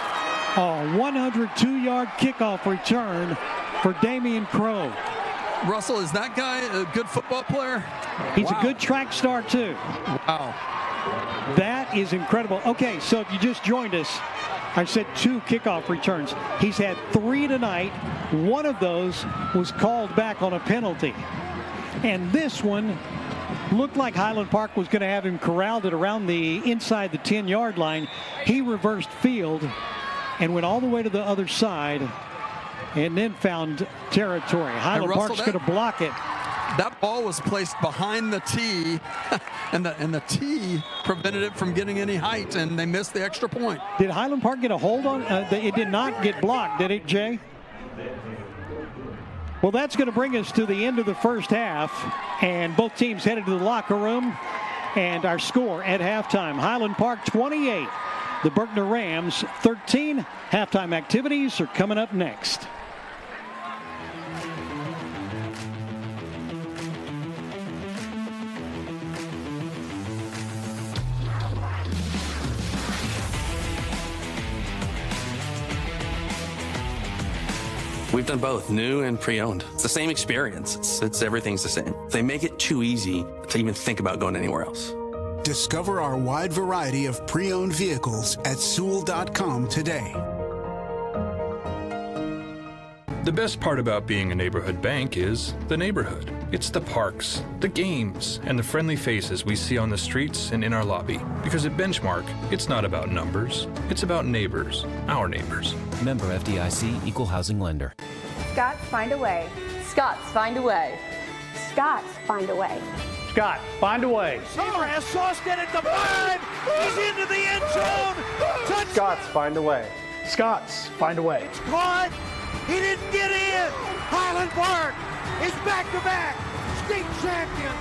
A 102-yard kickoff return for Damian Crow. Russell, is that guy a good football player? He's a good track star, too. Wow. That is incredible. Okay, so if you just joined us, I said 2 kickoff returns. He's had 3 tonight. One of those was called back on a penalty. And this one looked like Highland Park was going to have him corralled it around the inside the 10-yard line. He reversed field and went all the way to the other side and then found territory. Highland Park's going to block it. That ball was placed behind the tee, and the tee prevented it from getting any height, and they missed the extra point. Did Highland Park get a hold on? It did not get blocked, did it, Jay? Well, that's going to bring us to the end of the first half, and both teams headed to the locker room. And our score at halftime: Highland Park 28, the Berkner Rams 13. Halftime activities are coming up next. We've done both, new and pre-owned. It's the same experience. It's everything's the same. They make it too easy to even think about going anywhere else. Discover our wide variety of pre-owned vehicles at Sewell.com today. The best part about being a neighborhood bank is the neighborhood. It's the parks, the games, and the friendly faces we see on the streets and in our lobby. Because at Benchmark, it's not about numbers, it's about neighbors, our neighbors. Member FDIC, Equal Housing Lender. Scots find a way. Scots find a way. Scots find a way. Scott, find a way. Abraham Saucedet at the 5. He's into the end zone. Touchdown. Scots find a way. Scots find a way. It's caught. He didn't get in. Highland Park is back-to-back state champion.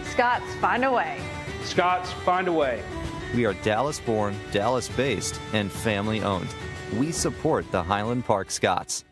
Scots find a way. Scots find a way. We are Dallas-born, Dallas-based, and family-owned. We support the Highland Park Scots.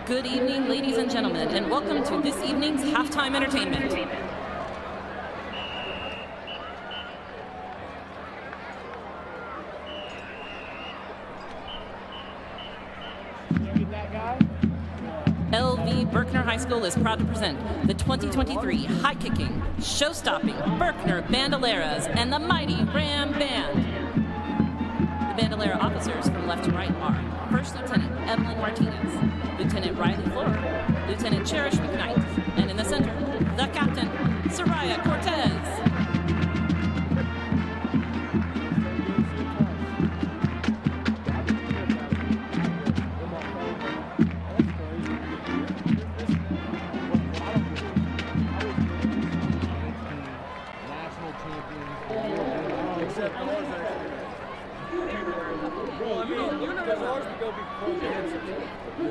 Good evening, ladies and gentlemen, and welcome to this evening's halftime entertainment. LV Berkner High School is proud to present the 2023 high-kicking, show-stopping Berkner Bandoleras and the mighty Ram Band. The Bandolera officers from left to right are First Lieutenant Evelyn Martinez, Lieutenant Riley Flora, Lieutenant Cherish McKnight, and in the center, the Captain, Soraya Cortez.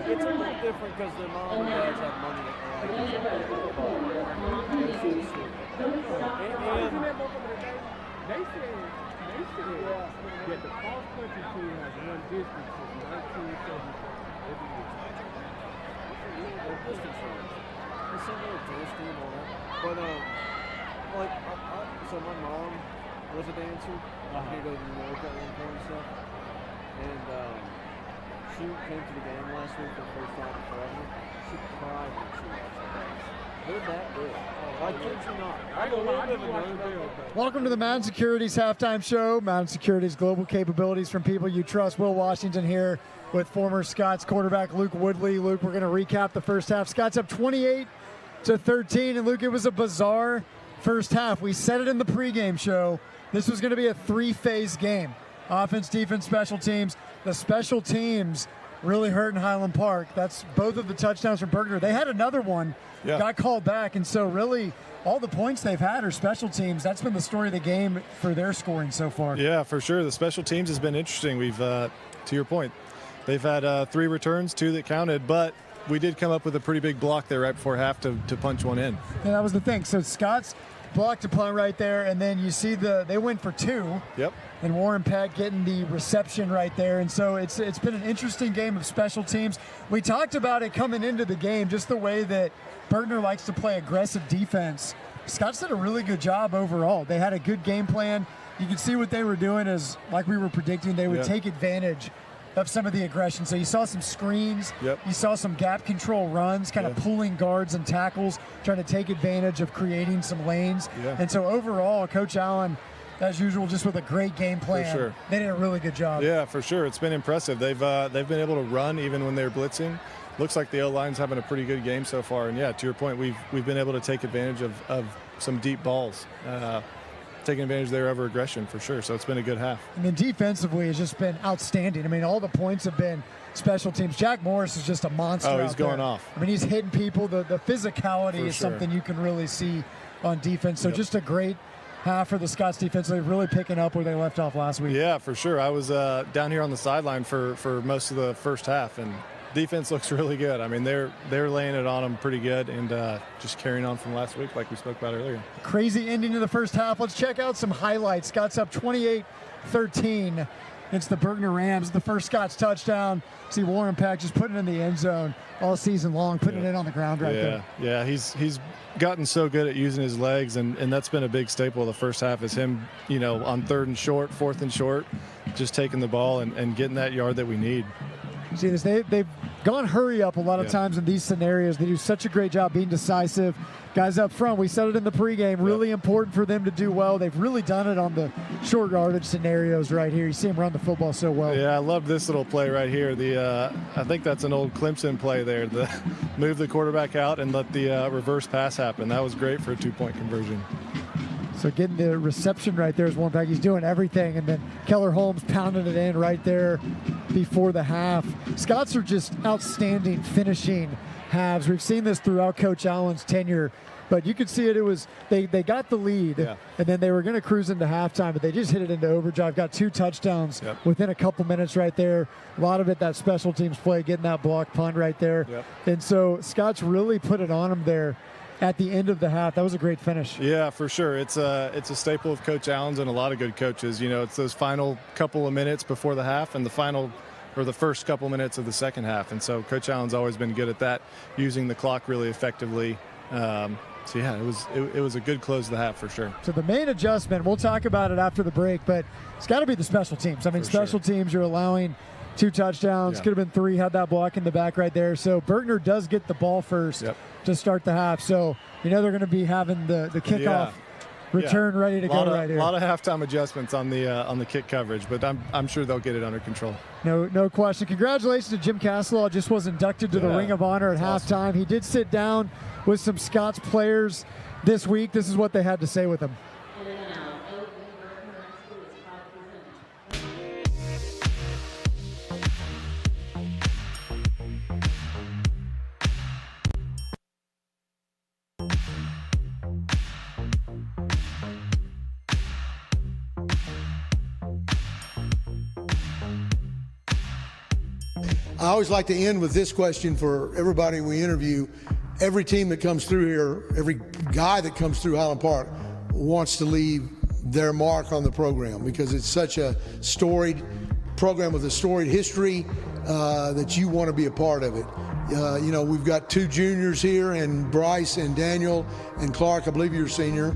It's a little different because their mom and dads have money that the cross country team has won distance since 1974. It's a little distant and all that. But so my mom was a dancer. She go to New York at one point and stuff. And she came to the game last week for the first time in forever. She cried when she watched the dance. They're that good. I kid you not. I go live in another. Welcome to the Mountain Security's halftime show. Mountain Security's global capabilities from people you trust. Will Washington here with former Scots quarterback Luke Woodley. Luke, we're going to recap the first half. Scots up 28-13. And Luke, it was a bizarre first half. We said it in the pregame show. This was going to be a three-phase game. Offense, defense, special teams. The special teams really hurting Highland Park. That's both of the touchdowns from Berkner. They had another one, got called back, and so really all the points they've had are special teams. That's been the story of the game for their scoring so far. Yeah, for sure. The special teams has been interesting. We've, to your point, They've had 3 returns, 2 that counted, but we did come up with a pretty big block there right before half to punch one in. And that was the thing. So Scott's blocked a punt right there, and then you see they went for 2. Yep. And Warren Peck getting the reception right there. And so it's been an interesting game of special teams. We talked about it coming into the game, just the way that Berkner likes to play aggressive defense. Scott's did a really good job overall. They had a good game plan. You can see what they were doing is, like we were predicting, they would take advantage of some of the aggression. So you saw some screens, you saw some gap control runs, kind of pulling guards and tackles, trying to take advantage of creating some lanes. And so overall, Coach Allen, as usual, just with a great game plan. For sure. They did a really good job. Yeah, for sure. It's been impressive. They've been able to run even when they're blitzing. Looks like the O-line's having a pretty good game so far. And yeah, to your point, we've been able to take advantage of some deep balls, taking advantage of their over-aggression for sure. So it's been a good half. And then defensively has just been outstanding. I mean, all the points have been special teams. Jack Morris is just a monster. Oh, he's going off. I mean, he's hitting people. The physicality is sure. something you can really see on defense. So just a great half for the Scots defense. They're really picking up where they left off last week. Yeah, for sure. I was down here on the sideline for most of the first half, and defense looks really good. I mean, they're laying it on them pretty good, and just carrying on from last week like we spoke about earlier. Crazy ending to the first half. Let's check out some highlights. Scots up 28-13 against the Berkner Rams. The first Scots touchdown. See Warren Peck just putting it in the end zone all season long, putting it on the ground right there. Yeah, he's gotten so good at using his legs, and that's been a big staple of the first half is him, on 3rd and short, 4th and short, just taking the ball and getting that yard that we need. See this, they've gone hurry up a lot of times in these scenarios. They do such a great job being decisive. Guys up front, we said it in the pregame, really important for them to do well. They've really done it on the short yardage scenarios right here. You see them run the football so well. Yeah, I love this little play right here. I think that's an old Clemson play there. The move the quarterback out and let the reverse pass happen. That was great for a 2-point conversion. So getting the reception right there is one back. He's doing everything. And then Keller Holmes pounding it in right there before the half. Scots are just outstanding finishing halves. We've seen this throughout Coach Allen's tenure. But you could see it. It was they got the lead, and then they were going to cruise into halftime, but they just hit it into overdrive. Got 2 touchdowns within a couple minutes right there. A lot of it that special teams play, getting that block punt right there. And so Scots really put it on them there at the end of the half. That was a great finish. Yeah, for sure. It's a staple of Coach Allen's and a lot of good coaches. It's those final couple of minutes before the half and the first couple minutes of the second half. And so Coach Allen's always been good at that, using the clock really effectively. So yeah, it was a good close to the half for sure. So the main adjustment, we'll talk about it after the break, but it's got to be the special teams. I mean, special teams, you're allowing 2 touchdowns. Could have been 3, had that block in the back right there. So Berkner does get the ball first to start the half. So they're going to be having the kickoff return ready to go right here. A lot of halftime adjustments on the kick coverage, but I'm sure they'll get it under control. No question. Congratulations to Jim Castleall. Just was inducted to the Ring of Honor at halftime. He did sit down with some Scots players this week. This is what they had to say with him. I always like to end with this question for everybody we interview. Every team that comes through here, every guy that comes through Highland Park wants to leave their mark on the program because it's such a storied program with a storied history that you want to be a part of it. We've got 2 juniors here, and Bryce and Daniel and Clark, I believe you're a senior.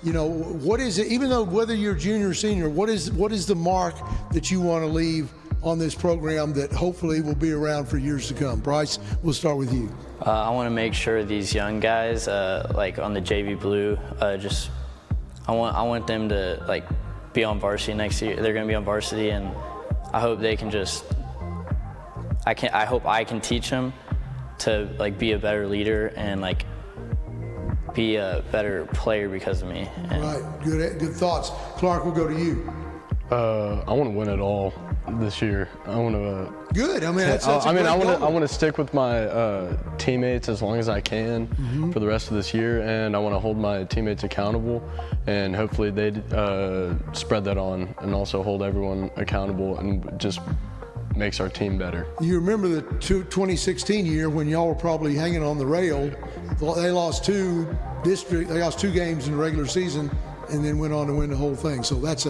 What is it, even though whether you're junior or senior, what is the mark that you want to leave on this program that hopefully will be around for years to come? Bryce, we'll start with you. I want to make sure these young guys, like on the JV Blue, I want them to be on varsity next year. They're going to be on varsity, and I hope they can I hope I can teach them to be a better leader and be a better player because of me. Right, good thoughts. Clark, we'll go to you. I want to win it all this year. I want to. Good. I mean, I want to stick with my teammates as long as I can for the rest of this year, and I want to hold my teammates accountable, and hopefully they spread that on, and also hold everyone accountable, and just makes our team better. You remember the 2016 year when y'all were probably hanging on the rail. They lost two games in the regular season and then went on to win the whole thing. So that's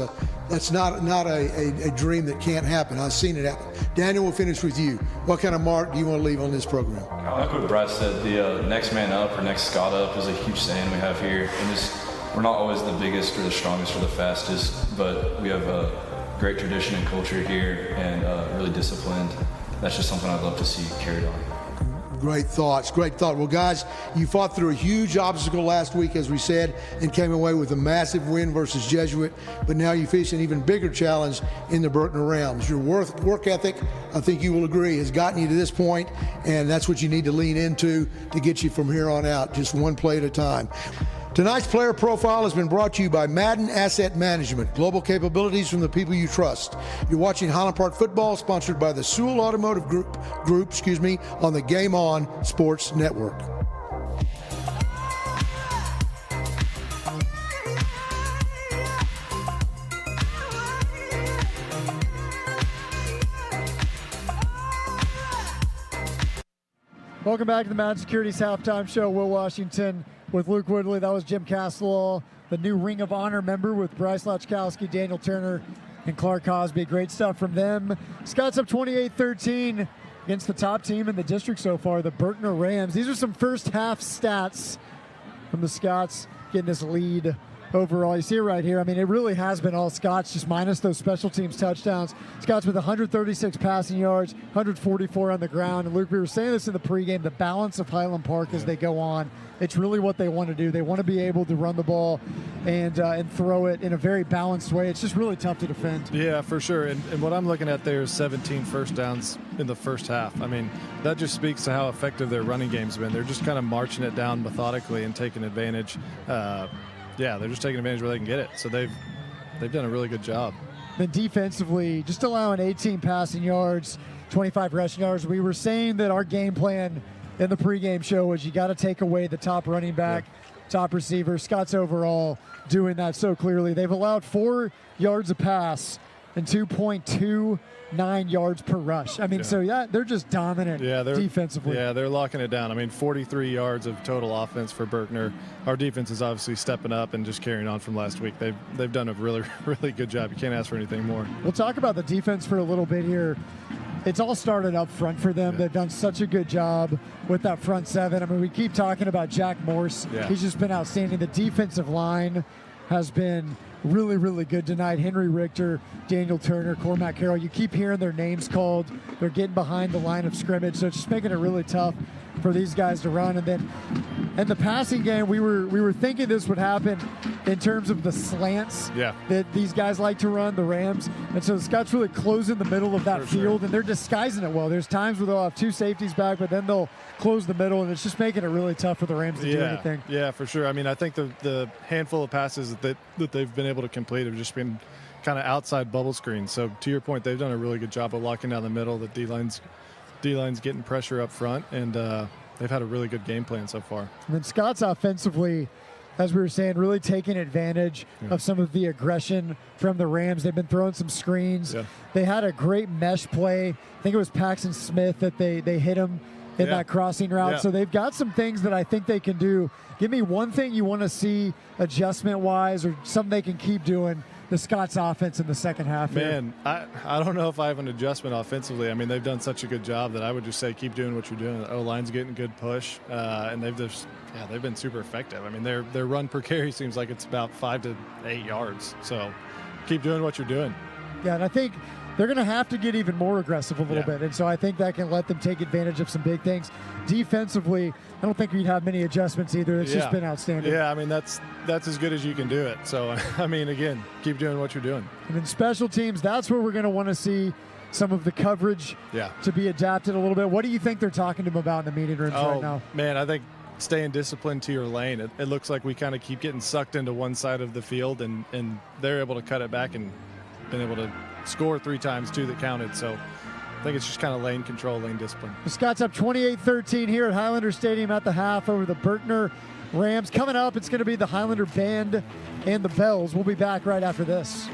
not a dream that can't happen. I've seen it happen. Daniel, we'll finish with you. What kind of mark do you want to leave on this program? I like what Brad said. The next man up or next Scott up is a huge saying we have here. And we're not always the biggest or the strongest or the fastest, but we have a great tradition and culture here and really disciplined. That's just something I'd love to see carried on. Great thoughts. Well, guys, you fought through a huge obstacle last week, as we said, and came away with a massive win versus Jesuit. But now you face an even bigger challenge in the Berkner Rams. Your work ethic, I think you will agree, has gotten you to this point, and that's what you need to lean into to get you from here on out, just one play at a time. Tonight's player profile has been brought to you by Madden Asset Management, global capabilities from the people you trust. You're watching Highland Park football, sponsored by the Sewell Automotive Group, on the Game On Sports Network. Welcome back to the Madden Securities Halftime Show. Will Washington with Luke Woodley. That was Jim Castleall, the new Ring of Honor member with Bryce Lachkowski, Daniel Turner, and Clark Cosby. Great stuff from them. Scots up 28-13 against the top team in the district so far, the Berkner Rams. These are some first half stats from the Scots getting this lead overall. You see it right here. I mean, it really has been all Scots, just minus those special teams touchdowns. Scots with 136 passing yards, 144 on the ground. And Luke, we were saying this in the pregame, the balance of Highland Park as they go on. It's really what they want to do. They want to be able to run the ball and throw it in a very balanced way. It's just really tough to defend. Yeah, for sure. And what I'm looking at there is 17 first downs in the first half. I mean, that just speaks to how effective their running game's been. They're just kind of marching it down methodically and taking advantage. They're just taking advantage where they can get it. So they've done a really good job. Then defensively, just allowing 18 passing yards, 25 rushing yards. We were saying that our game plan in the pregame show was you got to take away the top running back, top receiver. Scott's overall doing that so clearly. They've allowed 4 yards a pass and 2.29 yards per rush. I mean, they're just dominant defensively. Yeah, they're locking it down. I mean, 43 yards of total offense for Berkner. Our defense is obviously stepping up and just carrying on from last week. They've done a really, really good job. You can't ask for anything more. We'll talk about the defense for a little bit here. It's all started up front for them. They've done such a good job with that front seven. I mean, we keep talking about Jack Morse. He's just been outstanding. The defensive line has been really, really good tonight. Henry Richter, Daniel Turner, Cormac Carroll. You keep hearing their names called. They're getting behind the line of scrimmage, so it's just making it really tough for these guys to run. And then in the passing game, we were thinking this would happen in terms of the slants that these guys like to run, the Rams. And so the Scots really close in the middle of that field, and they're disguising it well. There's times where they'll have 2 safeties back, but then they'll close the middle, and it's just making it really tough for the Rams to do anything. Yeah, for sure. I mean, I think the handful of passes that they've been able to complete have just been kind of outside bubble screens. So to your point, they've done a really good job of locking down the middle. The D-line's getting pressure up front, and they've had a really good game plan so far. And then Scott's offensively, as we were saying, really taking advantage of some of the aggression from the Rams. They've been throwing some screens. They had a great mesh play. I think it was Paxton Smith that they hit him in that crossing route. So they've got some things that I think they can do. Give me one thing you want to see adjustment-wise or something they can keep doing, the Scots offense in the second half. Man, I don't know if I have an adjustment offensively. I mean, they've done such a good job that I would just say keep doing what you're doing. The O-line's getting good push, and they've been super effective. I mean, their run per carry seems like it's about 5 to 8 yards. So keep doing what you're doing. Yeah, and I think they're going to have to get even more aggressive a little bit. And so I think that can let them take advantage of some big things. Defensively, I don't think we'd have many adjustments either. It's just been outstanding. Yeah, I mean, that's as good as you can do it. So, I mean, again, keep doing what you're doing. And then special teams, that's where we're going to want to see some of the coverage to be adapted a little bit. What do you think they're talking to them about in the meeting rooms right now? Man, I think staying disciplined to your lane. It looks like we kind of keep getting sucked into one side of the field, and they're able to cut it back and been able to score 3 times, 2 that counted. So I think it's just kind of lane control, lane discipline. The Scots up 28-13 here at Highlander Stadium at the half over the Berkner Rams. Coming up, it's going to be the Highlander Band and the Bells. We'll be back right after this.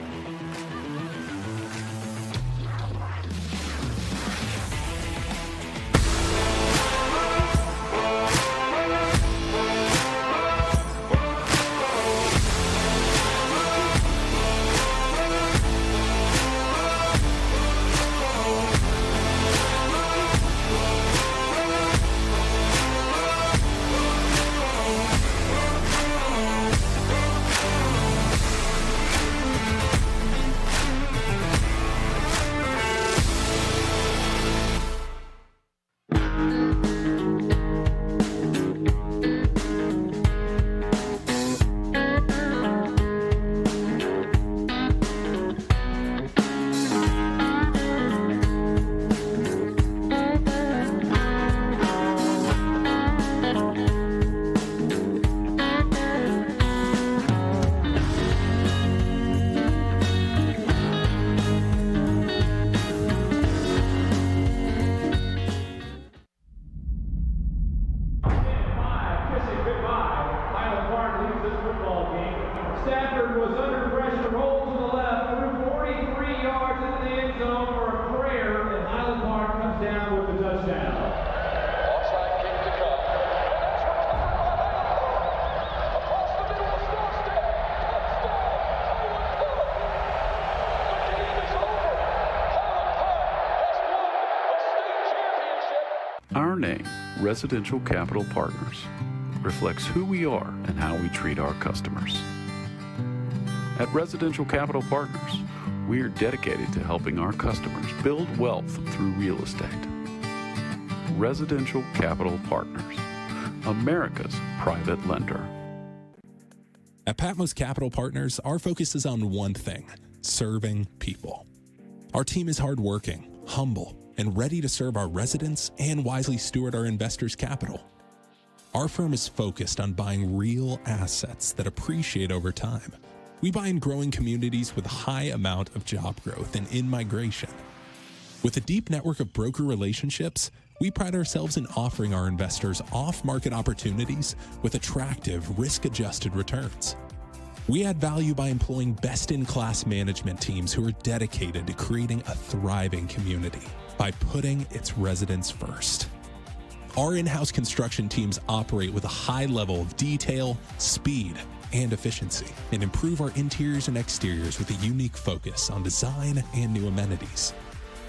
Our name, Residential Capital Partners, reflects who we are and how we treat our customers. At Residential Capital Partners, we are dedicated to helping our customers build wealth through real estate. Residential Capital Partners, America's private lender. At Patmos Capital Partners, our focus is on one thing: serving people. Our team is hardworking, humble, and ready to serve our residents and wisely steward our investors' capital. Our firm is focused on buying real assets that appreciate over time. We buy in growing communities with a high amount of job growth and in-migration. With a deep network of broker relationships, we pride ourselves in offering our investors off-market opportunities with attractive, risk-adjusted returns. We add value by employing best-in-class management teams who are dedicated to creating a thriving community by putting its residents first. Our in-house construction teams operate with a high level of detail, speed, and efficiency, and improve our interiors and exteriors with a unique focus on design and new amenities.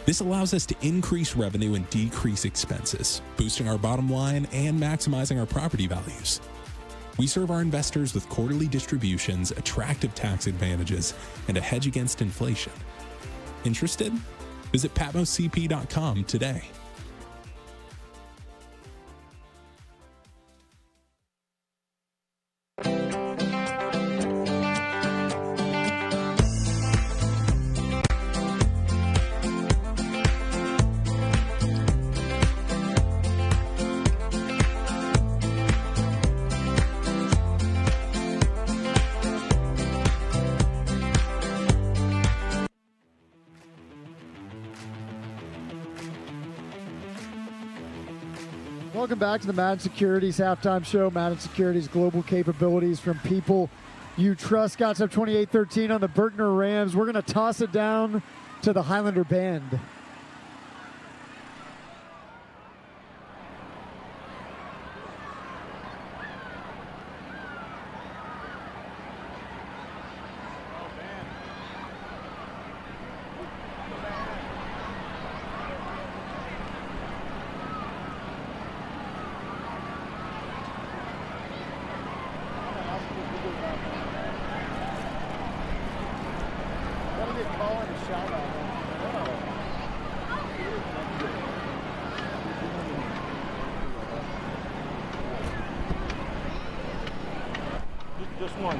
This allows us to increase revenue and decrease expenses, boosting our bottom line and maximizing our property values. We serve our investors with quarterly distributions, attractive tax advantages, and a hedge against inflation. Interested? Visit patmoscp.com today. Welcome back to the Madden Securities Halftime Show. Madden Securities global capabilities from people you trust. Scott's up 28-13 on the Berkner Rams. We're going to toss it down to the Highlander Band.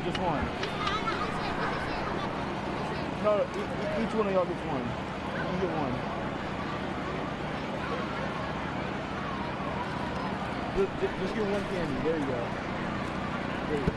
Just one. No, each one of y'all gets one. You get one. Just get one candy. There you go. There you go.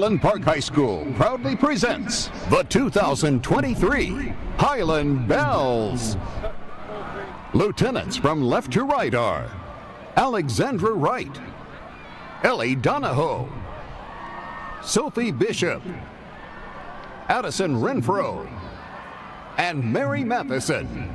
Highland Park High School proudly presents the 2023 Highland Bells. Lieutenants from left to right are Alexandra Wright, Ellie Donahoe, Sophie Bishop, Addison Renfro, and Mary Matheson.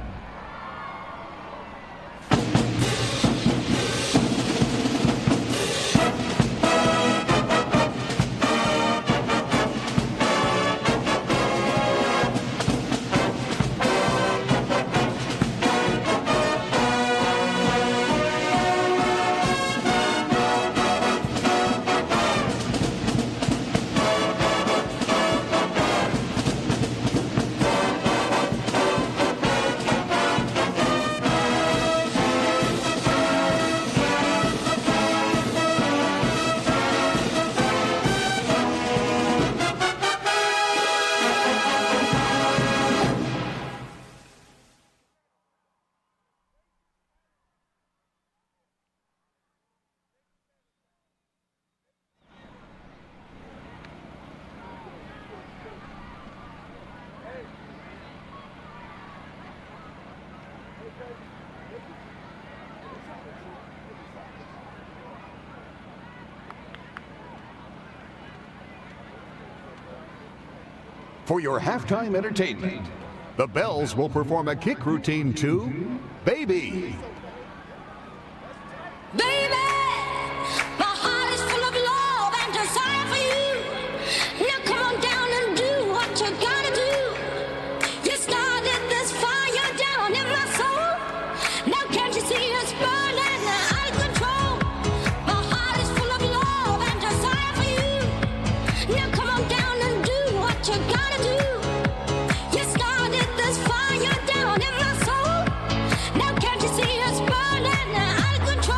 for your halftime entertainment. The Bells will perform a kick routine to Baby. Baby, my heart is full of love and desire for you. Now come on down and do what you gotta do. You started this fire down in my soul. Now can't you see it's burning out of control? My heart is full of love and desire for you. Now come on down and do what you gotta do. You started this fire down in my soul. Now can't you see it's burning out of control?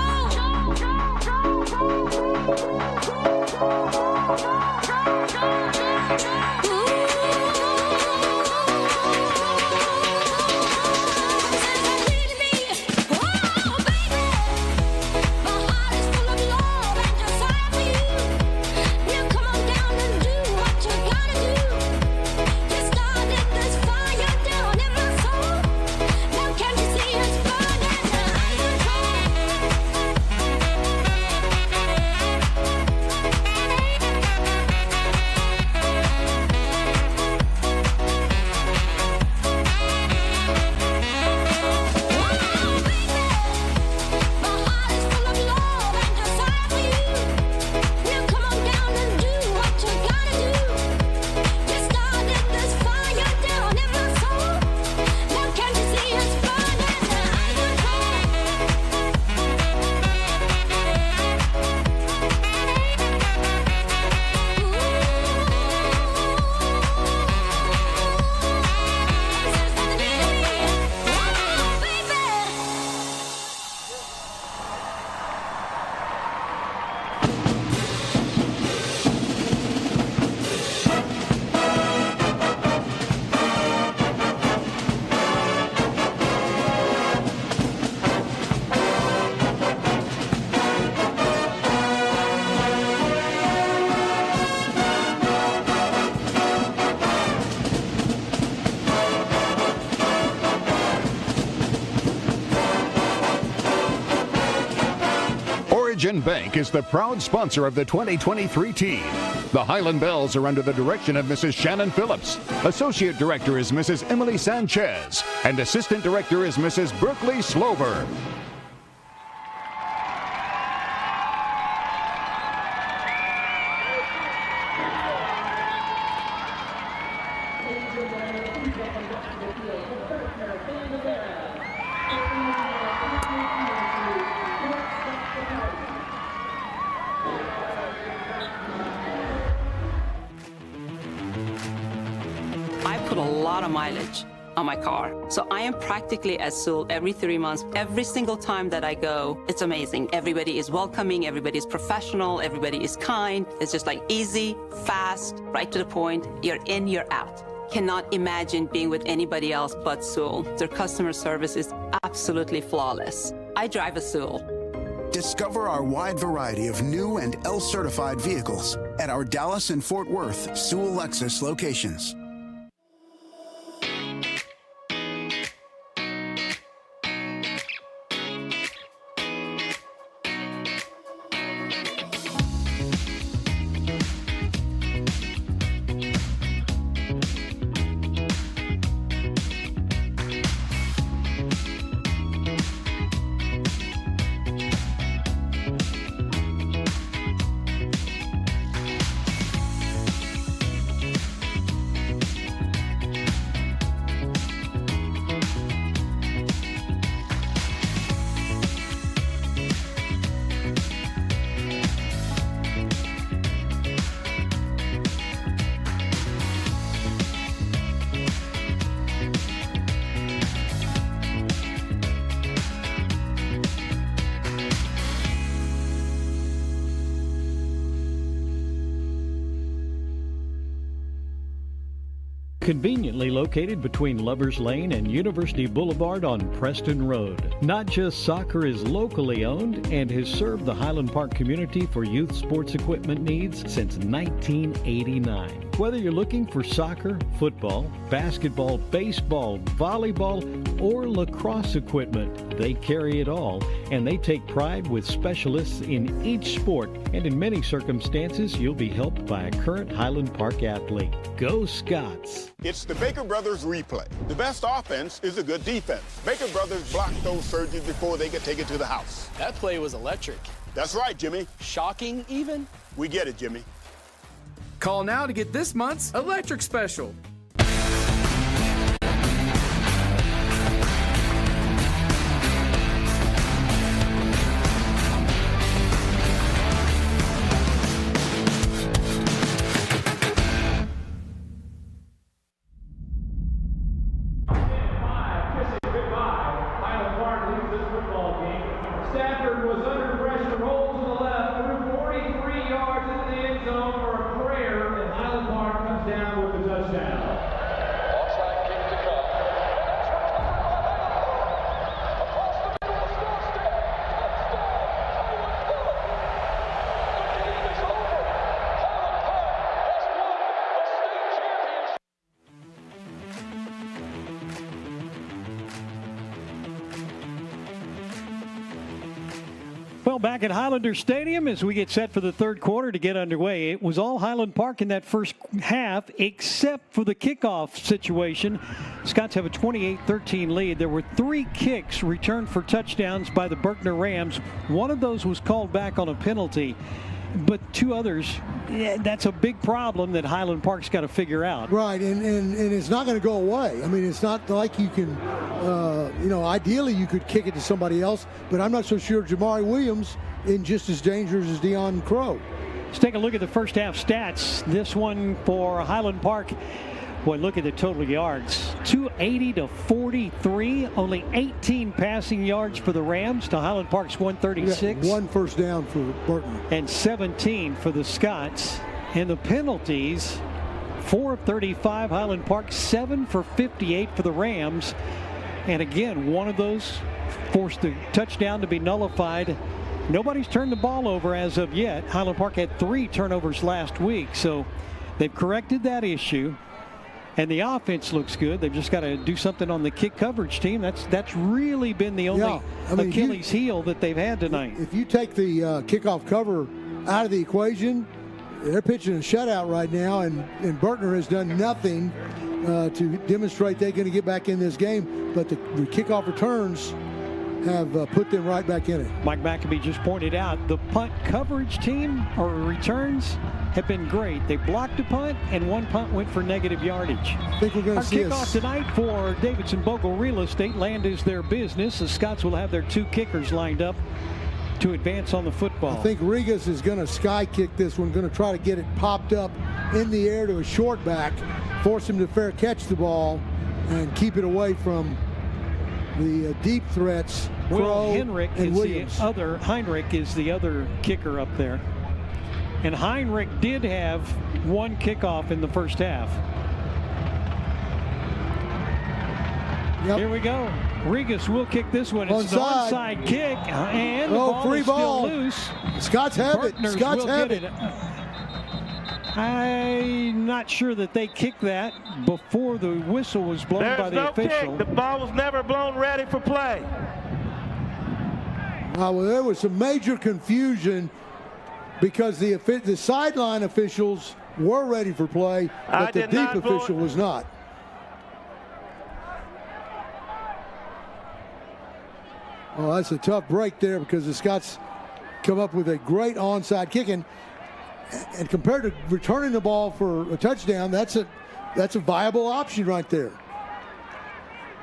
Origin Bank is the proud sponsor of the 2023 team. The Highland Bells are under the direction of Mrs. Shannon Phillips. Associate Director is Mrs. Emily Sanchez. And Assistant Director is Mrs. Berkeley Slover. I put a lot of mileage on my car. So I am practically at Sewell every 3 months. Every single time that I go, it's amazing. Everybody is welcoming, everybody is professional, everybody is kind. It's just like easy, fast, right to the point. You're in, you're out. Cannot imagine being with anybody else but Sewell. Their customer service is absolutely flawless. I drive a Sewell. Discover our wide variety of new and L-certified vehicles at our Dallas and Fort Worth Sewell Lexus locations. Conveniently located between Lovers Lane and University Boulevard on Preston Road. Not Just Soccer is locally owned and has served the Highland Park community for youth sports equipment needs since 1989. Whether you're looking for soccer, football, basketball, baseball, volleyball, or lacrosse equipment, they carry it all, and they take pride with specialists in each sport. And in many circumstances, you'll be helped by a current Highland Park athlete. Go Scots! It's the Baker Brothers replay. The best offense is a good defense. Baker Brothers blocked those surgeons before they could take it to the house. That play was electric. That's right, Jimmy. Shocking, even? We get it, Jimmy. Call now to get this month's electric special. Well, back at Highlander Stadium as we get set for the third quarter to get underway. It was all Highland Park in that first half except for the kickoff situation. Scots have a 28-13 lead. There were 3 kicks returned for touchdowns by the Berkner Rams. One of those was called back on a penalty. But 2 others, that's a big problem that Highland Park's got to figure out. Right, and it's not going to go away. I mean, it's not like you can, ideally you could kick it to somebody else, but I'm not so sure Jamari Williams is just as dangerous as Deion Crow. Let's take a look at the first half stats. This one for Highland Park. Boy, look at the total yards. 280 to 43. Only 18 passing yards for the Rams to Highland Park's 136. 1 first down for Berkner. And 17 for the Scots. And the penalties, 4 of 35 Highland Park, 7 for 58 for the Rams. And again, one of those forced the touchdown to be nullified. Nobody's turned the ball over as of yet. Highland Park had 3 turnovers last week, so they've corrected that issue. And the offense looks good. They've just got to do something on the kick coverage team. That's really been the only Achilles heel that they've had tonight. If you take the kickoff cover out of the equation, they're pitching a shutout right now, and Berkner has done nothing to demonstrate they're going to get back in this game. But the kickoff returns have put them right back in it. Mike McAbee just pointed out the punt coverage team or returns have been great. They blocked a punt, and 1 punt went for negative yardage. I think we're going to see kickoff tonight for Davidson Bogle Real Estate. Land is their business. The Scots will have their 2 kickers lined up to advance on the football. I think Regas is going to sky kick this one, going to try to get it popped up in the air to a short back, force him to fair catch the ball, and keep it away from the deep threats. Crow Heinrich and is Williams. Heinrich is the other kicker up there. And Heinrich did have 1 kickoff in the first half. Here we go. Regas will kick this one. It's an onside kick, and the ball free is ball. still loose. Scots have it. Berkner's Scots will have get it. I'm not sure that they kicked that before the whistle was blown by the official. Kick. The ball was never blown ready for play. Well, there was some major confusion because the sideline officials were ready for play, but the deep official was not. Well, that's a tough break there because the Scots come up with a great onside kick, and compared to returning the ball for a touchdown, that's a viable option right there.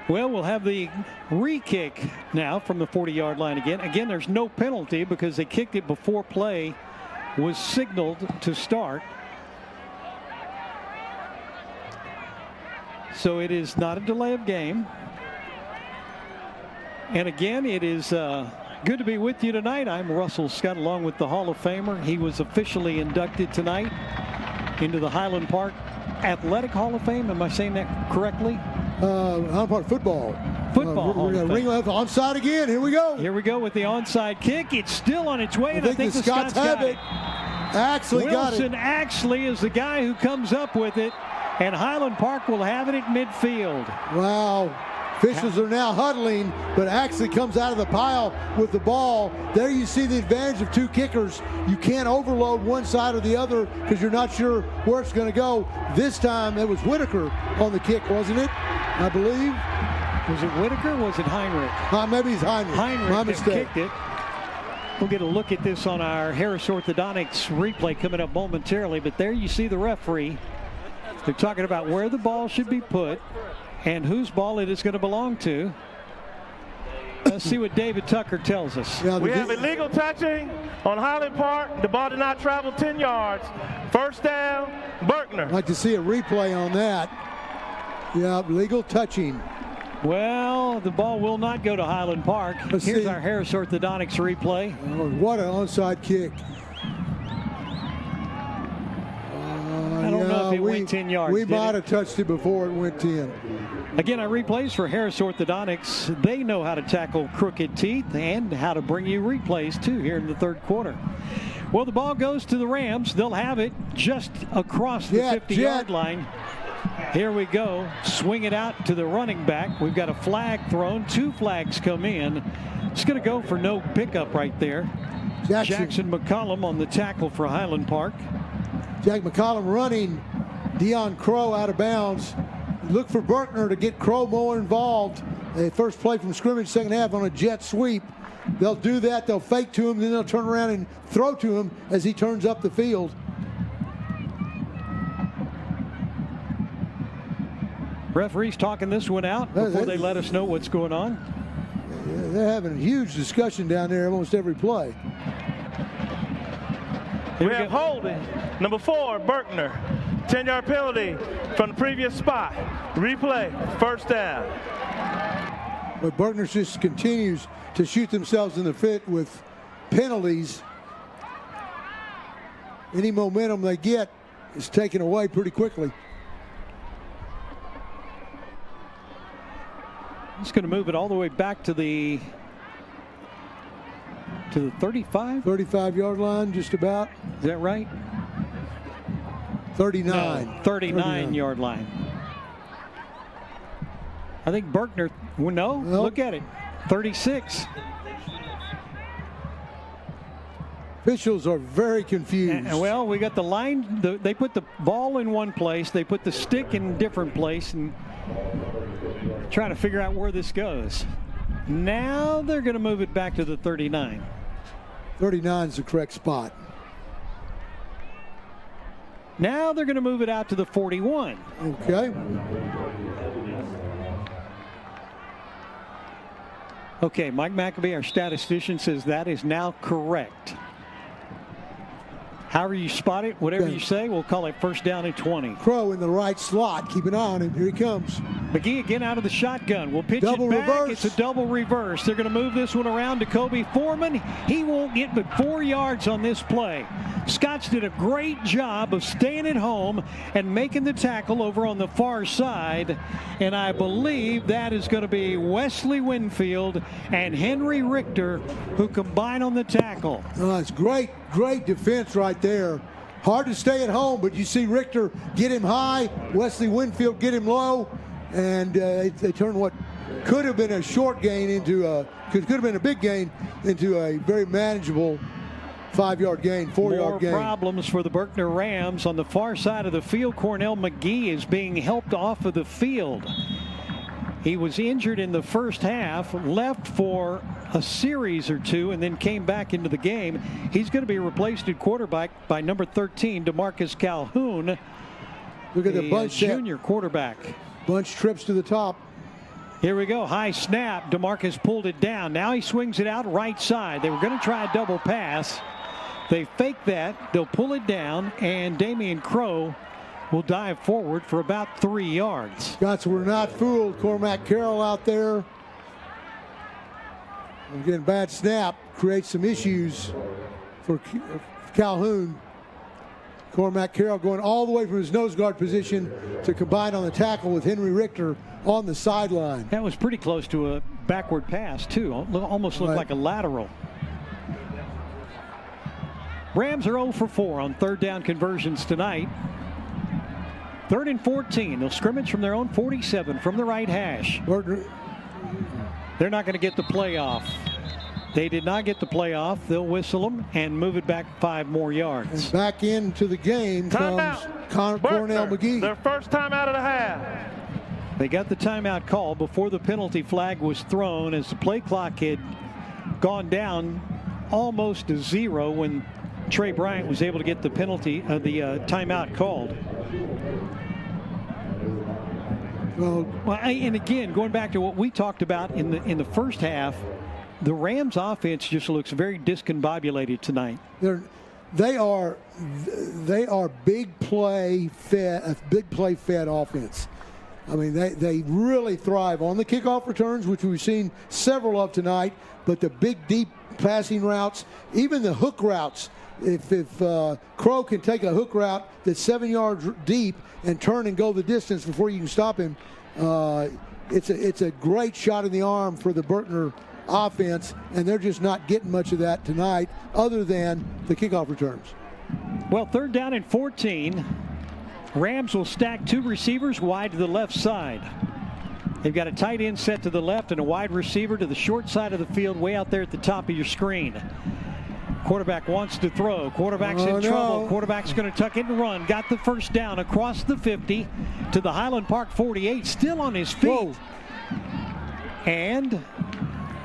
Well, we'll have the re-kick now from the 40-yard line again. Again, there's no penalty because they kicked it before play was signaled to start. So it is not a delay of game. And again, it is good to be with you tonight. I'm Russell Scott along with the Hall of Famer. He was officially inducted tonight into the Highland Park Athletic Hall of Fame. Am I saying that correctly? Highland Park football. We're going to ring left onside again. Here we go. Here we go with the onside kick. It's still on its way, and I think the Scots have got it. Axley got it. Wilson Axley is the guy who comes up with it, and Highland Park will have it at midfield. Wow. Officials are now huddling, but Axley comes out of the pile with the ball. There you see the advantage of two kickers. You can't overload one side or the other because you're not sure where it's going to go. This time it was Whitaker on the kick, wasn't it? I believe. Was it Whitaker or was it Heinrich? Maybe it's Heinrich. My mistake. Kicked it. We'll get a look at this on our Harris Orthodontics replay coming up momentarily, but there you see the referee. They're talking about where the ball should be put and whose ball it is going to belong to. Let's see what David Tucker tells us. We have illegal touching on Highland Park. The ball did not travel 10 yards. First down, Berkner. I'd like to see a replay on that. Yeah, legal touching. Well, the ball will not go to Highland Park. Here's our Harris Orthodontics replay. Oh, what an onside kick. I don't know if it went 10 yards. We might have touched it before it went 10. Again, our replays for Harris Orthodontics. They know how to tackle crooked teeth and how to bring you replays, too, here in the third quarter. Well, the ball goes to the Rams. They'll have it just across the 50-yard line. Here we go. Swing it out to the running back. We've got a flag thrown. 2 flags come in. It's going to go for no pickup right there. Jackson McCollum on the tackle for Highland Park. Jack McCollum running. Deion Crow out of bounds. Look for Berkner to get Crow more involved. The first play from scrimmage, second half on a jet sweep. They'll do that. They'll fake to him. Then they'll turn around and throw to him as he turns up the field. Referees talking this one out before they let us know what's going on. Yeah, they're having a huge discussion down there almost every play. We have holding. Number 4, Berkner. 10-yard penalty from the previous spot. Replay, first down. But Berkner just continues to shoot themselves in the foot with penalties. Any momentum they get is taken away pretty quickly. He's going to move it all the way back to the 35? 35-yard line, just about. Is that right? 39. No, 39-yard line. I think Berkner, no, look at it. 36. Officials are very confused. Well, we got the line. They put the ball in one place. They put the stick in a different place and trying to figure out where this goes. Now they're going to move it back to the 39. 39 is the correct spot. Now they're going to move it out to the 41. Okay. Okay, Mike McAbee, our statistician, says that is now correct. However you spot it, whatever you say, we'll call it first down and 20. Crow in the right slot. Keep an eye on him. Here he comes. McGee again out of the shotgun. We'll pitch double it back. Reverse. It's a double reverse. They're going to move this one around to Kobe Foreman. He won't get but 4 yards on this play. Scotts did a great job of staying at home and making the tackle over on the far side. And I believe that is going to be Wesley Winfield and Henry Richter who combine on the tackle. It's great defense right there. Hard to stay at home, but you see Richter get him high, Wesley Winfield get him low, and they turn what could have been a short gain into could have been a big gain into a very manageable 5-yard gain, 4-yard gain. More problems for the Berkner Rams on the far side of the field. Cornell McGee is being helped off of the field. He was injured in the first half, left for a series or two, and then came back into the game. He's going to be replaced at quarterback by number 13, DeMarcus Calhoun. Look at the bunch. Junior quarterback. Bunch trips to the top. Here we go. High snap. DeMarcus pulled it down. Now he swings it out right side. They were going to try a double pass. They fake that. They'll pull it down, and Damian Crow will dive forward for about 3 yards. Scots were not fooled. Cormac Carroll out there. Again, bad snap creates some issues for Calhoun. Cormac Carroll going all the way from his nose guard position to combine on the tackle with Henry Richter on the sideline. That was pretty close to a backward pass, too. Almost looked like a lateral. Rams are 0 for 4 on third down conversions tonight. 3rd and 14. They'll scrimmage from their own 47 from the right hash. They're not going to get the play off. They did not get the play off. They'll whistle them and move it back 5 more yards. And back into the game comes Cornell McGee. Their first time out of the half. They got the timeout call before the penalty flag was thrown, as the play clock had gone down almost to 0 when Trey Bryant was able to get the penalty, the timeout called. Well, and again, going back to what we talked about in the first half, the Rams offense just looks very discombobulated tonight. They are big play fed offense. I mean, they really thrive on the kickoff returns, which we've seen several of tonight, but the big, deep passing routes, even the hook routes. If Crow can take a hook route that's 7 yards deep and turn and go the distance before you can stop him, it's a great shot in the arm for the Berkner offense, and they're just not getting much of that tonight other than the kickoff returns. Well, 3rd down and 14. Rams will stack 2 receivers wide to the left side. They've got a tight end set to the left and a wide receiver to the short side of the field, way out there at the top of your screen. Quarterback wants to throw. Quarterback's in trouble. Quarterback's going to tuck it and run. Got the first down across the 50 to the Highland Park 48. Still on his feet. Whoa. And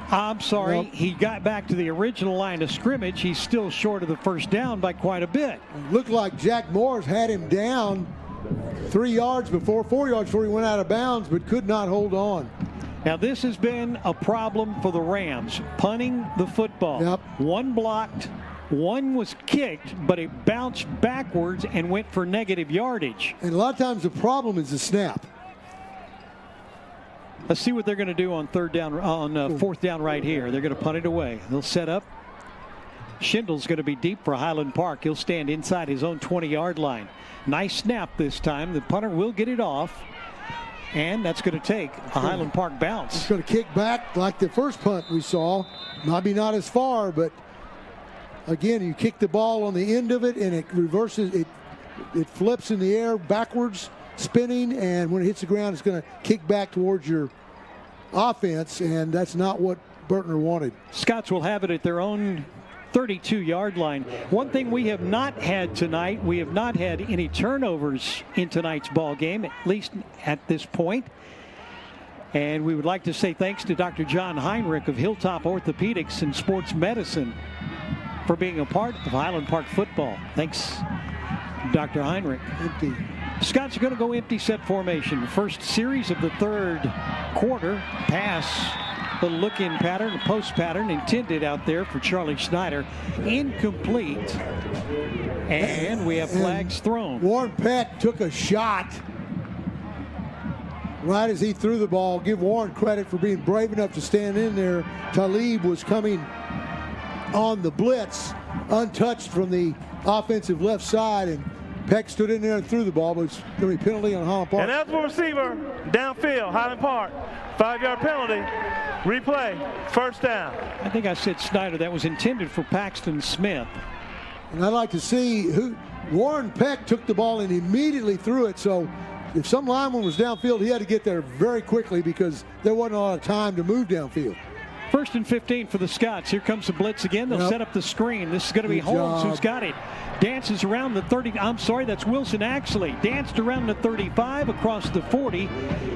I'm sorry, he got back to the original line of scrimmage. He's still short of the first down by quite a bit. It looked like Jack Morris had him down 4 yards before he went out of bounds, but could not hold on. Now, this has been a problem for the Rams, punting the football. Yep. 1 blocked, 1 was kicked, but it bounced backwards and went for negative yardage. And a lot of times the problem is the snap. Let's see what they're going to do on 4th down right here. They're going to punt it away. They'll set up. Schindler's going to be deep for Highland Park. He'll stand inside his own 20-yard line. Nice snap this time. The punter will get it off. And that's going to take a Highland Park bounce. It's going to kick back like the first punt we saw. Maybe not as far, but again, you kick the ball on the end of it and it reverses. It flips in the air backwards, spinning, and when it hits the ground, it's going to kick back towards your offense, and that's not what Berkner wanted. Scots will have it at their own 32-yard line. One thing we have not had tonight, we have not had any turnovers in tonight's ball game, at least at this point. And we would like to say thanks to Dr. John Heinrich of Hilltop Orthopedics and Sports Medicine for being a part of Highland Park football. Thanks, Dr. Heinrich. Empty. Scots are going to go empty set formation. First series of the 3rd quarter. Pass. The look-in pattern, post pattern intended out there for Charlie Schneider. Incomplete. And we have flags thrown. Warren Peck took a shot right as he threw the ball. Give Warren credit for being brave enough to stand in there. Talib was coming on the blitz, untouched from the offensive left side, and Peck stood in there and threw the ball, but it's going to be penalty on Highland Park. And eligible receiver, downfield, Highland Park. 5-yard penalty. Replay, first down. I think I said Snyder. That was intended for Paxton Smith. And I'd like to see who. Warren Peck took the ball and immediately threw it. So if some lineman was downfield, he had to get there very quickly because there wasn't a lot of time to move downfield. 1st and 15 for the Scots. Here comes the blitz again. They'll set up the screen. This is going to be Holmes who's got it. Dances around the 30. I'm sorry, that's Wilson Axley. Danced around the 35 across the 40,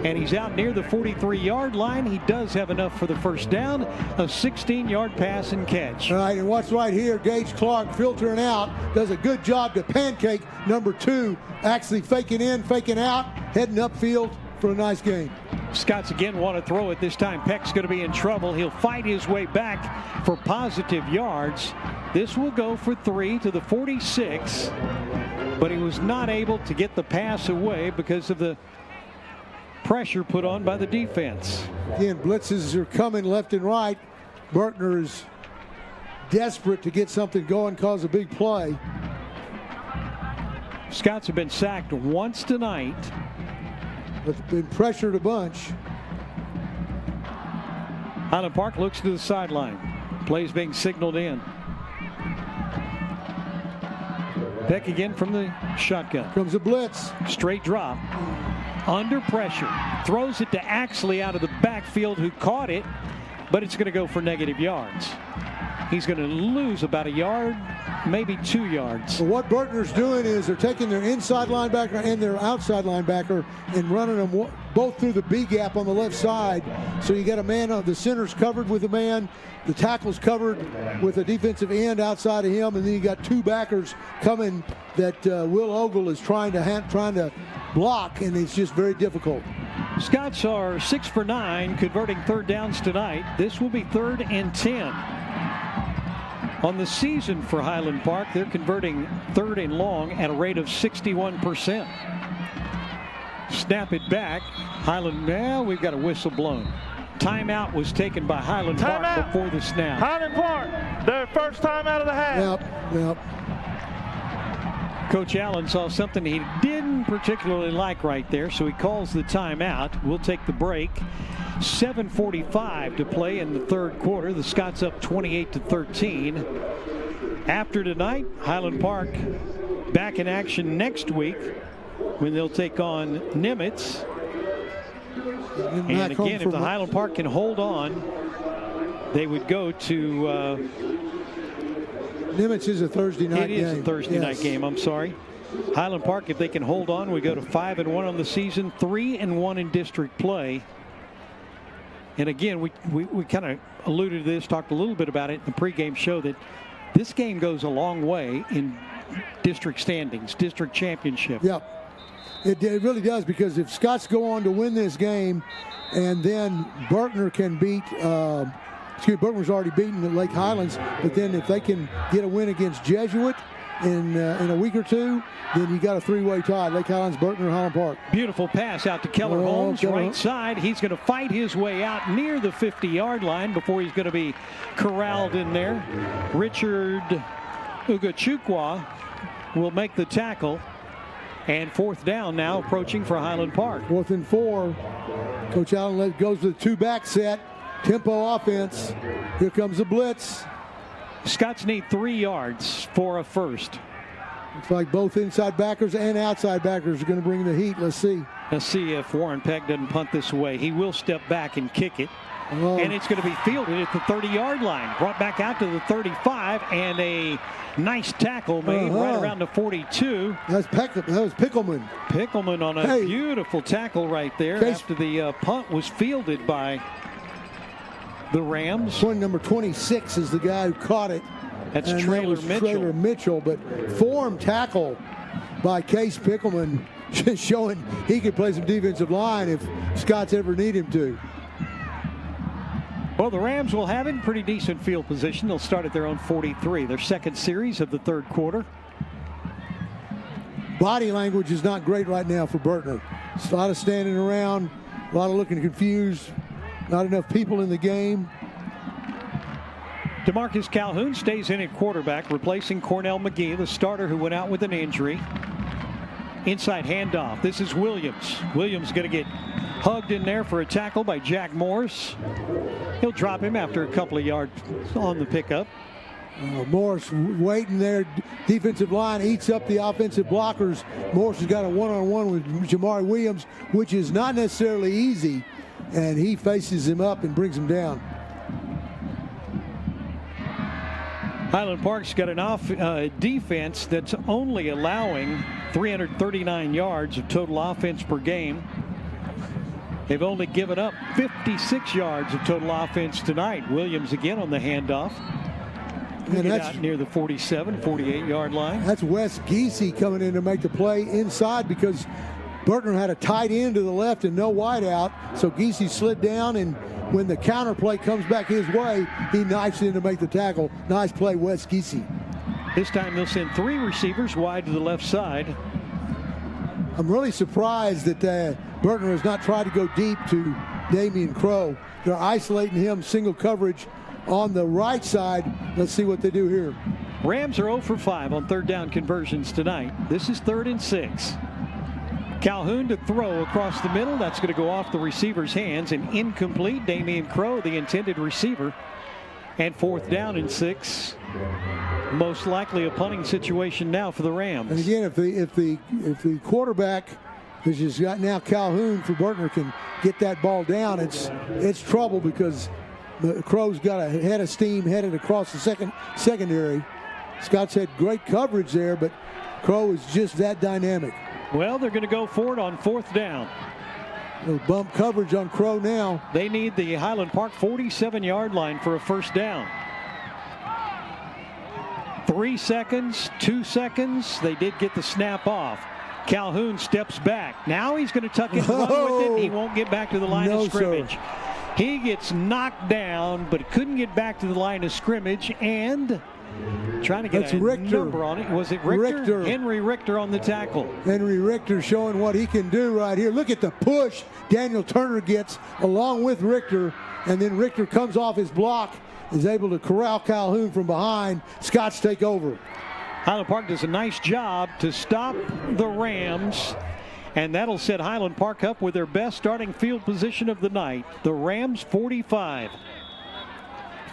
and he's out near the 43-yard line. He does have enough for the first down. A 16-yard pass and catch. All right, and what's right here, Gage Clark filtering out. Does a good job to pancake number 2. Actually faking in, faking out, heading upfield for a nice game. Scots again want to throw it. This time Peck's going to be in trouble. He'll fight his way back for positive yards. This will go for 3 to the 46, but he was not able to get the pass away because of the pressure put on by the defense. Again, blitzes are coming left and right. Berkner is desperate to get something going, cause a big play. Scots have been sacked once tonight. But been pressured a bunch. Highland Park looks to the sideline. Plays being signaled in. Peck again from the shotgun. Comes a blitz. Straight drop. Under pressure. Throws it to Axley out of the backfield, who caught it, but it's going to go for negative yards. He's going to lose about a yard, maybe 2 yards. Well, what Berkner's doing is they're taking their inside linebacker and their outside linebacker and running them both through the B gap on the left side. So you got a man, the center's covered with a man, the tackle's covered with a defensive end outside of him, and then you got 2 backers coming that Will Ogle is trying to block, and it's just very difficult. Scots are 6 for 9, converting third downs tonight. This will be 3rd and 10. On the season for Highland Park, they're converting 3rd and long at a rate of 61%. Snap it back. Highland, we've got a whistle blown. Timeout was taken by Highland Park before the snap. Highland Park, their first time out of the half. Yep. Coach Allen saw something he didn't particularly like right there, so he calls the timeout. We'll take the break. 7:45 to play in the third quarter. The Scots up 28-13. After tonight, Highland Park back in action next week when they'll take on Nimitz. And again, if the Highland Park can hold on, they would go to Nimitz is a Thursday night game. It is a Thursday night game, I'm sorry. Highland Park, if they can hold on, we go to 5-1 on the season, 3-1 in district play. And again, we kind of alluded to this, talked a little bit about it in the pregame show, that this game goes a long way in district standings, district championship. Yep. It really does, because if Scots go on to win this game and then Berkner can beat Berkner's already beaten the Lake Highlands, but then if they can get a win against Jesuit in a week or two, then you got a 3-way tie. Lake Highlands, Berkner, Highland Park. Beautiful pass out to Keller Holmes, right side. He's going to fight his way out near the 50-yard line before he's going to be corralled in there. Richard Ugachukwa will make the tackle. And 4th down now approaching for Highland Park. 4th and 4. Coach Allen goes with a 2-back set. Tempo offense. Here comes the blitz. Scots need 3 yards for a first. Looks like both inside backers and outside backers are going to bring the heat. Let's see. Let's see if Warren Peck doesn't punt this away. He will step back and kick it. And it's going to be fielded at the 30-yard line. Brought back out to the 35, and a nice tackle made right around the 42. That was Pickleman. Pickleman on a beautiful tackle right there after the punt was fielded by the Rams. Number 26 is the guy who caught it. That's Traylor Mitchell. Traylor Mitchell, but form tackle by Case Pickleman, just showing he could play some defensive line if Scots ever need him to. Well, the Rams will have it in pretty decent field position. They'll start at their own 43, their second series of the third quarter. Body language is not great right now for Berkner. It's a lot of standing around, a lot of looking confused, not enough people in the game. DeMarcus Calhoun stays in at quarterback, replacing Cornell McGee, the starter who went out with an injury. Inside handoff. This is Williams. Williams going to get hugged in there for a tackle by Jack Morris. He'll drop him after a couple of yards on the pickup. Morris waiting there. Defensive line eats up the offensive blockers. Morris has got a one-on-one with Jamari Williams, which is not necessarily easy, and he faces him up and brings him down. Highland Park's got an defense that's only allowing 339 yards of total offense per game. They've only given up 56 yards of total offense tonight. Williams again on the handoff. And that's out near the 47, 48-yard line. That's Wes Giese coming in to make the play inside because Berkner had a tight end to the left and no wide out. So Giese slid down, and when the counter play comes back his way, he knifes in to make the tackle. Nice play, Wes Giese. This time they'll send 3 receivers wide to the left side. I'm really surprised that Berkner has not tried to go deep to Damian Crow. They're isolating him, single coverage on the right side. Let's see what they do here. Rams are 0 for 5 on third down conversions tonight. This is 3rd and 6. Calhoun to throw across the middle. That's going to go off the receiver's hands and incomplete. Damian Crow, the intended receiver, And 4th down and 6. Most likely a punting situation now for the Rams. And again, if the quarterback, which has got now Calhoun for Berkner, can get that ball down, it's trouble because the Crow's got a head of steam headed across the secondary. Scott's had great coverage there, but Crow is just that dynamic. Well, they're going to go for it on 4th down. Little bump coverage on Crow now. They need the Highland Park 47-yard line for a 1st down. 3 seconds, 2 seconds. They did get the snap off. Calhoun steps back. Now he's going to tuck it and run with it. He won't get back to the line of scrimmage. Sir. He gets knocked down, but couldn't get back to the line of scrimmage, and trying to get a number on it. Was it Richter? Henry Richter on the tackle. Henry Richter showing what he can do right here. Look at the push Daniel Turner gets along with Richter, and then Richter comes off his block, is able to corral Calhoun from behind. Scots take over. Highland Park does a nice job to stop the Rams, and that'll set Highland Park up with their best starting field position of the night. The Rams 45.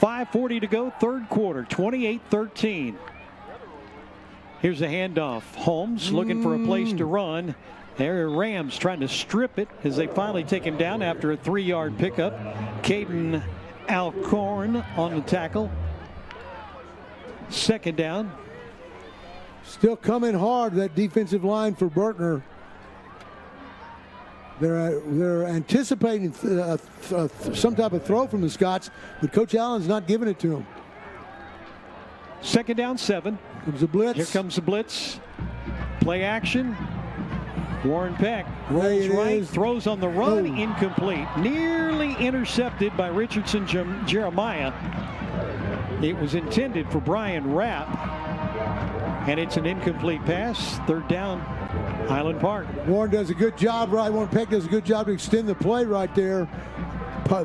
5:40 to go, 3rd quarter, 28-13. Here's a handoff. Holmes looking for a place to run. There are Rams trying to strip it as they finally take him down after a 3-yard pickup. Caden Alcorn on the tackle. 2nd down. Still coming hard, that defensive line for Berkner. They're anticipating some type of throw from the Scots, but Coach Allen's not giving it to them. 2nd down, 7. Comes a blitz. Here comes the blitz. Play action. Warren Peck rolls right, throws on the run, incomplete. Nearly intercepted by Richardson Jeremiah. It was intended for Brian Rapp, and it's an incomplete pass. 3rd down, Highland Park. Warren does a good job, right? Warren Peck does a good job to extend the play right there.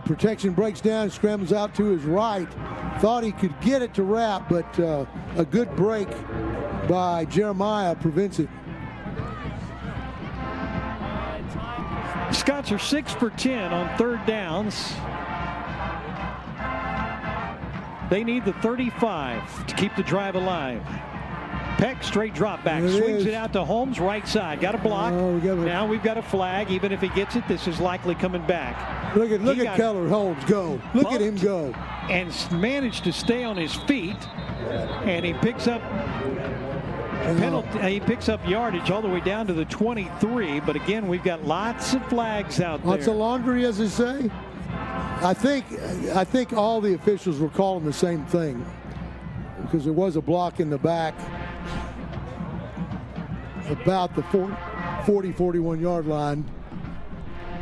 Protection breaks down, scrambles out to his right. Thought he could get it to Rapp, but a good break by Jeremiah prevents it. Scots are 6 for 10 on 3rd downs. They need the 35 to keep the drive alive. Peck straight drop back, swings it out to Holmes, right side. Got a block. Now we've got a flag. Even if he gets it, this is likely coming back. Look at Keller Holmes go. Look at him go. And managed to stay on his feet. And he picks up he picks up yardage all the way down to the 23. But again, we've got lots of flags out there. Lots of laundry, as they say. I think all the officials were calling the same thing, because there was a block in the back about the 40-41 yard line,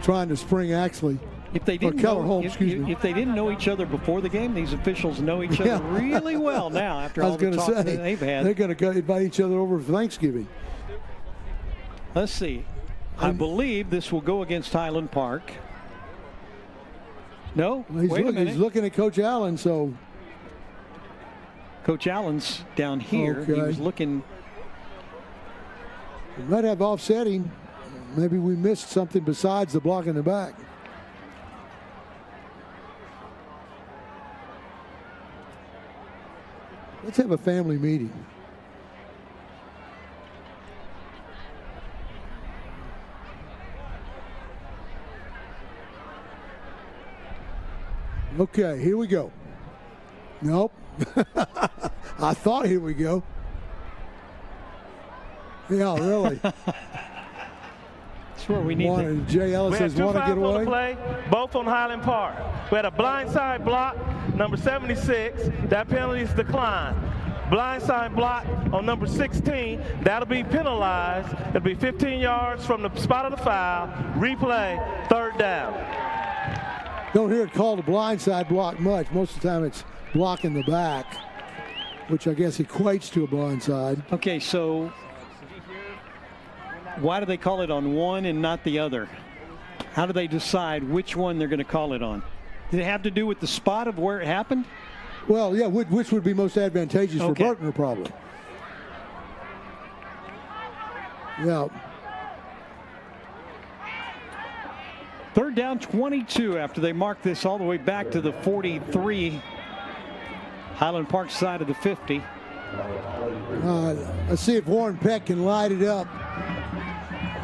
trying to spring Axley. If they didn't if they didn't know each other before the game, these officials know each other really well now after all the talk that they've had. They're going to invite each other over for Thanksgiving. Let's see. I believe this will go against Highland Park. No, wait a minute. He's looking at Coach Allen, so. Coach Allen's down here. Okay. He was looking. We might have offsetting. Maybe we missed something besides the block in the back. Let's have a family meeting. Okay, here we go. Nope. I thought here we go. Yeah, really. That's where we need Jay Ellis says, want to get away? On the play, both on Highland Park. We had a blindside block, number 76. That penalty is declined. Blindside block on number 16. That'll be penalized. It'll be 15 yards from the spot of the foul. Replay, 3rd down. Don't hear it called a blindside block much. Most of the time it's block in the back, which I guess equates to a blindside. Okay, so why do they call it on one and not the other? How do they decide which one they're going to call it on? Did it have to do with the spot of where it happened? Well, yeah, which would be most advantageous for Berkner, probably. Yeah. 3rd down, 22 after they mark this all the way back to the 43 Highland Park side of the 50. Let's see if Warren Peck can light it up.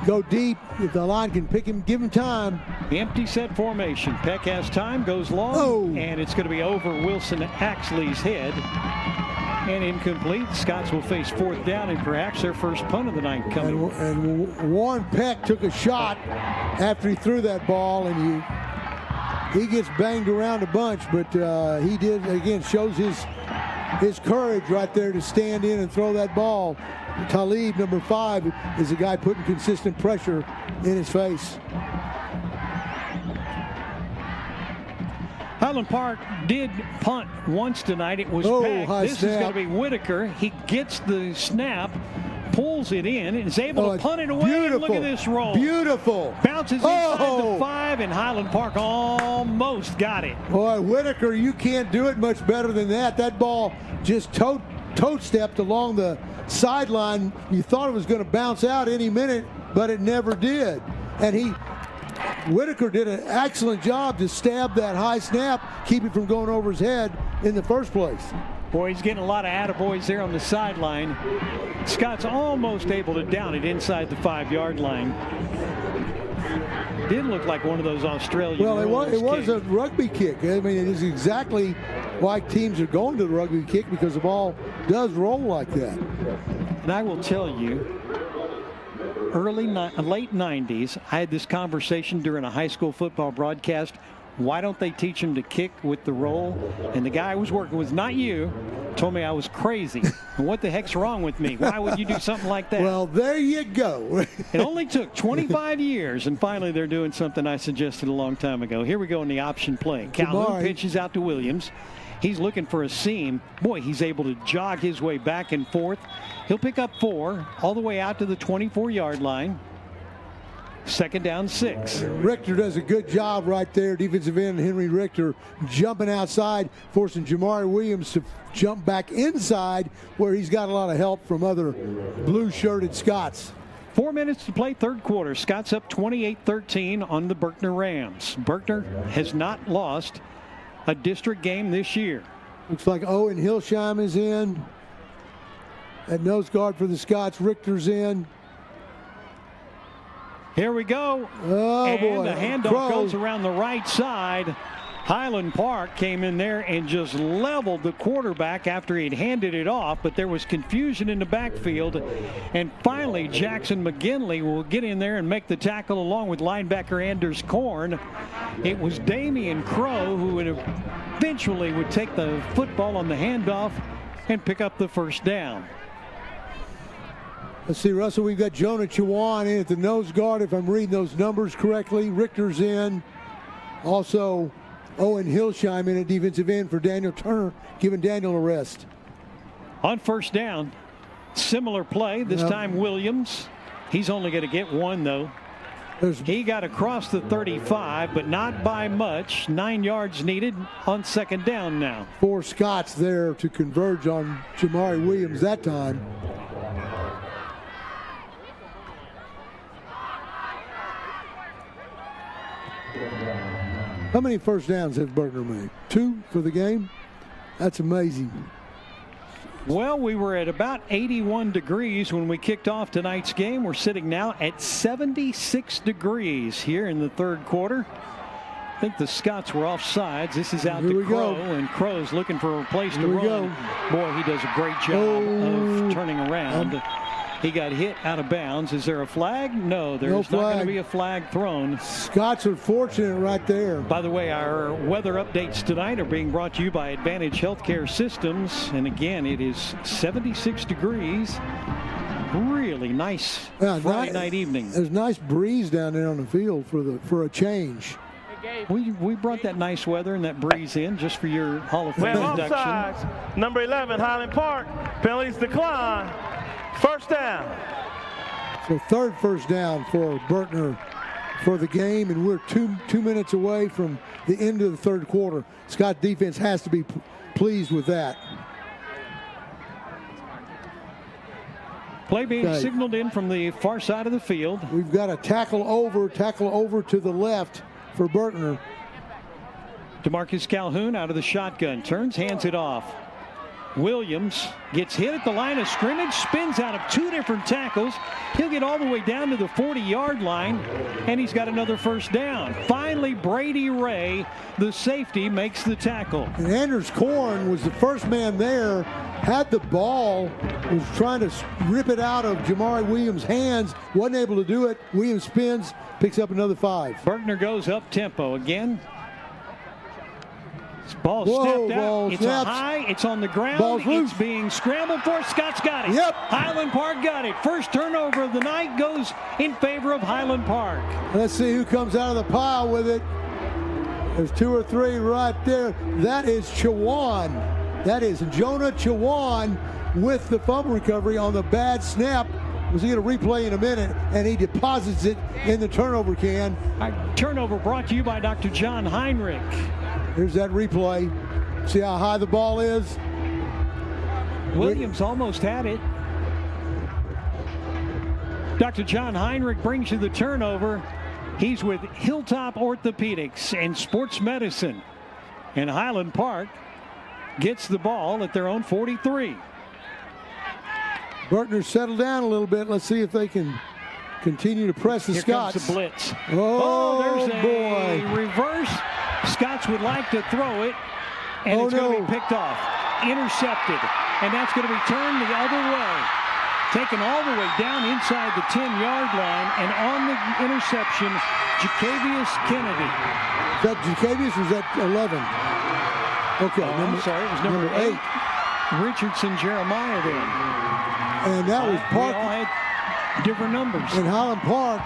Go deep. If the line can pick him, give him time. Empty set formation. Peck has time, goes long, and it's going to be over Wilson Axley's head. And incomplete. Scots will face 4th down and perhaps their first punt of the night coming. And Warren Peck took a shot after he threw that ball, and he gets banged around a bunch, but he did, again, shows his courage right there to stand in and throw that ball. Talib, number 5, is a guy putting consistent pressure in his face. Highland Park did punt once tonight. It was Peck. This is going to be Whitaker. He gets the snap, pulls it in, and is able to punt it away. Beautiful. And look at this roll. Beautiful. Bounces inside the 5, and Highland Park almost got it. Boy, Whitaker, you can't do it much better than that. That ball just toe stepped along the sideline. You thought it was going to bounce out any minute, but it never did. And Whitaker did an excellent job to stab that high snap, keep it from going over his head in the first place. Boy, he's getting a lot of attaboys there on the sideline. Scott's almost able to down it inside the 5-yard line. Did look like one of those Australian Well, it was a rugby kick. I mean, it is exactly why teams are going to the rugby kick, because the ball does roll like that. And I will tell you, late 90s, I had this conversation during a high school football broadcast. Why don't they teach them to kick with the roll? And the guy I was working with, not you, told me I was crazy. And what the heck's wrong with me? Why would you do something like that? Well, there you go. It only took 25 years, and finally they're doing something I suggested a long time ago. Here we go in the option play. Calhoun pitches out to Williams. He's looking for a seam. Boy, he's able to jog his way back and forth. He'll pick up 4 all the way out to the 24-yard line. 2nd down, 6. Richter does a good job right there. Defensive end Henry Richter jumping outside, forcing Jamari Williams to jump back inside, where he's got a lot of help from other blue-shirted Scots. 4 minutes to play, 3rd quarter. Scots up 28-13 on the Berkner Rams. Berkner has not lost a district game this year. Looks like Owen Hillsheim is in. At nose guard for the Scots, Richter's in. Here we go. Oh, and boy. the handoff goes around the right side. Highland Park came in there and just leveled the quarterback after he'd handed it off, but there was confusion in the backfield. And finally, Jackson McGinley will get in there and make the tackle along with linebacker Anders Korn. It was Damian Crow who eventually would take the football on the handoff and pick up the 1st down. Let's see, Russell, we've got Jonah Chawan in at the nose guard, if I'm reading those numbers correctly. Richter's in. Also, Owen Hillsheim in at defensive end for Daniel Turner, giving Daniel a rest. On 1st down, similar play. This time Williams. He's only going to get 1, though. He got across the 35, but not by much. 9 yards needed on 2nd down now. 4 Scots there to converge on Jamari Williams that time. How many 1st downs has Berkner made? 2 for the game? That's amazing. Well, we were at about 81 degrees when we kicked off tonight's game. We're sitting now at 76 degrees here in the 3rd quarter. I think the Scots were off sides. This is out to Crow, and Crow's looking for a place to run. Boy, he does a great job of turning around. He got hit out of bounds. Is there a flag? No, there's not going to be a flag thrown. Scots are fortunate right there. By the way, our weather updates tonight are being brought to you by Advantage Healthcare Systems. And again, it is 76 degrees. Really nice Friday night evening. There's a nice breeze down there on the field for a change. We brought that nice weather and that breeze in just for your Hall of Fame induction. Offsides. Number 11, Highland Park. Penalties decline. 1st down. So 3rd 1st down for Berkner for the game, and we're two minutes away from the end of the 3rd quarter. Scott defense has to be pleased with that. Play being signaled in from the far side of the field. We've got a tackle over to the left for Berkner. DeMarcus Calhoun out of the shotgun, turns, hands it off. Williams gets hit at the line of scrimmage, spins out of 2 different tackles. He'll get all the way down to the 40-yard line, and he's got another first down. Finally, Brady Ray, the safety, makes the tackle. And Anders Korn was the first man there, had the ball, was trying to rip it out of Jamari Williams' hands, wasn't able to do it. Williams spins, picks up another 5. Berkner goes up tempo again. Ball Whoa, stepped out. ball It's snaps. a high. It's on the ground. Ball's loose. It's being scrambled for. Scott's got it. Yep. Highland Park got it. First turnover of the night goes in favor of Highland Park. Let's see who comes out of the pile with it. There's 2 or 3 right there. That is Chawan. That is Jonah Chawan with the fumble recovery on the bad snap. Was he going to replay in a minute, and he deposits it in the turnover can. Turnover brought to you by Dr. John Heinrich. Here's that replay. See how high the ball is? Williams almost had it. Dr. John Heinrich brings you the turnover. He's with Hilltop Orthopedics and Sports Medicine. And Highland Park gets the ball at their own 43. Berkner settled down a little bit. Let's see if they can continue to press the Here Scots. comes the blitz. Oh, there's a boy. reverse. Scots would like to throw it, and it's going to be picked off. Intercepted, and that's going to be turned the other way. Taken all the way down inside the 10-yard line, and on the interception, Jacavius Kennedy. Is that Jacavius or is that 11? Okay. I'm sorry, it was number 8. Richardson Jeremiah then. And that was Park. We all had different numbers. And Highland Park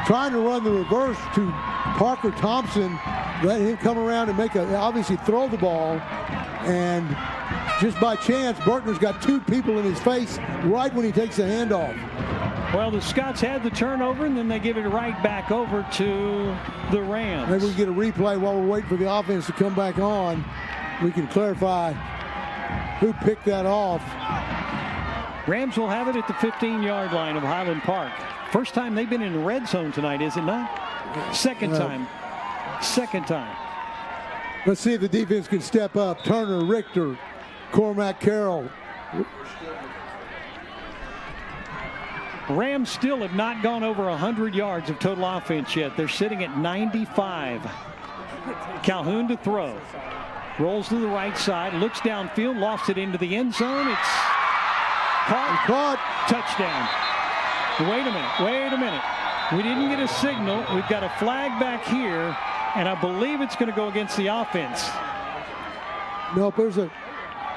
trying to run the reverse to Parker Thompson, let him come around and obviously throw the ball, and just by chance Berkner's got 2 people in his face right when he takes the handoff. Well, the Scots had the turnover, and then they give it right back over to the Rams. Maybe we can get a replay while we're waiting for the offense to come back on. We can clarify who picked that off. Rams will have it at the 15-yard line of Highland Park. First time they've been in the red zone tonight, is it not? Second time. Let's see if the defense can step up. Turner, Richter, Cormac Carroll. Rams still have not gone over 100 yards of total offense yet. They're sitting at 95. Calhoun to throw. Rolls to the right side, looks downfield, lofts it into the end zone. It's caught. Touchdown. Wait a minute. We didn't get a signal. We've got a flag back here, and I believe it's going to go against the offense. Nope, there's a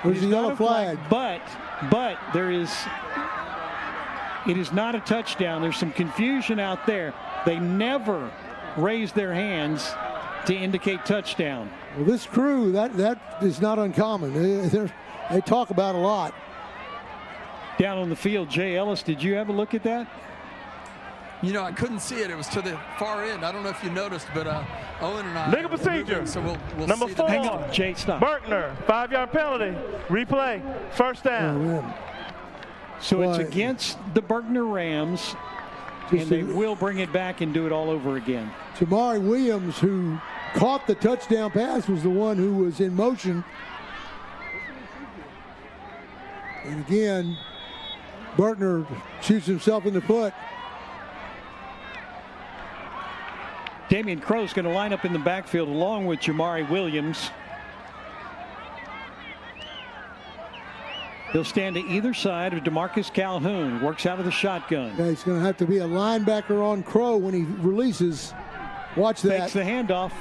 yellow flag. But it is not a touchdown. There's some confusion out there. They never raise their hands to indicate touchdown. Well, this crew, that is not uncommon. They talk about a lot. Down on the field, Jay Ellis, did you have a look at that? You know, I couldn't see it. It was to the far end. I don't know if you noticed, but Owen and I. Legal procedure. Moving, so we'll Number see 4. Hang on, Jay, stop. Berkner, 5-yard penalty. Replay. First down. So it's against the Berkner Rams, and they will bring it back and do it all over again. Jamari Williams, who caught the touchdown pass, was the one who was in motion. And again, Berkner shoots himself in the foot. Damian Crow's going to line up in the backfield along with Jamari Williams. He'll stand to either side of DeMarcus Calhoun. Works out of the shotgun. Okay, it's going to have to be a linebacker on Crow when he releases. Watch that. Takes the handoff.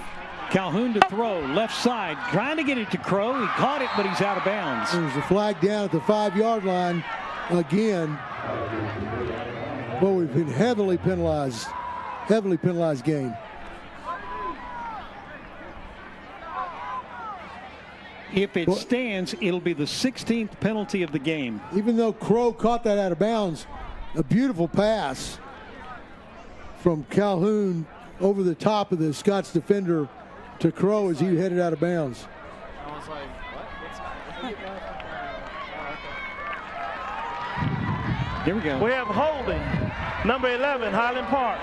Calhoun to throw. Left side. Trying to get it to Crow. He caught it, but he's out of bounds. There's a flag down at the 5-yard line again. Well, we've been heavily penalized game. If it stands, it'll be the 16th penalty of the game. Even though Crow caught that out of bounds, a beautiful pass from Calhoun over the top of the Scots defender to Crow as he headed out of bounds. I was like, what? Here we go. We have holding, number 11, Highland Park,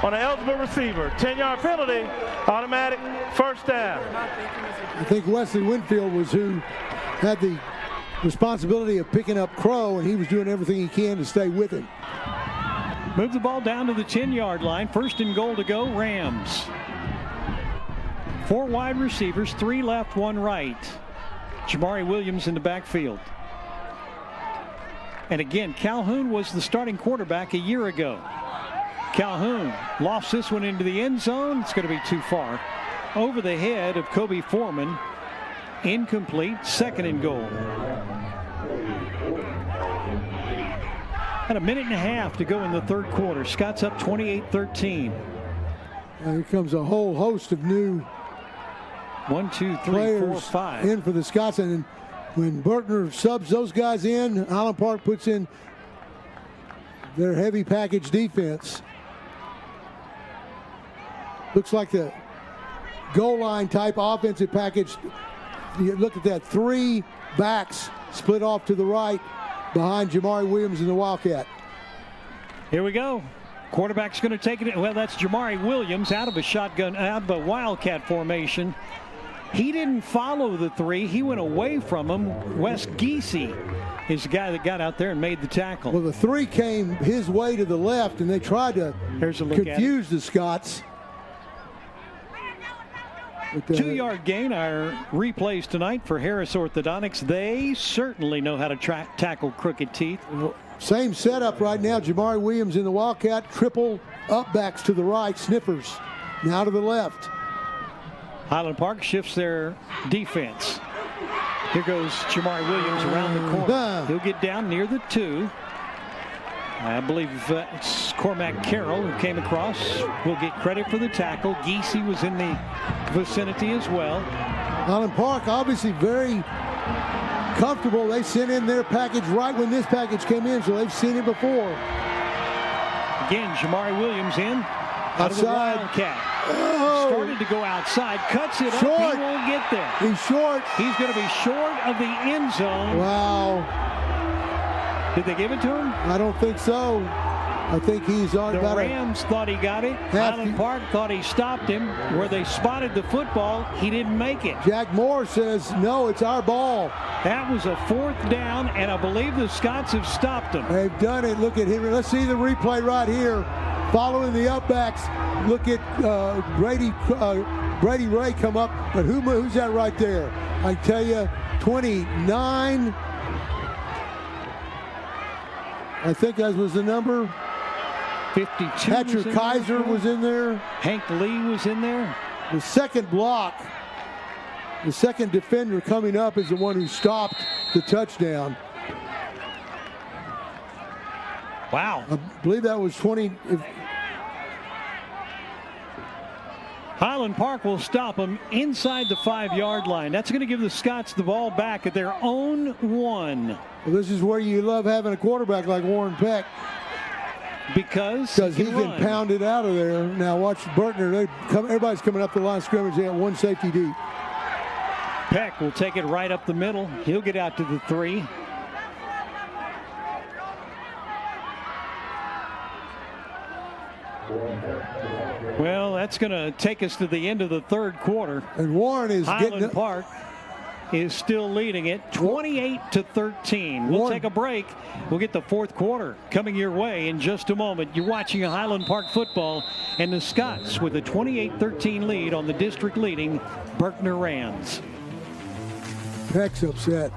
on an eligible receiver. 10-yard penalty, automatic first down. I think Wesley Winfield was who had the responsibility of picking up Crow, and he was doing everything he can to stay with him. Move the ball down to the 10-yard line. 1st and goal to go, Rams. 4 wide receivers, 3 left, 1 right. Jamari Williams in the backfield. And again, Calhoun was the starting quarterback a year ago. Calhoun lost this one into the end zone. It's going to be too far. Over the head of Kobe Foreman. Incomplete. 2nd and goal. And a minute and a half to go in the 3rd quarter. Scott's up 28-13. Here comes a whole host of new 1, 2, 3, players 4, 5 in for the Scots. And when Berkner subs those guys in, Highland Park puts in their heavy package defense. Looks like the goal line type offensive package. You look at that, 3 backs split off to the right behind Jamari Williams and the Wildcat. Here we go. Quarterback's going to take it. Well, that's Jamari Williams out of a shotgun, out of a Wildcat formation. He didn't follow the 3. He went away from him. Wes Giese is the guy that got out there and made the tackle. Well, the 3 came his way to the left, and they tried to confuse the Scots. 2-yard gain. Our replays tonight for Harris Orthodontics. They certainly know how to tackle crooked teeth. Same setup right now. Jamari Williams in the Wildcat. Triple up backs to the right. Sniffers now to the left. Highland Park shifts their defense. Here goes Jamari Williams around the corner. He'll get down near the 2. I believe it's Cormac Carroll who came across. Will get credit for the tackle. Giese was in the vicinity as well. Highland Park obviously very comfortable. They sent in their package right when this package came in, so they've seen it before. Again, Jamari Williams in. Out of the Wildcat. Oh. Started to go outside. Cuts it Short. up. He won't get there. He's short. He's going to be short of the end zone. Wow. Did they give it to him? I don't think so. I think he's on. The Rams thought he got it. Highland Park thought he stopped him. Where they spotted the football, he didn't make it. Jack Moore says, no, it's our ball. That was a 4th down, and I believe the Scots have stopped him. They've done it. Look at him. Let's see the replay right here. Following the upbacks, look at Brady Ray come up. But who's that right there? I tell you, 29. I think that was the number. 52. Patrick Kaiser was in there. Hank Lee was in there. The second block, the second defender coming up is the one who stopped the touchdown. Wow. I believe that was 20. Highland Park will stop them inside the 5-yard line. That's going to give the Scots the ball back at their own 1. Well, this is where you love having a quarterback like Warren Peck. Because he can pound it out of there. Now watch Berkner. Everybody's coming up the line of scrimmage. They got 1 safety deep. Peck will take it right up the middle. He'll get out to the 3. Well, that's going to take us to the end of the 3rd quarter. And Warren is Highland Park is still leading it 28-13. We'll take a break. We'll get the 4th quarter coming your way in just a moment. You're watching a Highland Park football, and the Scots with a 28-13 lead on the district leading Berkner Rams. Peck's upset.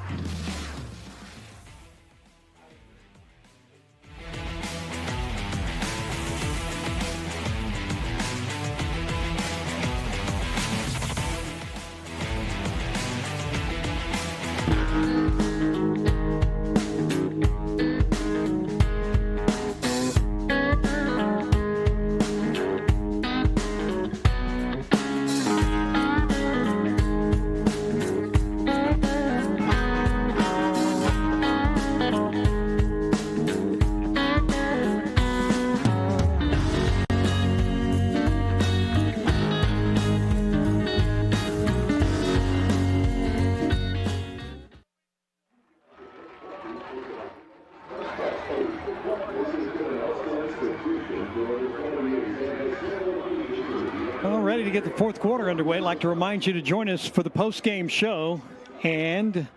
Well, ready to get the 4th quarter underway. I'd like to remind you to join us for the post-game show. And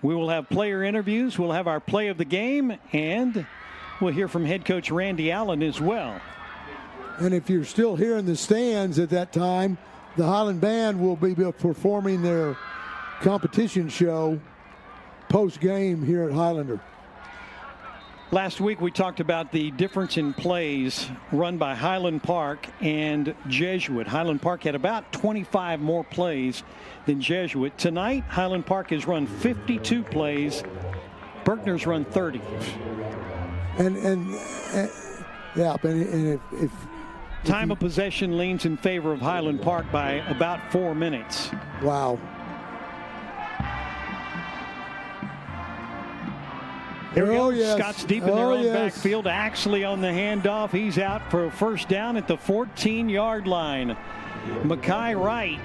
We will have player interviews. We'll have our play of the game, and we'll hear from head coach Randy Allen as well. And if you're still here in the stands at that time, the Highland Band will be performing their competition show post-game here at Highlander. Last week we talked about the difference in plays run by Highland Park and Jesuit. Highland Park had about 25 more plays than Jesuit. Tonight, Highland Park has run 52 plays. Berkner's run 30. And if time of possession leans in favor of Highland Park by about 4 minutes. Wow. Here we go. Yes. Scott's deep in their own backfield. Axley on the handoff. He's out for a first down at the 14-yard line. Mackay Wright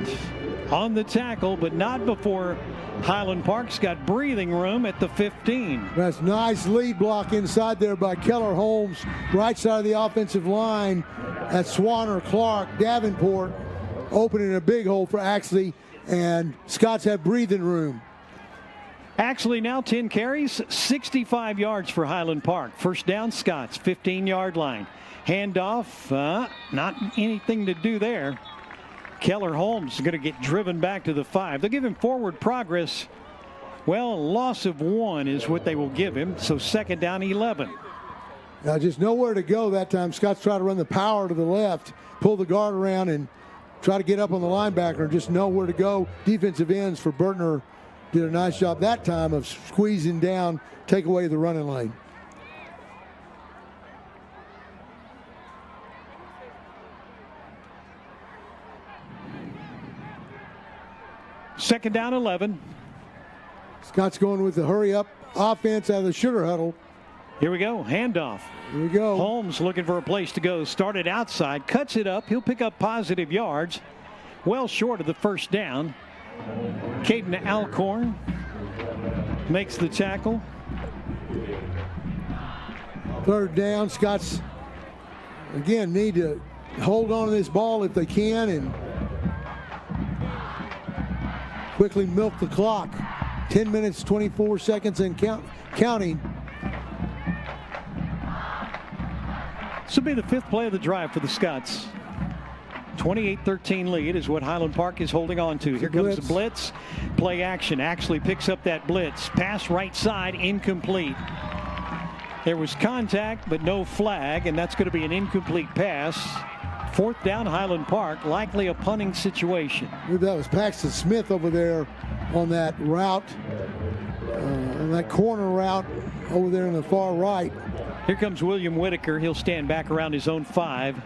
on the tackle, but not before Highland Park's got breathing room at the 15. That's nice lead block inside there by Keller Holmes. Right side of the offensive line at Swanner, Clark, Davenport, opening a big hole for Axley, and Scott's have breathing room. Axley now 10 carries, 65 yards for Highland Park. First down, Scott's 15-yard line. Handoff, not anything to do there. Keller Holmes is going to get driven back to the 5. They'll give him forward progress. Well, a loss of 1 is what they will give him. So second down, 11. Now just nowhere to go that time. Scott's trying to run the power to the left, pull the guard around, and try to get up on the linebacker. Just nowhere to go. Defensive ends for Berkner did a nice job that time of squeezing down, take away the running lane. Second down, 11. Scott's going with the hurry-up offense out of the sugar huddle. Here we go, handoff. Here we go. Holmes looking for a place to go. Started outside, cuts it up. He'll pick up positive yards. Well short of the first down. Caden Alcorn makes the tackle. Third down. Scott's, again, need to hold on to this ball if they can and quickly milk the clock. 10 minutes, 24 seconds and counting. This will be the 5th play of the drive for the Scots. 28-13 lead is what Highland Park is holding on to. Here comes the blitz. Play action. Actually picks up that blitz. Pass right side, incomplete. There was contact, but no flag, and that's going to be an incomplete pass. 4th down, Highland Park. Likely a punting situation. That was Paxton Smith over there on that route, on that corner route over there in the far right. Here comes William Whitaker. He'll stand back around his own 5.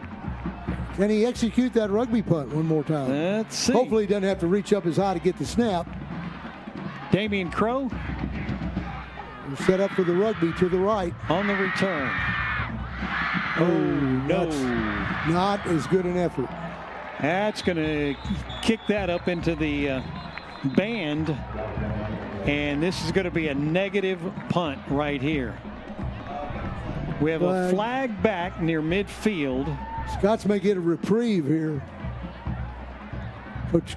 Can he execute that rugby punt one more time? Let's see. Hopefully he doesn't have to reach up as high to get the snap. Damian Crow. Set up for the rugby to the right. On the return. Oh, no. Not as good an effort. That's going to kick that up into the band. And this is going to be a negative punt right here. We have a flag back near midfield. Scots may get a reprieve here.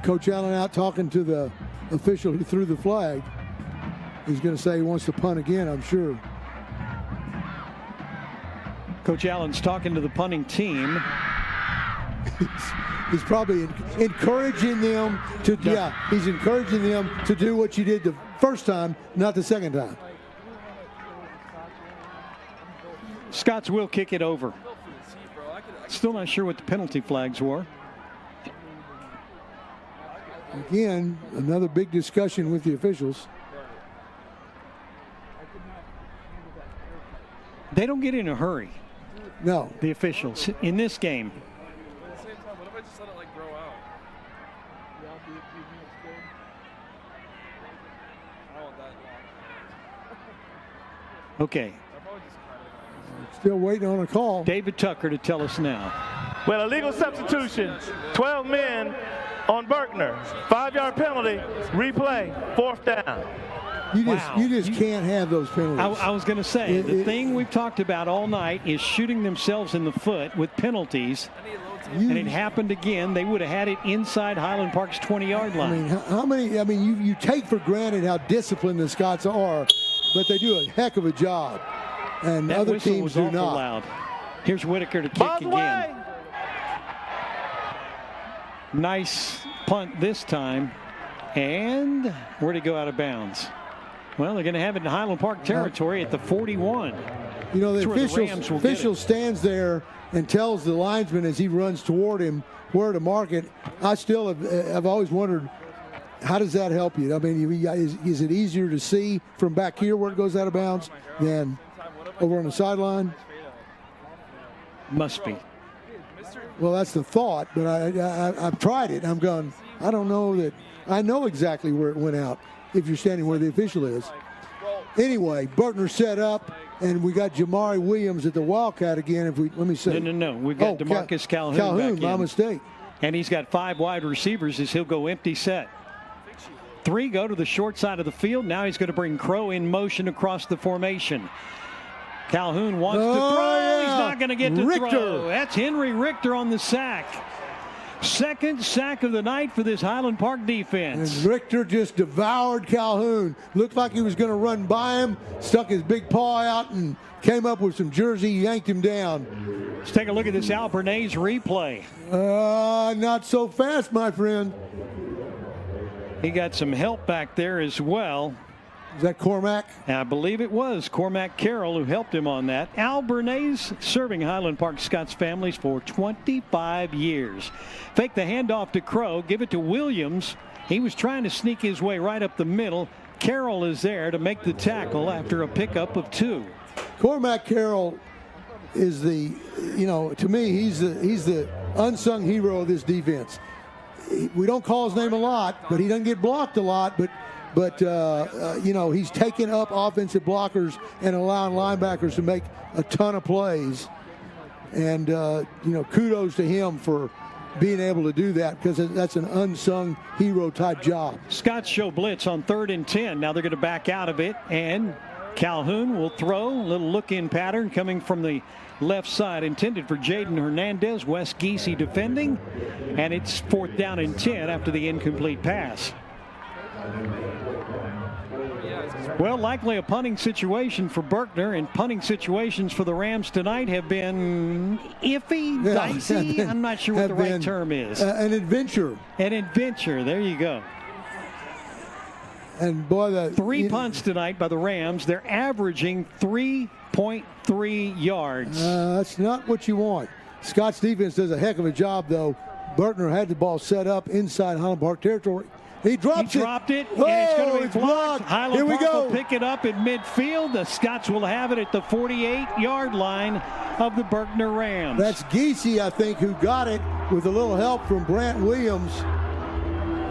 Coach Allen out talking to the official who threw the flag. He's going to say he wants to punt again, I'm sure. Coach Allen's talking to the punting team. He's probably encouraging them to, he's encouraging them to do what you did the first time, not the second time. Scots will kick it over. Still not sure what the penalty flags were. Again, another big discussion with the officials. They don't get in a hurry. No. The officials in this game. At the same time, what if I just let it like grow out? I want that long. Okay. Still waiting on a call. David Tucker to tell us now. Well, illegal substitution. 12 men on Berkner. 5-yard penalty. Replay. 4th down. You just can't have those penalties. I was going to say, the thing we've talked about all night is shooting themselves in the foot with penalties. And it happened again. They would have had it inside Highland Park's 20-yard line. I mean, how many? I mean, you take for granted how disciplined the Scots are, but they do a heck of a job, and that other teams do not. Loud. Here's Whitaker to kick again. Nice punt this time, and where'd he go out of bounds? Well, they're going to have it in Highland Park territory at the 41. You know, the official stands there and tells the linesman as he runs toward him where to mark it. I've always wondered, how does that help you? I mean, is it easier to see from back here where it goes out of bounds than over on the sideline? Must be. Well, that's the thought, but I've tried it. I'm going, I don't know that I know exactly where it went out if you're standing where the official is. Anyway, Berkner set up, and we got Jamari Williams at the Wildcat again. Let me see. No. We've got DeMarcus Calhoun back in. My mistake. And he's got 5 wide receivers as he'll go empty set. 3 go to the short side of the field. Now he's going to bring Crow in motion across the formation. Calhoun wants to throw. He's not going to get to throw. That's Henry Richter on the sack. Second sack of the night for this Highland Park defense. And Richter just devoured Calhoun. Looked like he was going to run by him, stuck his big paw out, and came up with some jersey, yanked him down. Let's take a look at this Al Bernays replay. Not so fast, my friend. He got some help back there as well. Is that Cormac? I believe it was Cormac Carroll who helped him on that. Al Bernays serving Highland Park Scots families for 25 years. Fake the handoff to Crow, give it to Williams. He was trying to sneak his way right up the middle. Carroll is there to make the tackle after a pickup of 2. Cormac Carroll is to me, he's the unsung hero of this defense. We don't call his name a lot, but he doesn't get blocked a lot, but he's taking up offensive blockers and allowing linebackers to make a ton of plays. And, kudos to him for being able to do that, because that's an unsung hero type job. Scots show blitz on 3rd and 10. Now they're going to back out of it, and Calhoun will throw. A little look-in pattern coming from the left side, intended for Jaden Hernandez. Wes Giese defending, and it's 4th down and 10 after the incomplete pass. Well, likely a punting situation for Berkner, and punting situations for the Rams tonight have been iffy, dicey. I'm not sure what the right term is. An adventure. An adventure. There you go. And boy, 3 punts tonight by the Rams. They're averaging 3.3 yards. That's not what you want. Scott's defense does a heck of a job, though. Berkner had the ball set up inside Highland Park territory. He dropped it, and it's going to be blocked. Highland Here we Park go. will pick it up in midfield. The Scots will have it at the 48-yard line of the Berkner Rams. That's Giese, I think, who got it with a little help from Brant Williams.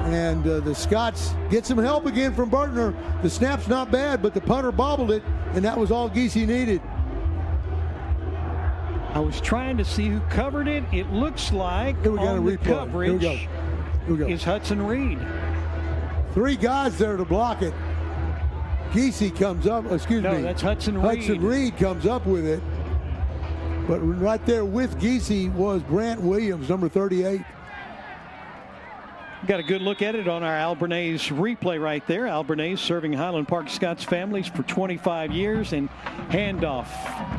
And the Scots get some help again from Berkner. The snap's not bad, but the punter bobbled it, and that was all Giese needed. I was trying to see who covered it. It looks like on the coverage Here we go. Is Hudson Reed. 3 guys there to block it. Giese comes up, No, that's Hudson Reed. Hudson Reed comes up with it. But right there with Giese was Brant Williams, number 38. Got a good look at it on our Al Bernays replay right there. Al Bernays serving Highland Park Scots families for 25 years. And handoff.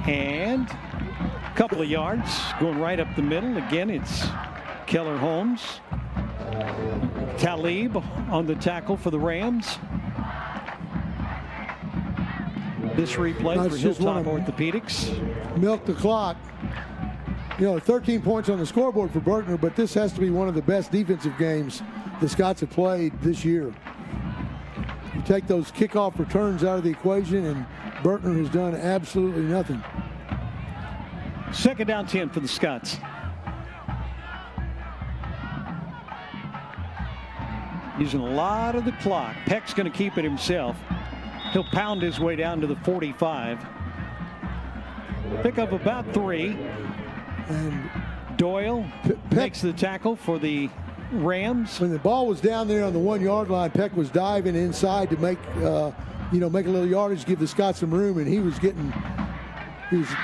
And a couple of yards going right up the middle. Again, it's Keller Holmes. Talib on the tackle for the Rams. This replay for Hilltop Orthopedics. Milk the clock. 13 points on the scoreboard for Berkner, but this has to be one of the best defensive games the Scots have played this year. You take those kickoff returns out of the equation, and Berkner has done absolutely nothing. 2nd down 10 for the Scots. Using a lot of the clock. Peck's going to keep it himself. He'll pound his way down to the 45. Pick up about 3. And Doyle makes the tackle for the Rams. When the ball was down there on the 1-yard line, Peck was diving inside to make make a little yardage, give the Scots some room, and he was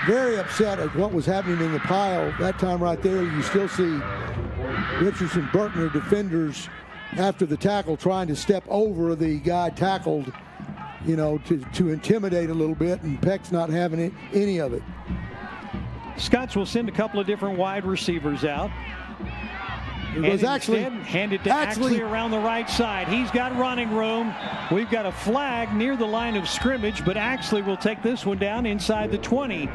very upset at what was happening in the pile. That time right there, you still see Richardson, Berkner defenders after the tackle trying to step over the guy tackled, to intimidate a little bit, and Peck's not having any of it. Scots will send a couple of different wide receivers out. It was hand it to Axley around the right side. He's got running room. We've got a flag near the line of scrimmage, but Axley will take this one down inside the 20.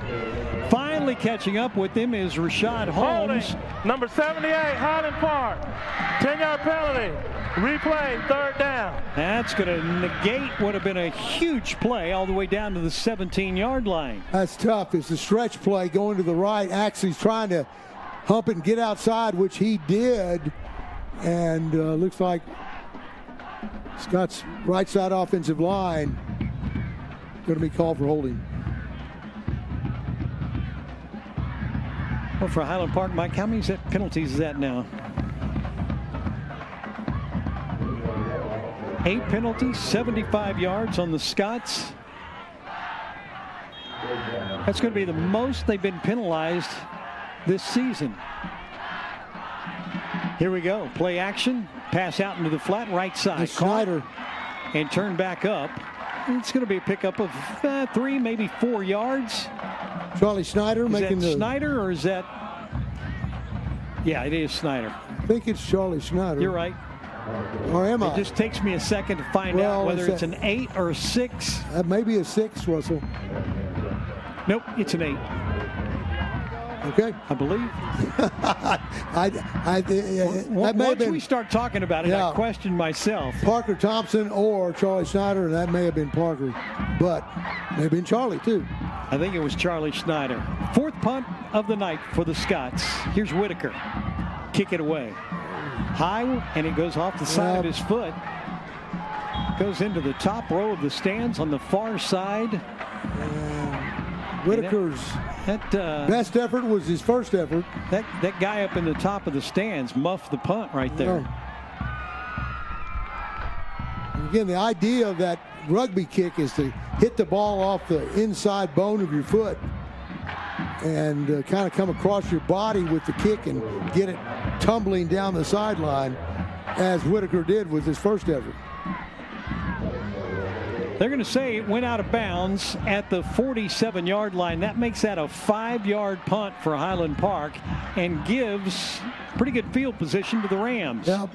Finally catching up with him is Rashad Holmes. Holding, number 78, Highland Park. 10-yard penalty. Replay, third down. That's going to negate what would have been a huge play all the way down to the 17-yard line. That's tough. It's a stretch play going to the right. Axley's trying to hump it and get outside, which he did. And looks like Scott's right side offensive line going to be called for holding. Well, for Highland Park, Mike, how many penalties is that now? 8 penalties, 75 yards on the Scots. That's going to be the most they've been penalized this season. Here we go. Play action. Pass out into the flat right side. Snyder. And turn back up. It's going to be a pickup of 3, maybe 4 yards. Charlie Snyder making the... Snyder, or is that... Yeah, it is Snyder. I think it's Charlie Snyder. You're right. Or am I? It just takes me a second to find out whether it's an 8 or a 6. Maybe a 6, Russell. Nope, it's an 8. Okay. I believe. Once we start talking about it, I question myself. Parker Thompson or Charlie Snyder, and that may have been Parker, but may have been Charlie too. I think it was Charlie Snyder. 4th punt of the night for the Scots. Here's Whitaker. Kick it away. High, and it goes off the side of his foot. Goes into the top row of the stands on the far side. Whitaker's best effort was his first effort. That guy up in the top of the stands muffed the punt right there. Again, the idea of that rugby kick is to hit the ball off the inside bone of your foot and kind of come across your body with the kick and get it tumbling down the sideline, as Whitaker did with his first effort. They're going to say it went out of bounds at the 47-yard line. That makes that a 5-yard punt for Highland Park and gives pretty good field position to the Rams. Yep.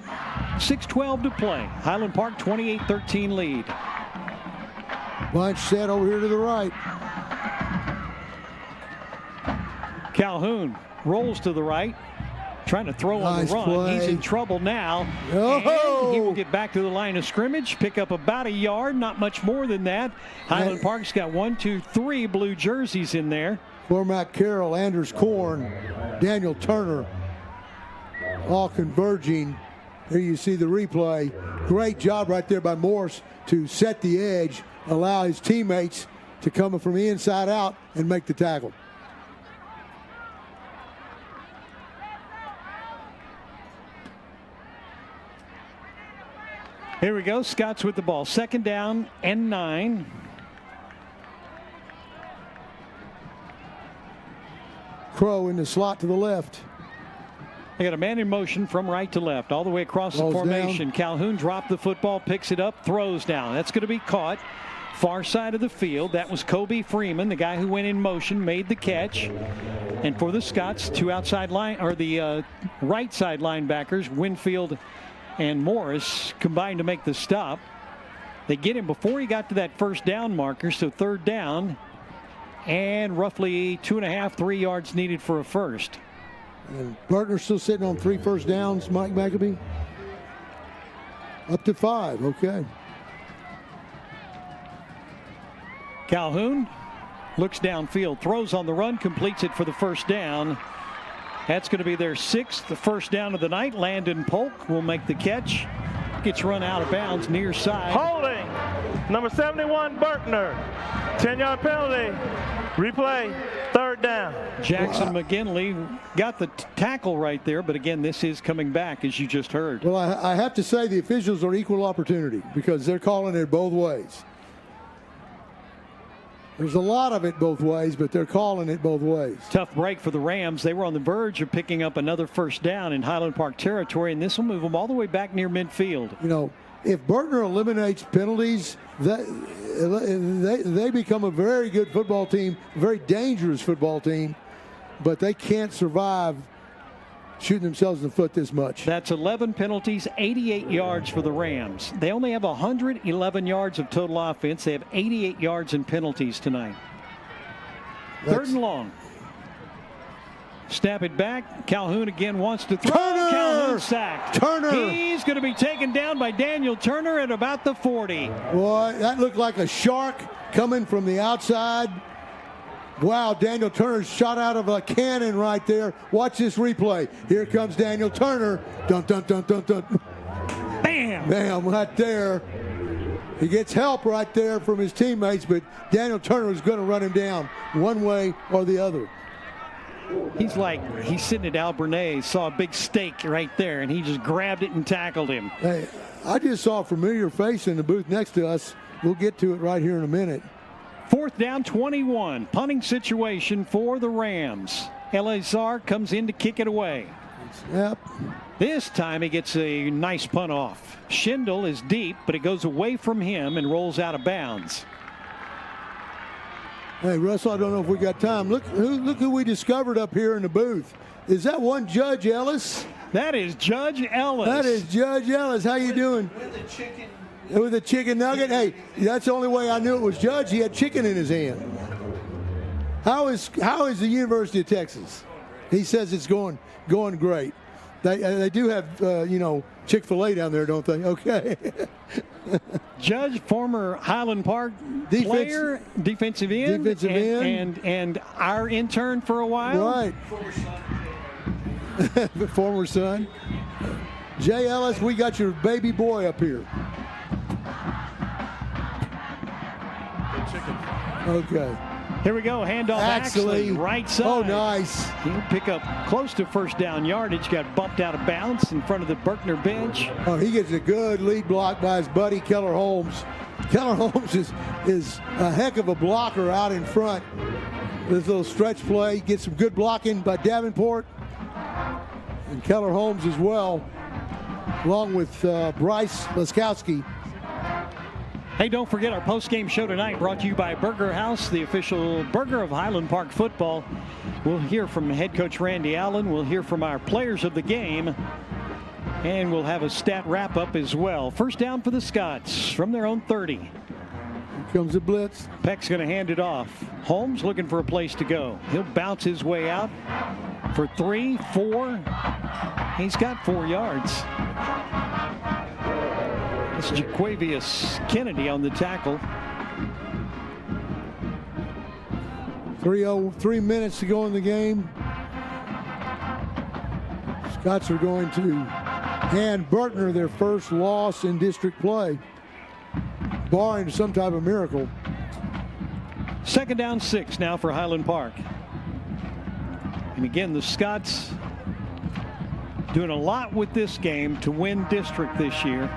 6:12 to play. Highland Park 28-13 lead. Bunch set over here to the right. Calhoun rolls to the right. Trying to throw on the run. Play. He's in trouble now. Oh. And he will get back to the line of scrimmage, pick up about a yard, not much more than that. Highland Park's got 1, 2, 3 blue jerseys in there. Cormac Carroll, Anders Korn, Daniel Turner, all converging. Here you see the replay. Great job right there by Morse to set the edge, allow his teammates to come from the inside out and make the tackle. Here we go. Scots with the ball. 2nd down and 9. Crow in the slot to the left. They got a man in motion from right to left, all the way across the formation. Down. Calhoun dropped the football, picks it up, throws down. That's going to be caught. Far side of the field. That was Kobe Freeman, the guy who went in motion, made the catch. And for the Scots, two outside line, or the right side linebackers, Winfield and Morris, combined to make the stop. They get him before he got to that first down marker, so 3rd down, and roughly 2.5, 3 yards needed for a first. And Berkner still sitting on 3 first downs, Mike McAbee? Up to 5, okay. Calhoun looks downfield, throws on the run, completes it for the first down. That's going to be their 6th, the first down of the night. Landon Polk will make the catch. Gets run out of bounds near side. Holding, number 71, Berkner. 10-yard penalty. Replay, 3rd down. Jackson McGinley got the tackle right there, but again, this is coming back, as you just heard. Well, I have to say the officials are equal opportunity because they're calling it both ways. There's a lot of it both ways, but they're calling it both ways. Tough break for the Rams. They were on the verge of picking up another first down in Highland Park territory, and this will move them all the way back near midfield. You know, if Berkner eliminates penalties, they become a very good football team, very dangerous football team, but they can't survive shooting themselves in the foot this much. That's 11 penalties, 88 yards for the Rams. They only have 111 yards of total offense. They have 88 yards in penalties tonight. Third and long. Snap it back. Calhoun again wants to throw. Turner! Calhoun sacked. Turner! He's going to be taken down by Daniel Turner at about the 40. Boy, that looked like a shark coming from the outside. Wow, Daniel Turner shot out of a cannon right there. Watch this replay. Here comes Daniel Turner. Dun, dun, dun, dun, dun. Bam! Bam, right there. He gets help right there from his teammates, but Daniel Turner is going to run him down one way or the other. He's sitting at Albernay, saw a big steak right there, and he just grabbed it and tackled him. Hey, I just saw a familiar face in the booth next to us. We'll get to it right here in a minute. Fourth down, 21. Punting situation for the Rams. Eleazar comes in to kick it away. Yep. This time he gets a nice punt off. Schindel is deep, but it goes away from him and rolls out of bounds. Hey, Russell, I don't know if we got time. Look who we discovered up here in the booth. Is that one Judge Ellis? That is Judge Ellis. That is Judge Ellis. How you doing? With a chicken nugget. Hey, that's the only way I knew it was Judge. He had chicken in his hand. How is the University of Texas? He says it's going great. They do have Chick-fil-A down there, don't they? Okay. Judge, former Highland Park player, defensive end, and our intern for a while. Right. Former son. Jay Ellis, we got your baby boy up here. Okay. Here we go. Handoff Axley, right side. Oh, nice. He'll pick up close to first down yardage. Got bumped out of bounds in front of the Berkner bench. Oh, he gets a good lead block by his buddy Keller Holmes. Keller Holmes is a heck of a blocker out in front. This little stretch play gets some good blocking by Davenport and Keller Holmes as well, along with Bryce Laskowski. Hey, don't forget our post-game show tonight brought to you by Burger House, the official burger of Highland Park football. We'll hear from head coach Randy Allen. We'll hear from our players of the game. And we'll have a stat wrap-up as well. First down for the Scots from their own 30. Here comes the blitz. Peck's going to hand it off. Holmes looking for a place to go. He'll bounce his way out for 3, 4. He's got 4 yards. It's Jaquavius Kennedy on the tackle. 3 minutes to go in the game. Scots are going to hand Berkner their first loss in district play, barring some type of miracle. Second down 6 now for Highland Park. And again, the Scots doing a lot with this game to win district this year.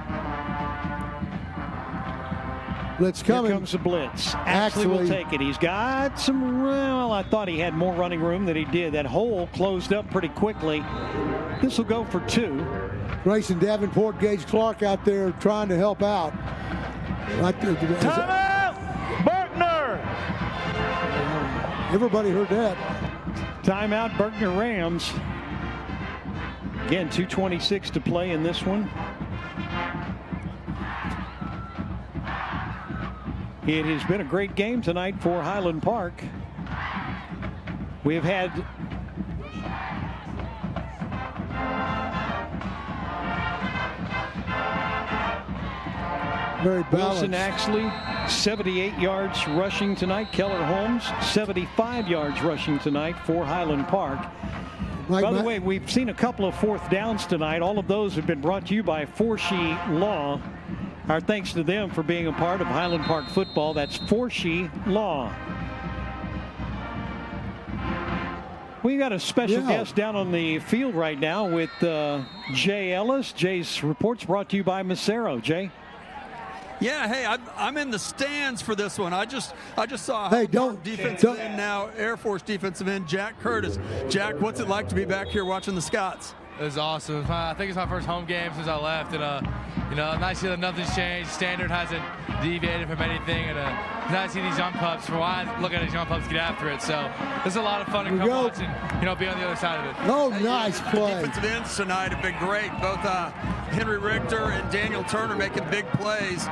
Blitz coming. Here comes the blitz. Axley will take it. He's got some, well, I thought he had more running room than he did. That hole closed up pretty quickly. This will go for 2. Grayson Davenport, Gage Clark out there trying to help out. Right there. Timeout! Berkner! Everybody heard that. Timeout, Berkner Rams. Again, 2:26 to play in this one. It has been a great game tonight for Highland Park. We have had very balanced. Wilson Axley, 78 yards rushing tonight. Keller Holmes, 75 yards rushing tonight for Highland Park. By the way, we've seen a couple of fourth downs tonight. All of those have been brought to you by Forshee Law. Our thanks to them for being a part of Highland Park football. That's Forshee Law. We got a special guest down on the field right now with Jay Ellis. Jay's reports brought to you by Macero. Jay? Yeah, hey, I'm in the stands for this one. I just saw defensive end now, Air Force defensive end Jack Curtis. Jack, what's it like to be back here watching the Scots? It was awesome. I think it's my first home game since I left, and nice to see that nothing's changed. Standard hasn't deviated from anything, and it's nice to see these young pups. For why I look at these young pups get after it. So it's a lot of fun to come watch and be on the other side of it. Oh, nice play. The defensive ends tonight have been great. Both Henry Richter and Daniel Turner making big plays.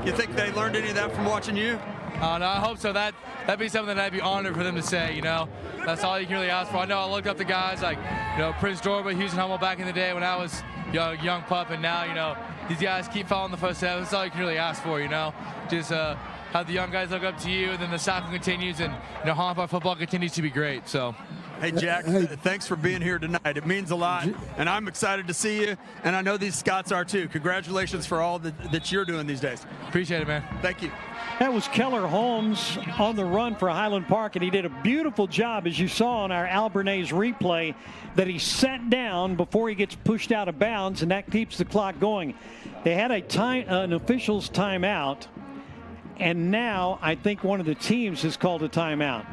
You think they learned any of that from watching you? No, I hope so. That'd be something that I'd be honored for them to say. That's all you can really ask for. I know I looked up to guys like Prince Jorba, Houston Hummel back in the day when I was young pup, and now these guys keep following the footsteps. That's all you can really ask for. Just have the young guys look up to you, and then the cycle continues, and Highland Park football continues to be great. So. Hey, Jack, thanks for being here tonight. It means a lot, and I'm excited to see you, and I know these Scots are too. Congratulations for all that you're doing these days. Appreciate it, man. Thank you. That was Keller Holmes on the run for Highland Park, and he did a beautiful job, as you saw on our Albernays replay, that he sat down before he gets pushed out of bounds, and that keeps the clock going. They had an official's timeout, and now I think one of the teams has called a timeout.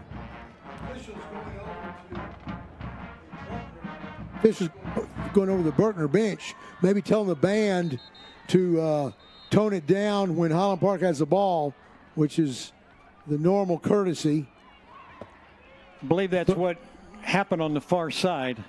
Officials going over the Berkner bench, maybe telling the band to tone it down when Highland Park has the ball, which is the normal courtesy. I believe that's what happened on the far side.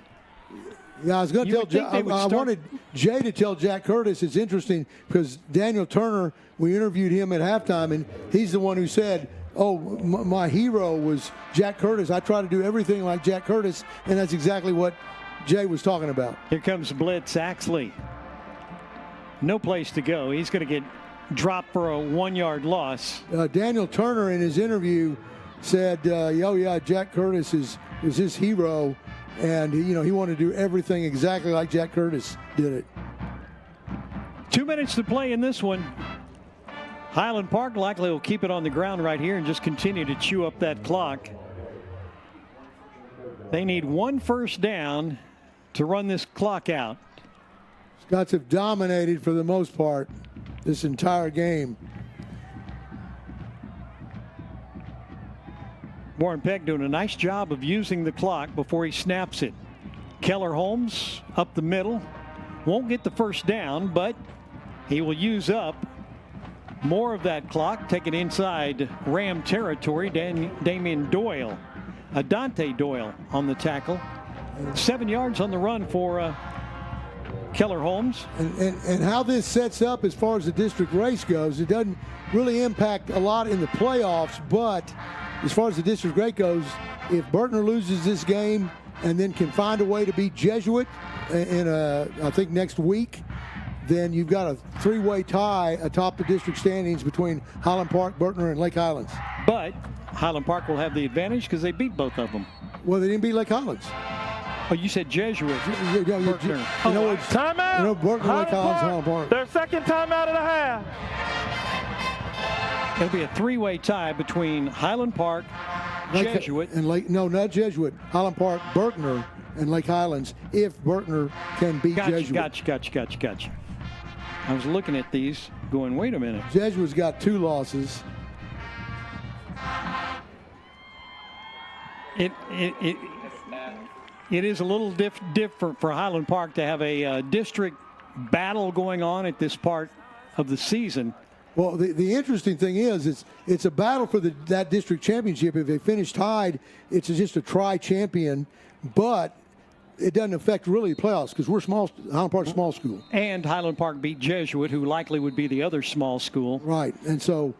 Yeah, I was going to tell. I wanted Jay to tell Jack Curtis. It's interesting because Daniel Turner, we interviewed him at halftime, and he's the one who said, "Oh, my hero was Jack Curtis. I try to do everything like Jack Curtis," and that's exactly what Jay was talking about. Here comes Blitz Axley. No place to go. He's going to get dropped for a 1-yard loss. Daniel Turner in his interview said, "Oh yeah, Jack Curtis is his hero, and he wanted to do everything exactly like Jack Curtis did it." 2 minutes to play in this one. Highland Park likely will keep it on the ground right here and just continue to chew up that clock. They need one first down to run this clock out. Scots have dominated for the most part this entire game. Warren Peck doing a nice job of using the clock before he snaps it. Keller Holmes up the middle. Won't get the first down, but he will use up more of that clock. Take it inside Ram territory. Damian Doyle. Dante Doyle on the tackle. 7 yards on the run for Keller Holmes. And how this sets up as far as the district race goes, it doesn't really impact a lot in the playoffs, but as far as the district race goes, if Berkner loses this game and then can find a way to beat Jesuit I think next week, then you've got a three-way tie atop the district standings between Highland Park, Berkner, and Lake Highlands. But Highland Park will have the advantage because they beat both of them. Well, they didn't beat Lake Highlands. Oh, you said Jesuit. Berkner. Timeout. Berkner, Lake Highlands, Highland Park. Their second timeout of the half. It'll be a three-way tie between Highland Park, Jesuit, and Lake. No, not Jesuit. Highland Park, Berkner, and Lake Highlands. If Berkner can beat Jesuit. Gotcha. I was looking at these, going, wait a minute. Jesuit's got 2 losses. It is a little different for Highland Park to have a district battle going on at this part of the season. Well, the interesting thing is it's a battle for that district championship. If they finish tied, it's just a tri-champion, but it doesn't affect really the playoffs because we're small. Highland Park's small school. And Highland Park beat Jesuit, who likely would be the other small school. Right, and so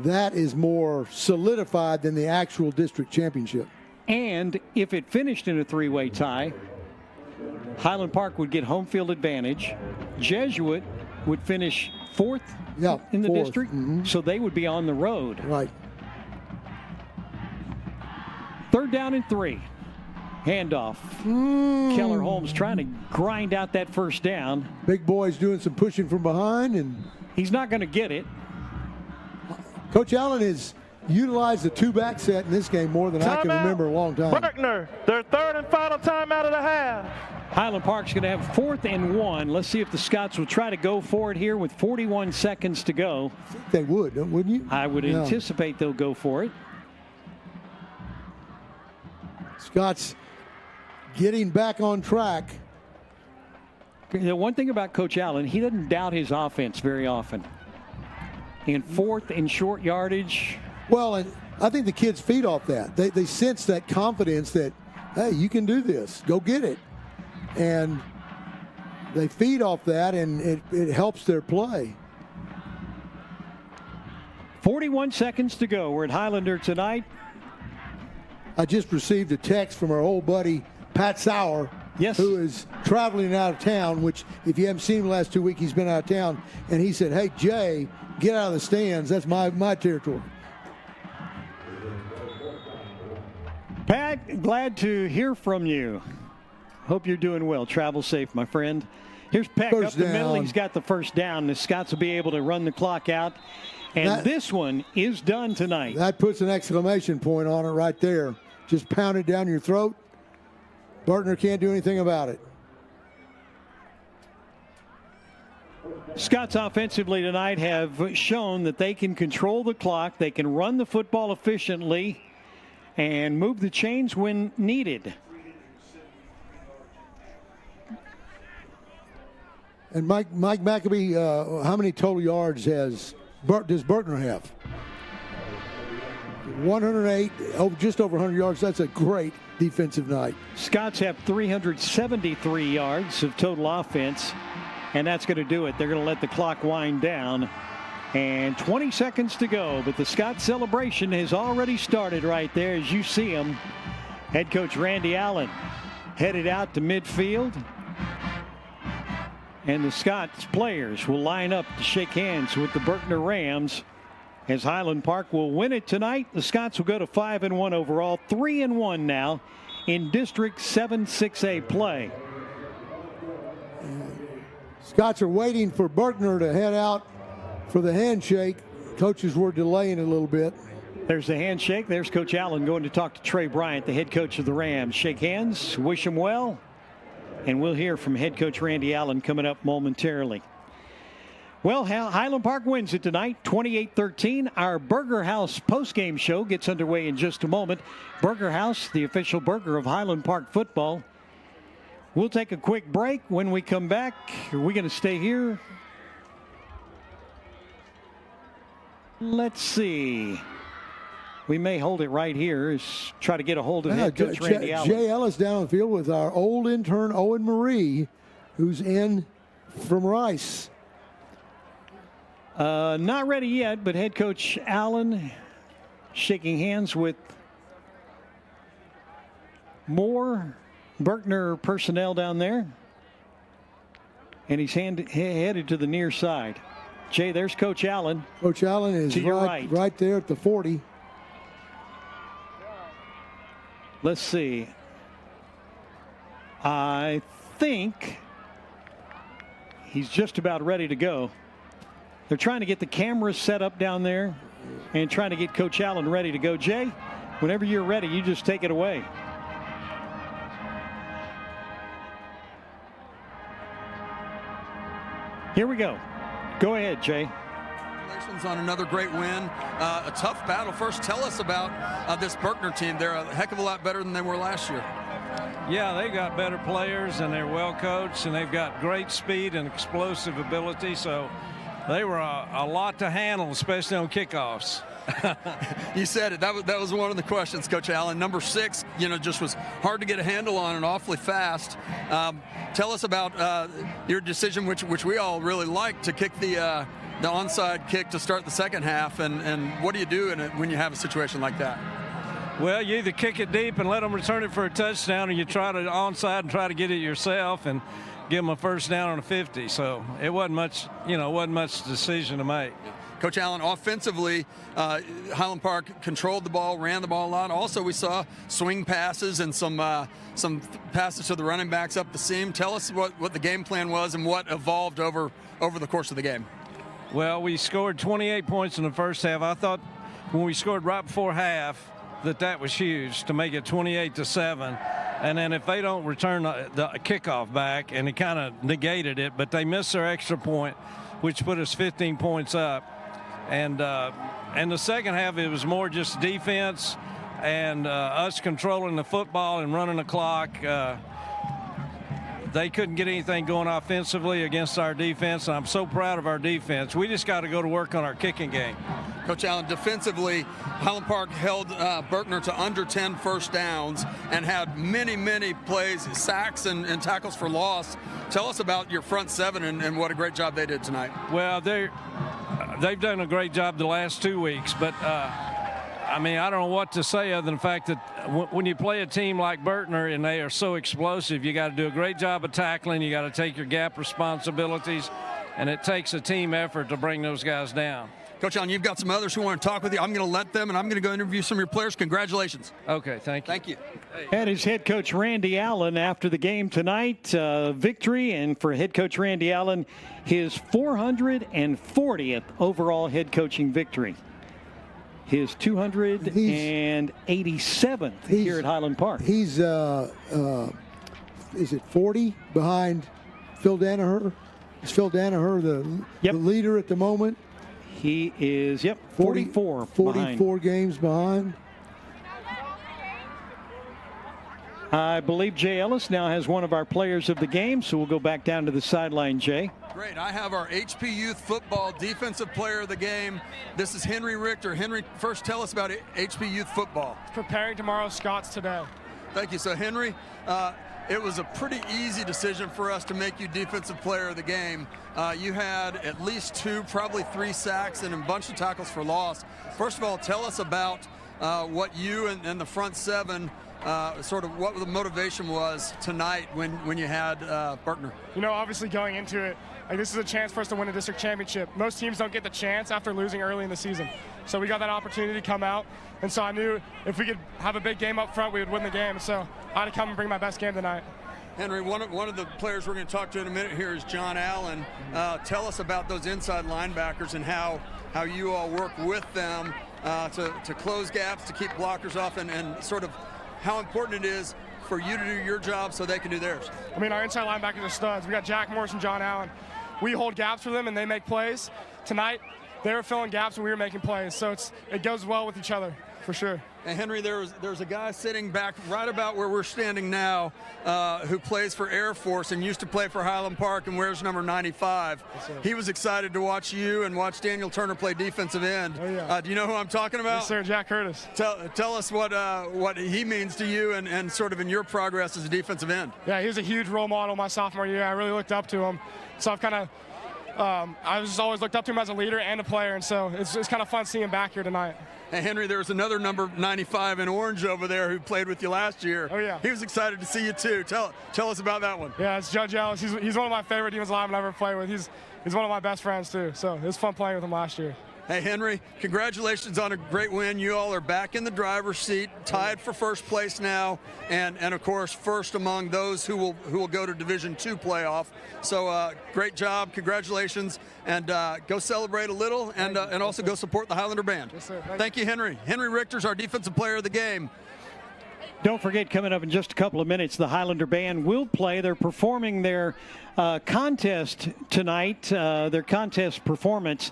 that is more solidified than the actual district championship. And if it finished in a three-way tie, Highland Park would get home field advantage. Jesuit would finish fourth in the district, so they would be on the road. Right. 3rd down and 3. Handoff. Keller Holmes trying to grind out that first down. Big boy's doing some pushing from behind, and he's not going to get it. Coach Allen has utilized the 2-back set in this game more than I can remember a long time. Berkner, their 3rd and final timeout of the half. Highland Park's going to have 4th and 1. Let's see if the Scots will try to go for it here with 41 seconds to go. I think they would, wouldn't you? I would anticipate they'll go for it. Scots getting back on track. The one thing about Coach Allen, he doesn't doubt his offense very often. In 4th and short yardage. Well, and I think the kids feed off that. They sense that confidence that, hey, you can do this. Go get it. And they feed off that, and it helps their play. 41 seconds to go. We're at Highlander tonight. I just received a text from our old buddy, Pat Sauer, who is traveling out of town, which if you haven't seen him the last 2 weeks, he's been out of town. And he said, hey, Jay, get out of the stands. That's my territory. Pat, glad to hear from you. Hope you're doing well. Travel safe, my friend. Here's Peck up the middle. He's got the first down. The Scots will be able to run the clock out. And this one is done tonight. That puts an exclamation point on it right there. Just pound it down your throat. Berkner can't do anything about it. Scots offensively tonight have shown that they can control the clock. They can run the football efficiently and move the chains when needed. And Mike McAbee, how many total yards does Berkner have? 108, just over 100 yards. That's a great defensive night. Scots have 373 yards of total offense, and that's going to do it. They're going to let the clock wind down. And 20 seconds to go, but the Scots celebration has already started right there as you see him. Head coach Randy Allen headed out to midfield. And the Scots players will line up to shake hands with the Berkner Rams as Highland Park will win it tonight. The Scots will go to 5-1 overall, 3-1 now in District 7-6A play. Scots are waiting for Berkner to head out for the handshake. Coaches were delaying it a little bit. There's the handshake. There's Coach Allen going to talk to Trey Bryant, the head coach of the Rams. Shake hands, wish him well. And we'll hear from head coach Randy Allen coming up momentarily. Well, Highland Park wins it tonight, 28-13. Our Burger House postgame show gets underway in just a moment. Burger House, the official burger of Highland Park football. We'll take a quick break. When we come back, are we going to stay here? Let's see. We may hold it right here. Try to get a hold of head coach Randy Allen. Jay Ellis down on the field with our old intern Owen Marie, who's in from Rice. Not ready yet, but head coach Allen shaking hands with more Berkner personnel down there. And he's headed to the near side. Jay, there's Coach Allen. Coach Allen is right there at the 40. Let's see. I think he's just about ready to go. They're trying to get the cameras set up down there and trying to get Coach Allen ready to go. Jay, whenever you're ready, you just take it away. Here we go. Go ahead, Jay. Congratulations on another great win. A tough battle. First, tell us about this Berkner team. They're a heck of a lot better than they were last year. Yeah, they got better players and they're well coached and they've got great speed and explosive ability. So they were a lot to handle, especially on kickoffs. You said it. That was one of the questions, Coach Allen. Number 6, just was hard to get a handle on and awfully fast. Tell us about your decision, which we all really like, to kick the onside kick to start the second half, and what do you do when you have a situation like that? Well, you either kick it deep and let them return it for a touchdown, or you try to onside and try to get it yourself and give them a first down on a 50. So it wasn't much decision to make. Coach Allen, offensively, Highland Park controlled the ball, ran the ball a lot. Also, we saw swing passes and some passes to the running backs up the seam. Tell us what the game plan was and what evolved over the course of the game. Well, we scored 28 points in the first half. I thought when we scored right before half that was huge to make it 28-7. And then if they don't return the kickoff back, and it kind of negated it, but they missed their extra point, which put us 15 points up. And the second half, it was more just defense and us controlling the football and running the clock. They couldn't get anything going offensively against our defense, and I'm so proud of our defense. We just got to go to work on our kicking game. Coach Allen, defensively, Highland Park held Berkner to under 10 first downs and had many plays, sacks and tackles for loss. Tell us about your front seven and what a great job they did tonight. Well, they've done a great job the last 2 weeks, but I mean, I don't know what to say other than the fact that when you play a team like Berkner and they are so explosive, you got to do a great job of tackling. You got to take your gap responsibilities, and it takes a team effort to bring those guys down. Coach Allen, you've got some others who want to talk with you. I'm going to let them, and I'm going to go interview some of your players. Congratulations. Okay, thank you. Thank you. And his head coach Randy Allen after the game tonight, victory, and for head coach Randy Allen, his 440th overall head coaching victory. His 287th here at Highland Park. He's, is it 40 behind Phil Danaher? Is Phil Danaher the leader at the moment? He is, 44 games behind. I believe Jay Ellis now has one of our players of the game, so we'll go back down to the sideline, Jay. Great. I have our HP Youth Football Defensive Player of the Game. This is Henry Richter. Henry, first tell us about HP Youth Football. Preparing tomorrow's Scots today. Thank you. So, Henry, it was a pretty easy decision for us to make you Defensive Player of the Game. You had at least 2, probably 3 sacks and a bunch of tackles for loss. First of all, tell us about what you and the front seven, sort of what the motivation was tonight when you had Berkner. You know, obviously going into it, like, this is a chance for us to win a district championship. Most teams don't get the chance after losing early in the season. So we got that opportunity to come out. And so I knew if we could have a big game up front, we would win the game. So I had to come and bring my best game tonight. Henry, one of the players we're going to talk to in a minute here is John Allen. Tell us about those inside linebackers and how you all work with them to close gaps, to keep blockers off, and sort of how important it is for you to do your job so they can do theirs. I mean, our inside linebackers are studs. We got Jack Morris and John Allen. We hold gaps for them, and they make plays. Tonight, they were filling gaps, and we were making plays. So it goes well with each other, for sure. And Henry, there's a guy sitting back right about where we're standing now who plays for Air Force and used to play for Highland Park and wears number 95. Yes, he was excited to watch you and watch Daniel Turner play defensive end. Oh, yeah. Do you know who I'm talking about? Yes, sir, Jack Curtis. Tell us what he means to you and sort of in your progress as a defensive end. Yeah, he was a huge role model my sophomore year. I really looked up to him. So I've kind of I was just always looked up to him as a leader and a player, and so it's kind of fun seeing him back here tonight. And Henry, there's another number 95 in orange over there who played with you last year. Oh, yeah. He was excited to see you, too. Tell us about that one. Yeah, it's Judge Ellis. He's one of my favorite defensive linemen I've ever played with. He's one of my best friends, too. So it was fun playing with him last year. Hey, Henry, congratulations on a great win. You all are back in the driver's seat, tied for first place now, and of course, first among those who will go to Division II playoff. So great job, congratulations, and go celebrate a little, and also go support the Highlander Band. Yes, sir. Thank you, Henry. Henry Richter's our defensive player of the game. Don't forget, coming up in just a couple of minutes, the Highlander Band will play. They're performing their contest tonight, their contest performance.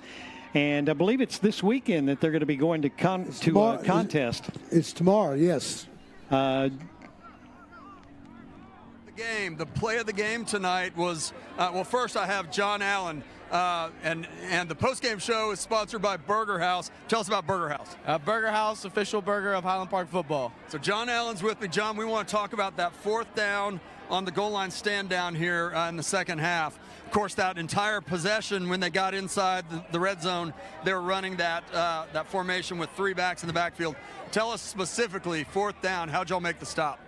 And I believe it's this weekend that they're going to be going to contest. It's tomorrow, yes. The game, the play of the game tonight was, well, first I have John Allen, and the post-game show is sponsored by Burger House. Tell us about Burger House. Burger House, official burger of Highland Park football. So John Allen's with me. John, we want to talk about that fourth down on the goal line stand down here in the second half. Of course, that entire possession, when they got inside the red zone, they were running that formation with 3 backs in the backfield. Tell us specifically, fourth down, how'd y'all make the stop?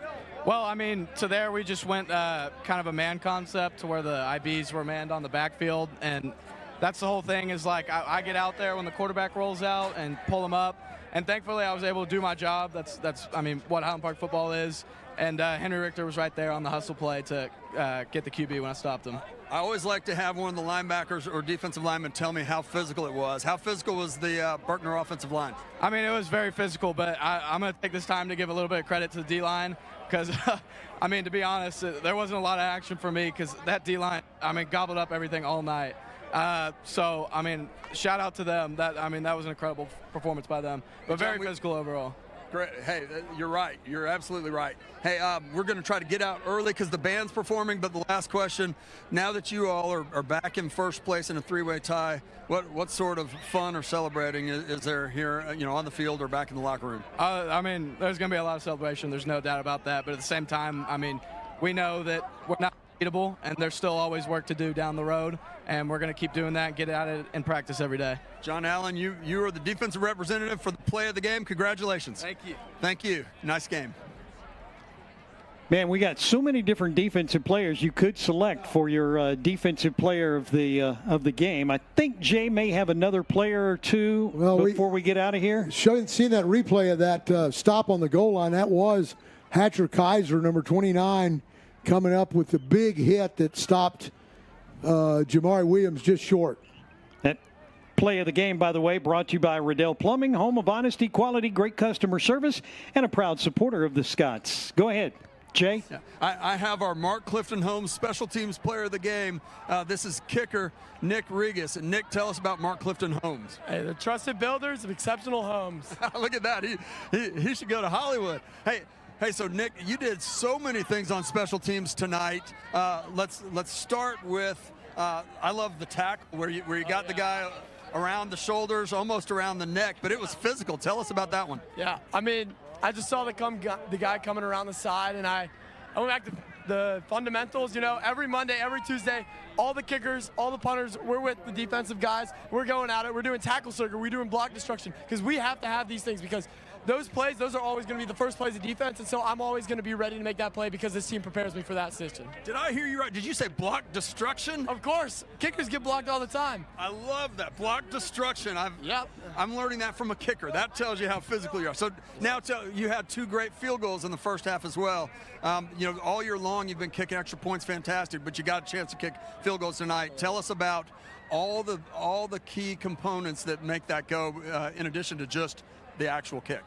Well, I mean, to there we just went kind of a man concept to where the IBs were manned on the backfield, and that's the whole thing is like I get out there when the quarterback rolls out and pull him up, and thankfully I was able to do my job. That's I mean, what Highland Park football is, and Henry Richter was right there on the hustle play to get the QB when I stopped him. I always like to have one of the linebackers or defensive linemen tell me how physical it was. How physical was the Berkner offensive line? I mean, it was very physical, but I'm going to take this time to give a little bit of credit to the D-line because, I mean, to be honest, there wasn't a lot of action for me because that D-line, I mean, gobbled up everything all night. So, I mean, shout out to them. That was an incredible performance by them, but very physical overall. Great. Hey, you're right. You're absolutely right. Hey, we're going to try to get out early because the band's performing, but the last question, now that you all are back in first place in a three-way tie, what sort of fun or celebrating is there here, on the field or back in the locker room? I mean, there's going to be a lot of celebration. There's no doubt about that. But at the same time, I mean, we know that we're not beatable, and there's still always work to do down the road, and we're going to keep doing that and get at it in practice every day. John Allen, you are the defensive representative for the play of the game. Congratulations. Thank you. Thank you. Nice game. Man, we got so many different defensive players you could select for your defensive player of the game. I think Jay may have another player or two before we get out of here. Seen that replay of that stop on the goal line. That was Hatcher Kaiser, number 29, coming up with the big hit that stopped Jamari Williams just short. That play of the game, by the way, brought to you by Riddell Plumbing, home of honesty, quality, great customer service, and a proud supporter of the Scots. Go ahead, Jay. Yeah. I have our Mark Clifton Holmes special teams player of the game. This is kicker Nick Regas. And Nick, tell us about Mark Clifton Holmes. Hey, the trusted builders of exceptional homes. Look at that. He should go to Hollywood. Hey, so Nick, you did so many things on special teams tonight. Let's start with I love the tackle where you got the guy around the shoulders, almost around the neck, but it was physical. Tell us about that one. Yeah, I mean, I just saw the guy coming around the side, and I went back to the fundamentals. Every Monday, every Tuesday, all the kickers, all the punters, we're with the defensive guys. We're going at it. We're doing tackle circle. We're doing block destruction because we have to have these things because those plays, those are always going to be the first plays of defense, and so I'm always going to be ready to make that play because this team prepares me for that situation. Did I hear you right? Did you say block destruction? Of course. Kickers get blocked all the time. I love that. Block destruction. Yep. I'm learning that from a kicker. That tells you how physical you are. So now you had 2 great field goals in the first half as well. All year long you've been kicking extra points, fantastic, but you got a chance to kick field goals tonight. Tell us about all the key components that make that go in addition to just the actual kick.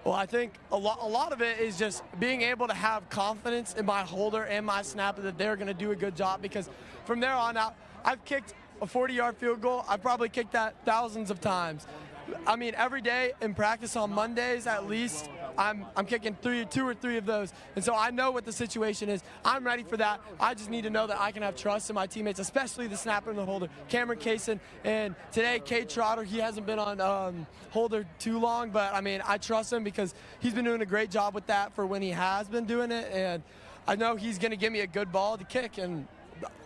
Well, I think a lot of it is just being able to have confidence in my holder and my snapper that they're going to do a good job, because from there on out, I've kicked a 40-yard field goal. I've probably kicked that thousands of times. I mean, every day in practice on Mondays at least, I'm kicking 2 or 3 of those. And so I know what the situation is. I'm ready for that. I just need to know that I can have trust in my teammates, especially the snapper and the holder. Cameron Kaysen, and today Cade Trotter, he hasn't been on holder too long, but I mean, I trust him because he's been doing a great job with that for when he has been doing it. And I know he's going to give me a good ball to kick. And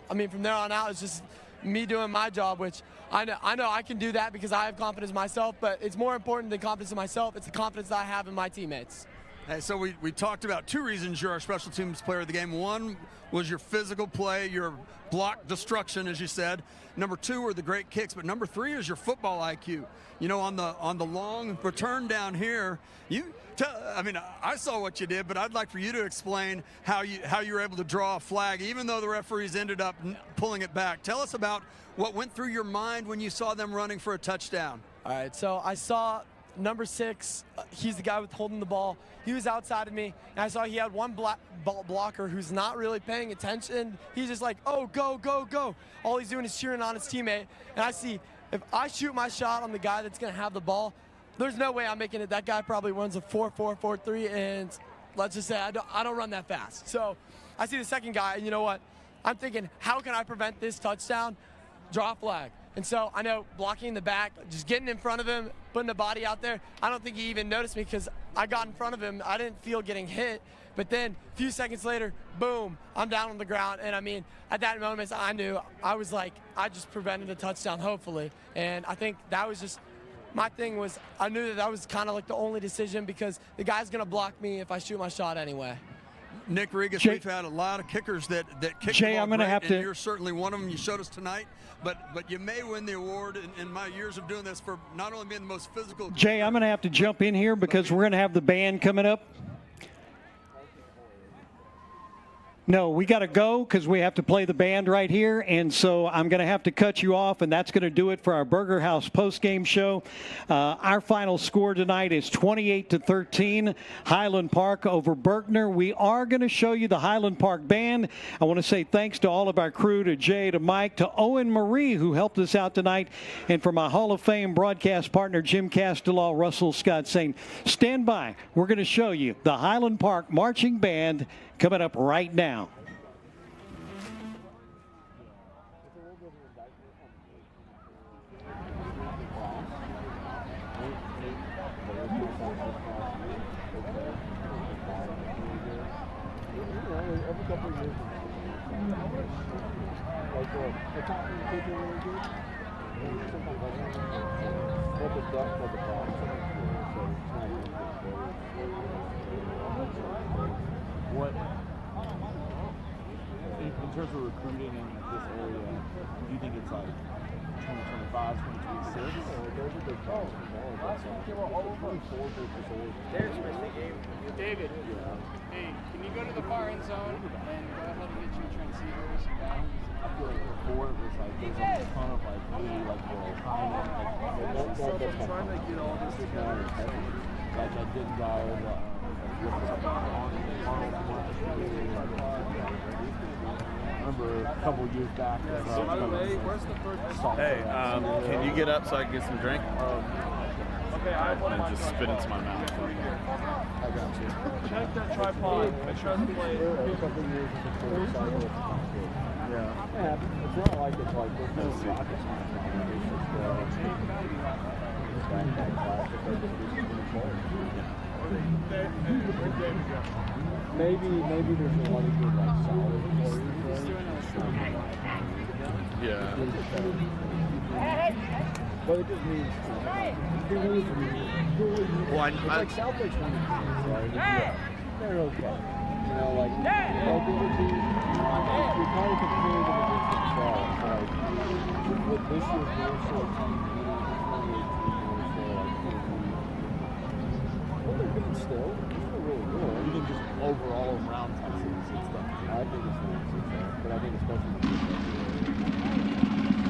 I mean, from there on out, it's just me doing my job, which I know I can do that because I have confidence in myself, but it's more important than confidence in myself. It's the confidence that I have in my teammates. Hey, so we talked about 2 reasons you're our special teams player of the game. One was your physical play, your block destruction, as you said. Number 2 were the great kicks, but number 3 is your football IQ. On the long return down here, I saw what you did, but I'd like for you to explain how you were able to draw a flag, even though the referees ended up pulling it back. Tell us about what went through your mind when you saw them running for a touchdown. All right, so I saw number 6, he's the guy with holding the ball. He was outside of me, and I saw he had one ball blocker who's not really paying attention. He's just like, oh, go, go, go. All he's doing is cheering on his teammate. And I see, if I shoot my shot on the guy that's going to have the ball, there's no way I'm making it. That guy probably runs a 4.4, 4.3, and let's just say I don't run that fast. So I see the second guy, and you know what? I'm thinking, how can I prevent this touchdown? Draw a flag. And so I know blocking in the back, just getting in front of him, putting the body out there. I don't think he even noticed me because I got in front of him. I didn't feel getting hit. But then a few seconds later, boom, I'm down on the ground. And I mean, at that moment, I knew, I was like, I just prevented a touchdown, hopefully. And I think that was just, my thing was, I knew that was kind of like the only decision because the guy's going to block me if I shoot my shot anyway. Nick Regas, we've had a lot of kickers that kick Jay, the ball I'm gonna great, have and to. you're certainly one of them. You showed us tonight, but you may win the award in my years of doing this for not only being the most physical. Jay, I'm going to have to jump in here because we're going to have the band coming up. No, we got to go because we have to play the band right here, and so I'm going to have to cut you off, and that's going to do it for our Burger House postgame show. Our final score tonight is 28-13, Highland Park over Berkner. We are going to show you the Highland Park band. I want to say thanks to all of our crew, to Jay, to Mike, to Owen Marie, who helped us out tonight, and for my Hall of Fame broadcast partner, Jim Castellaw, Russell Scott, saying, stand by. We're going to show you the Highland Park Marching Band coming up right now. Every couple of years, like the top of the people really good. Sometimes I don't know what the depth of the box is. What, in terms of recruiting in this area, do you think it's like 2025, 2026? Those are the calls. There's my game. David. Hey, can you go to the far end zone and go ahead and get your transceivers and downs? I feel like before it was like there's a ton of like really like the Highland, like trying to get all this together. Like I did guys I remember a couple years back. By the way, where's the first? Hey, can you get up so I can get some drink? Okay, I want and just spit into my mouth. I got you. Check that tripod. Make sure it's played. A couple years of the first cycle. Yeah. It's not like it's like there's no rocket science. Maybe there's a lot of good like solid players. Yeah. But it just means it's like South Lake's one of the teams, right? Yeah. They're okay. You know, like the other teams, you're kind of compared to the different styles. Like with this year's more so team, 2018 more so like well, they're good still. They're really good. Even just overall around Texas and stuff. I think it's nice, but I think especially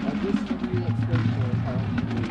like this year at State Board, I don't think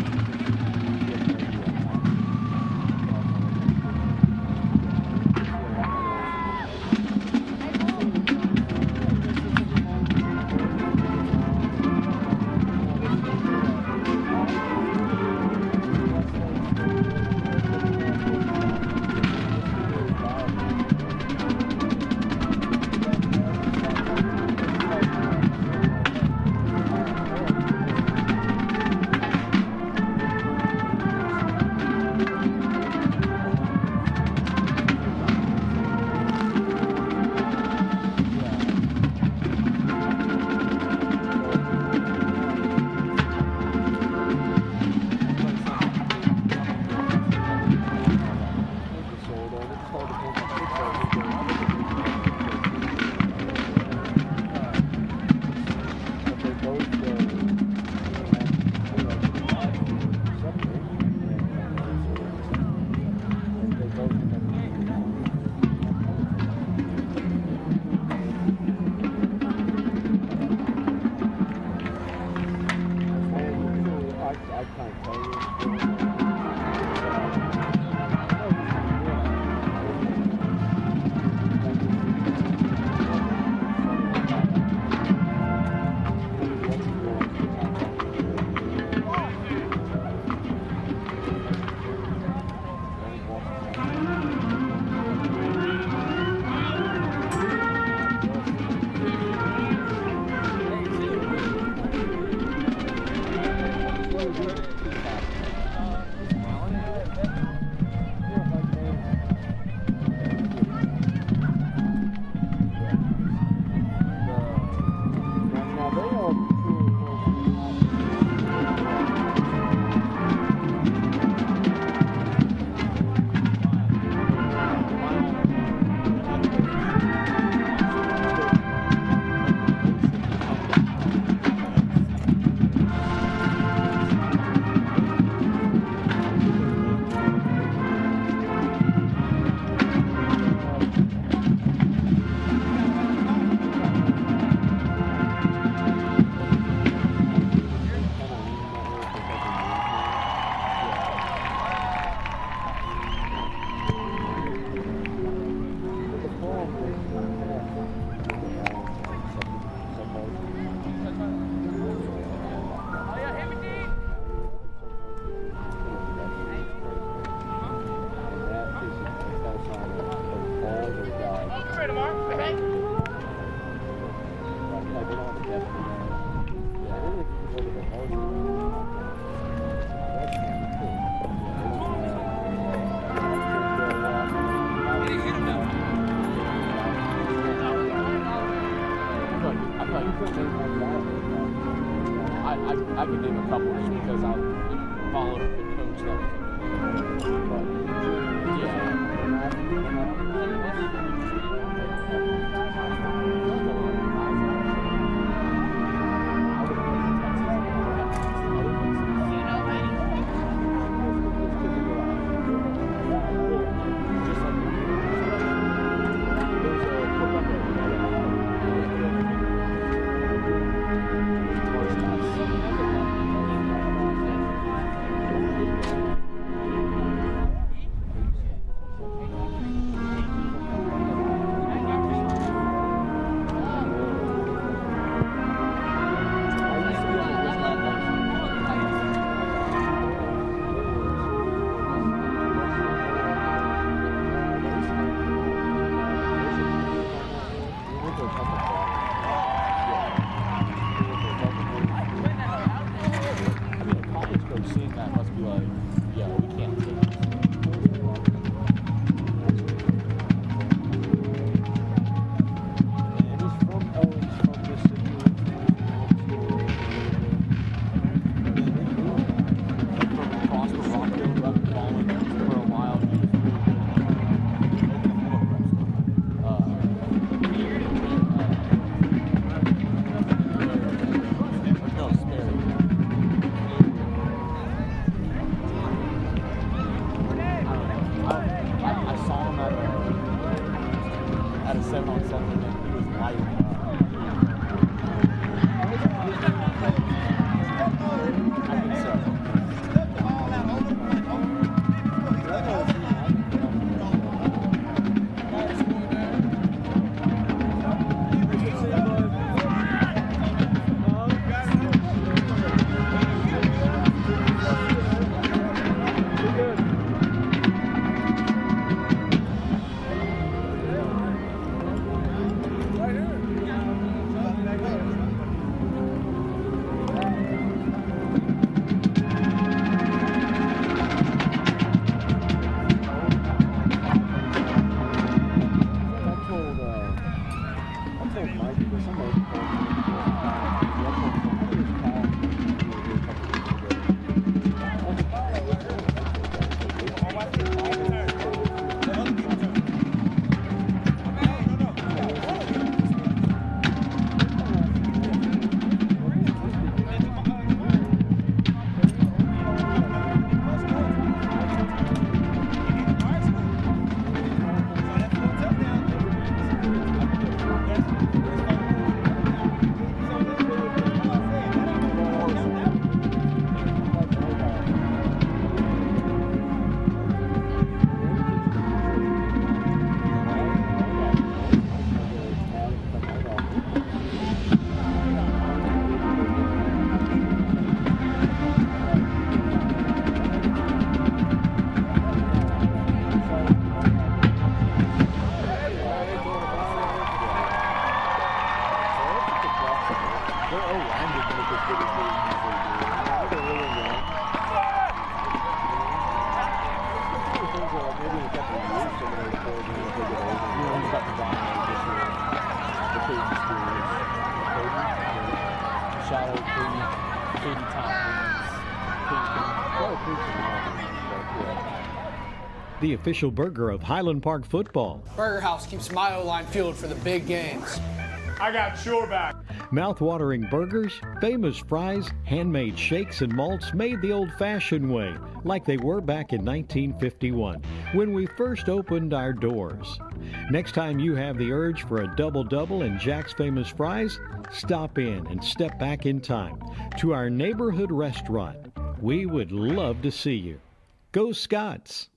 I can name a couple just because I've followed the coach The official burger of Highland Park football. Burger House keeps my O-line fueled for the big games. I got your back. Mouth-watering burgers, famous fries, handmade shakes and malts made the old-fashioned way, like they were back in 1951, when we first opened our doors. Next time you have the urge for a double-double and Jack's Famous Fries, stop in and step back in time to our neighborhood restaurant. We would love to see you. Go Scots!